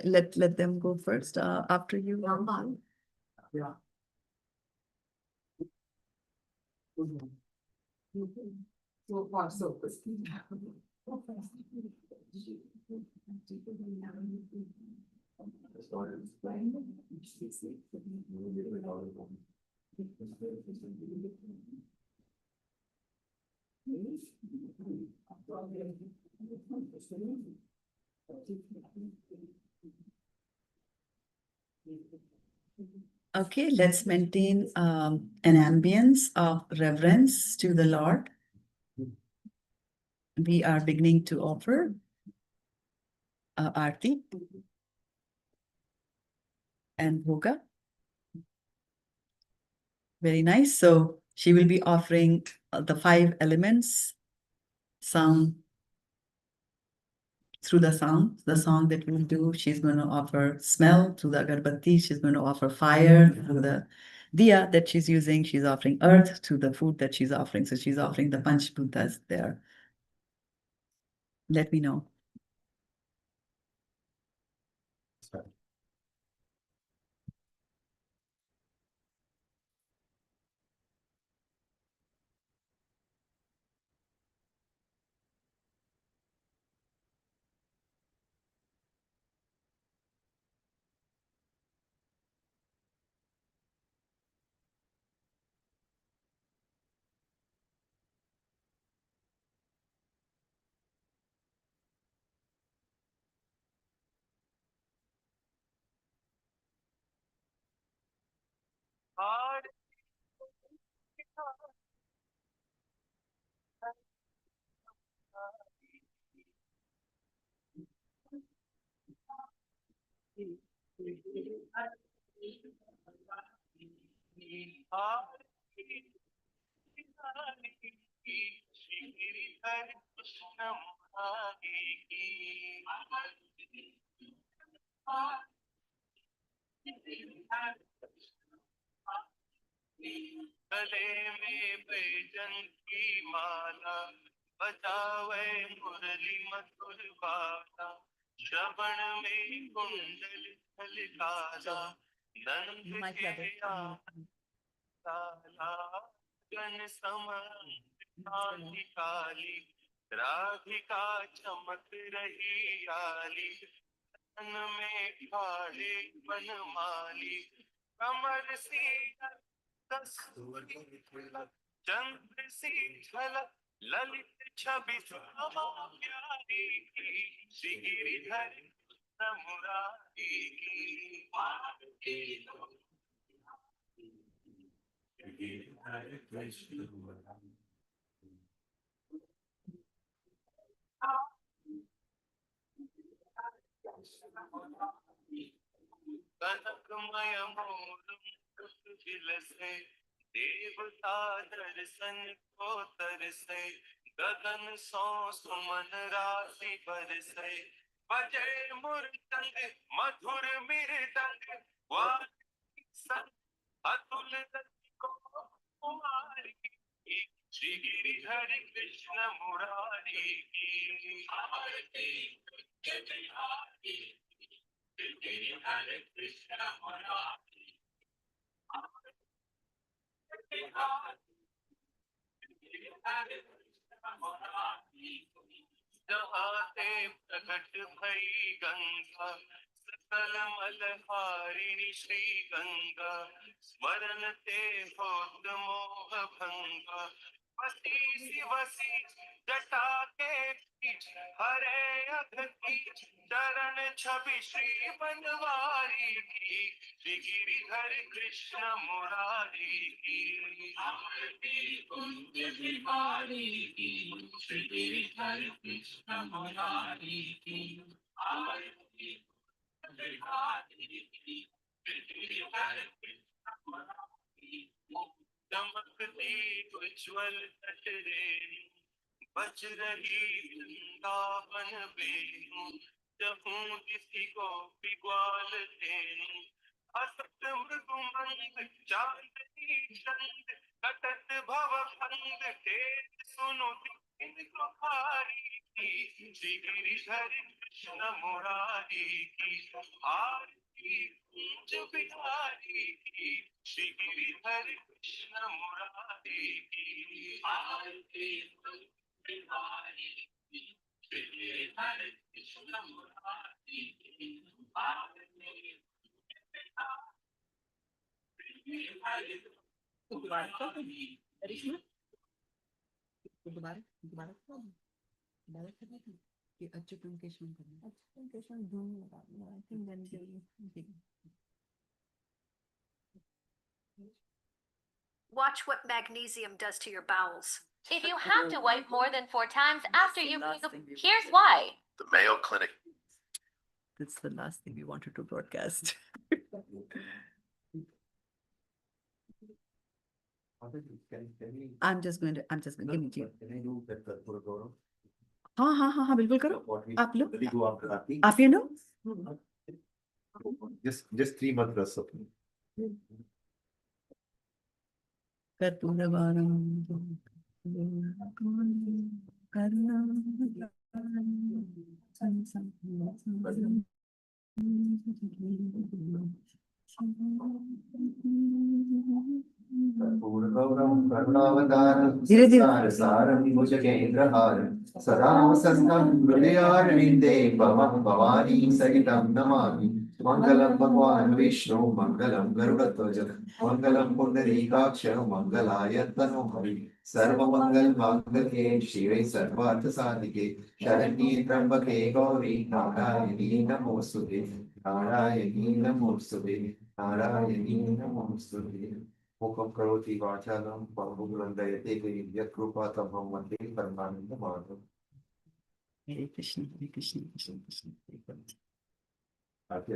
Let them go first after you. Yeah. So far, so good. Okay, let's maintain an ambience of reverence to the Lord. We are beginning to offer Aarti and Bhoga. Very nice. So she will be offering the 5 elements, sound, through the song that we'll do. She's going to offer smell through the agarbatti. She's going to offer fire through the diya that she's using. She's offering earth through the food that she's offering. So she's offering the Panchbhutas there. Let me know. गले में बैजन की माला बजावे मुरली मधुर बाला श्रवण में कुंडल काला नंद के काला गण समान काली काली राधिका चमक रही आली तन में खाड़े बनमाली कमर सी कस्तूरी तिलक चंद्र सी झलक ललित छवि श्यामा प्यारी की श्री गिरिधर मुरारी की Hare Krishna. कनकमय मोरम से देवता दर्शन को तरसे गगन सो सुमन राशि बरसे बजे मुरचंग मधुर मृदंग अतुल को कुमारी की श्री गिरि हरि कृष्ण मुरारी की आरती आरती हरे कृष्ण मुरारी जहाते प्रकट भई गंगा सकल मलहारिणी श्री गंगा स्मरण ते होत मोह भंगा वसी शिवसी जटा के बीच हरे अघ की चरण छवि श्री बनवारी की श्री गिरिधर कृष्ण मुरारी की आरती कुंज बिहारी की श्री गिरिधर कृष्ण मुरारी की आरती बिहारी की श्री गिरिधर कृष्ण मुरारी चमकती उज्ज्वल तटरे बच रही वृंदावन बेनु जहूं किसी को पिग्वाल देनु हसत मृदुमंद चांदनी चंद कटत भव भंग तेज सुनु दीन कुमारी की श्री गिरिधर कृष्ण मुरारी की आरती कुंज बिहारी की श्री गिरिधर कृष्ण मुरारी की आरती बिहारी की श्री गिरिधर कृष्ण मुरारी की आरती दोबारा करिश्मा दोबारा दोबारा दोबारा करना था कि अच्युतम केशवम करना अच्युतम केशवम दोनों लगा I think then Watch what magnesium does to your bowels. If you have to wipe more than 4 times after you poop, here's why. The Mayo Clinic. That's the last thing we wanted to broadcast. I'm just going to give it to you. Can I do that Pura Gaurav? हाँ बिल्कुल करो What we आप लोग usually do after Aarti? आप ये लो Just 3 mantras of me. कर्पूरवारं Purgauram Karunavataram धीरे धीरे Saram Bhujagendraharam Sada Vasastam Hridayarvinde Bhavam Bhavani Sahitam Namami Mangalam Bhagwan Vishnu Mangalam Garudatvaja Mangalam Pundarikaksha Mangalayatano Hari Sarva Mangal Mangalye Shive Sarvartha Sadhike Sharani Trambake Gauri Narayani Namostute Narayani Namostute Narayani Namostute Mukam Karoti Vachalam Pambulandayate Yakrupa Tamam Mate Paramananda Madhav. Hare Krishna Krishna Krishna. Aarti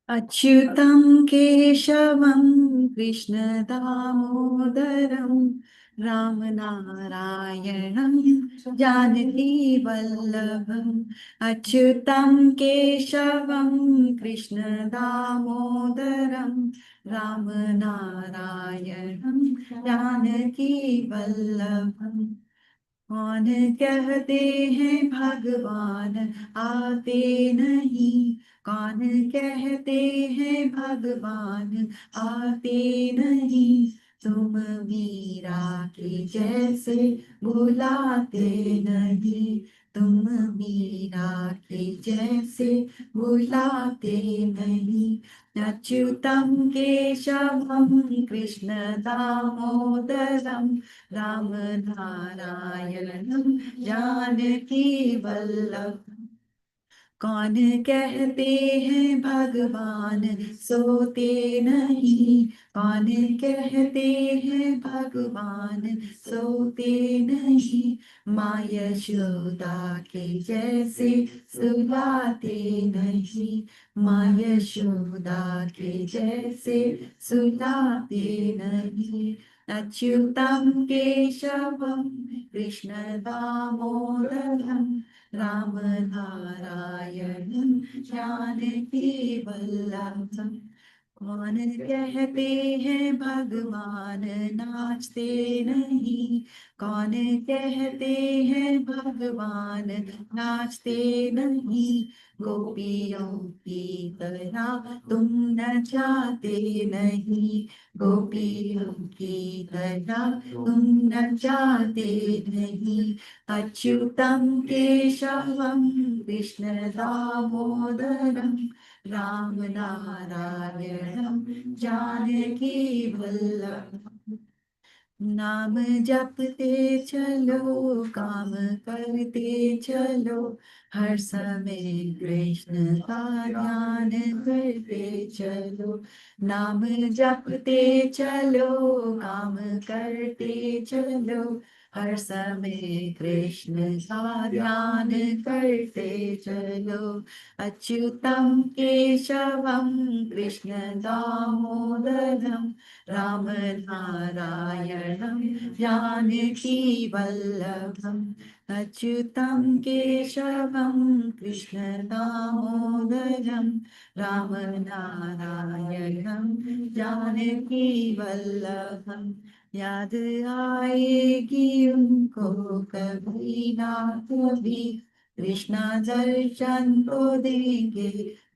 अच्युतं केशवं कृष्णदामोदरं रामनारायणं जानकीवल्लभम् अच्युतं केशवं कृष्णदामोदरं रामनारायणं जानकीवल्लभम् कौन कहते हैं भगवान आते नहीं कौन कहते हैं भगवान आते नहीं तुम मीरा के जैसे बुलाते नहीं तुम मीरा के जैसे बुलाते नहीं अच्युतं केशवं कृष्ण दामोदरं राम नारायणं जानकी वल्लभ कौन कहते हैं भगवान सोते नहीं कौन कहते हैं भगवान सोते नहीं माँ यशोदा के जैसे सुलाते नहीं माँ यशोदा के जैसे सुलाते नहीं अच्युतं केशवं कृष्ण दामोदरं राम नारायणं जानकी वल्लभम् कौन कहते हैं भगवान नाचते नहीं कौन कहते हैं भगवान नाचते नहीं गोपियों की तरह तुम नचाते नहीं गोपियों की तरह तुम नचाते नहीं अच्युतं केशवं कृष्ण दामोदरं राम नारायणं जानकी वल्लभम् नाम जपते चलो काम करते चलो हर समय कृष्ण का ध्यान करते चलो नाम जपते चलो काम करते चलो हर समय कृष्ण का ध्यान करते चलो अच्युतं केशवं कृष्ण दामोदरं राम नारायणं जानकी वल्लभम् अच्युतं केशवं कृष्ण दामोदरं राम नारायणं जानकी वल्लभम् याद आएगी उनको कभी ना कभी कृष्णा दर्शन तो देंगे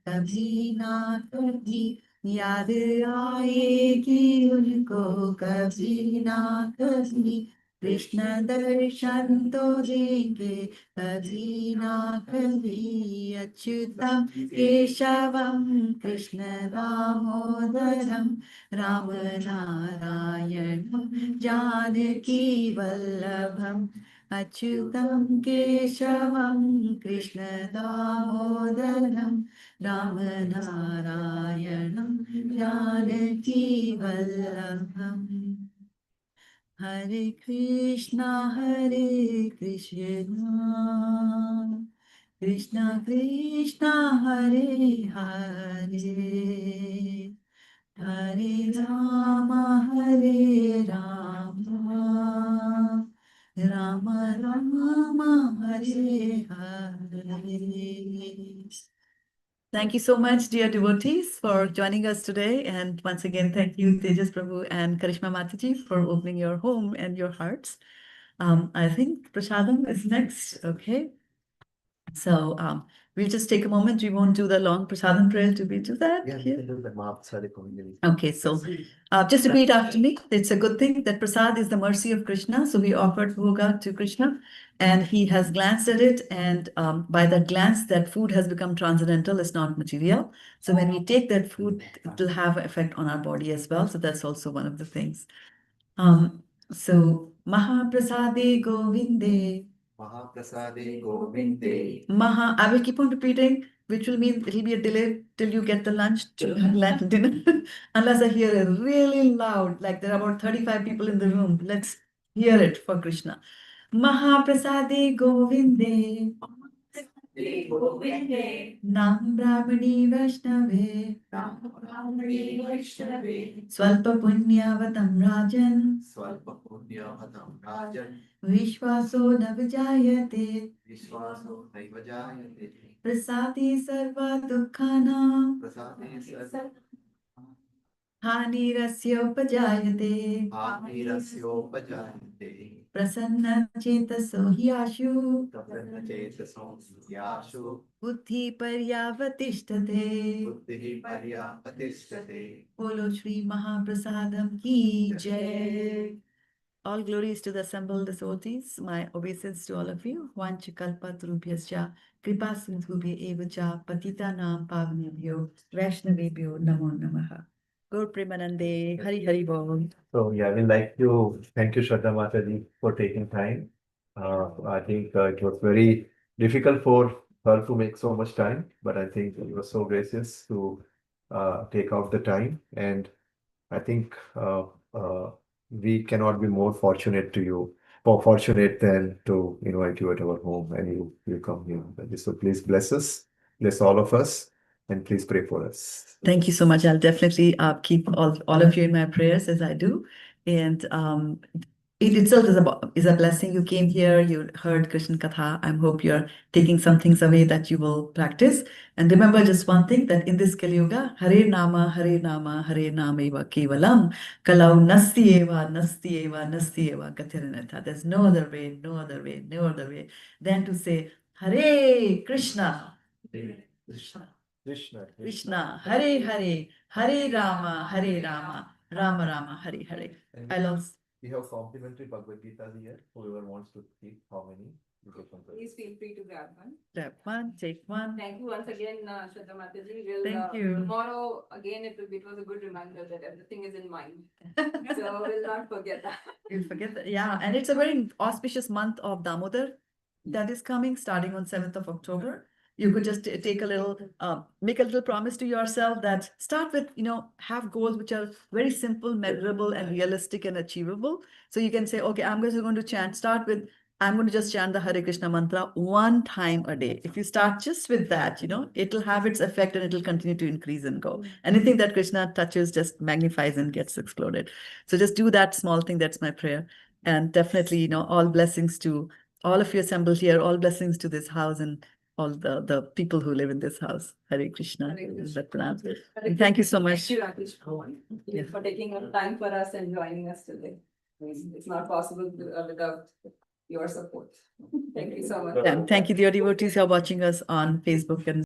कभी ना कभी याद आएगी उनको कभी ना कभी कृष्ण दर्शन तो देंगे कभी ना कभी अच्युतं केशवं कृष्ण दामोदरं राम नारायणं जानकी वल्लभम् अच्युतं केशवं कृष्ण दामोदरं राम नारायणं जानकी वल्लभम् हरे Krishna Krishna Krishna Hare Hare Hare Ram Ram Ram Hare Hare. Thank you so much, dear devotees, for joining us today. And once again, thank you, Tejas Prabhu and Karishma Mataji, for opening your home and your hearts. I think Prasadam is next, okay? So we'll just take a moment. We won't do the long Prasadam prayer. Do we do that? Okay, so just repeat after me. It's a good thing that Prasad is the mercy of Krishna. So we offered bhoga to Krishna and he has glanced at it. And by that glance, that food has become transcendental, it's not material. So when we take that food, it will have an effect on our body as well. So that's also one of the things. So Mahaprasade Govinde. Mahaprasade Govinde. I will keep on repeating. which will mean it'll be a delay till you get the lunch to dinner, unless I hear it really loud, like there are about 35 people in the room. Let's hear it for Krishna. Mahaprasade Govinde. Nam Brahmani Vaishnave. Swalpa Punyavatam Rajan. Swalpa Punyavatam Rajan. Vishwaso Navijayate. Vishwaso Naivajayate. Prasati Sarva Dukkhana. Prasade Sarva Hanirasya Bhamirasyopajanate. Prasanna Chetaso Hyashu. Prasanna Chetaso Yashu. Buddhi Paryavatishtate. Buddhihi Paryapatishtate. Bolo Shri Mahaprasadam Ki Jai. All glories to the assembled devotees. My obeisance to all of you. Vanchakalpatarubhyascha kripa sindhubhya evacha patitanam pavanebhyo vaishnavebhyo namo namaha. Gaur Premanande, Hari Hari Bol. So yeah, I would like to thank you, Shraddha Mataji, for taking time. I think it was very difficult for her to make so much time, but I think you were so gracious to take out the time. And I think we cannot be more fortunate than to invite you at our home and you come here. So please bless us, bless all of us, and please pray for us. Thank you so much. I'll definitely keep all of you in my prayers as I do. And it itself is a blessing. You came here, you heard Krishna Katha. I hope you're taking some things away that you will practice. And remember just one thing, that in this Kali Yuga, Hare Nama, Hare Nama, Hare Nama eva kevalam, kalau nasti eva, nasti eva, nasti eva, gatiranatha. There's no other way than to say, Hare Krishna. Krishna, Krishna, Hare Hare, Hare Rama, Hare Rama, Rama Rama, Hare Hare. I'll also. We have complimentary Bhagavad Gita here. Whoever wants to keep how many? You can compare. Please feel free to grab one. Grab one, take one. Thank you once again, Shraddha Mataji. Thank you. Tomorrow, again, it was a good reminder that everything is in mind. So we'll not forget that. You'll forget that. Yeah, and it's a very auspicious month of Damodar that is coming, starting on 7th of October. You could just take a little, make a little promise to yourself that start with, have goals which are very simple, measurable, and realistic and achievable. So you can say, okay, I'm just going to I'm going to just chant the Hare Krishna mantra one time a day. If you start just with that, it'll have its effect and it'll continue to increase and go. Anything that Krishna touches just magnifies and gets exploded. So just do that small thing. That's my prayer. And definitely, all blessings to all of you assembled here, all blessings to this house and all the people who live in this house. Hare Krishna. And thank you so much. Thank you, Rakesh, for taking your time for us and joining us today. It's not possible without your support. Thank you so much. Thank you, dear devotees who are watching us on Facebook and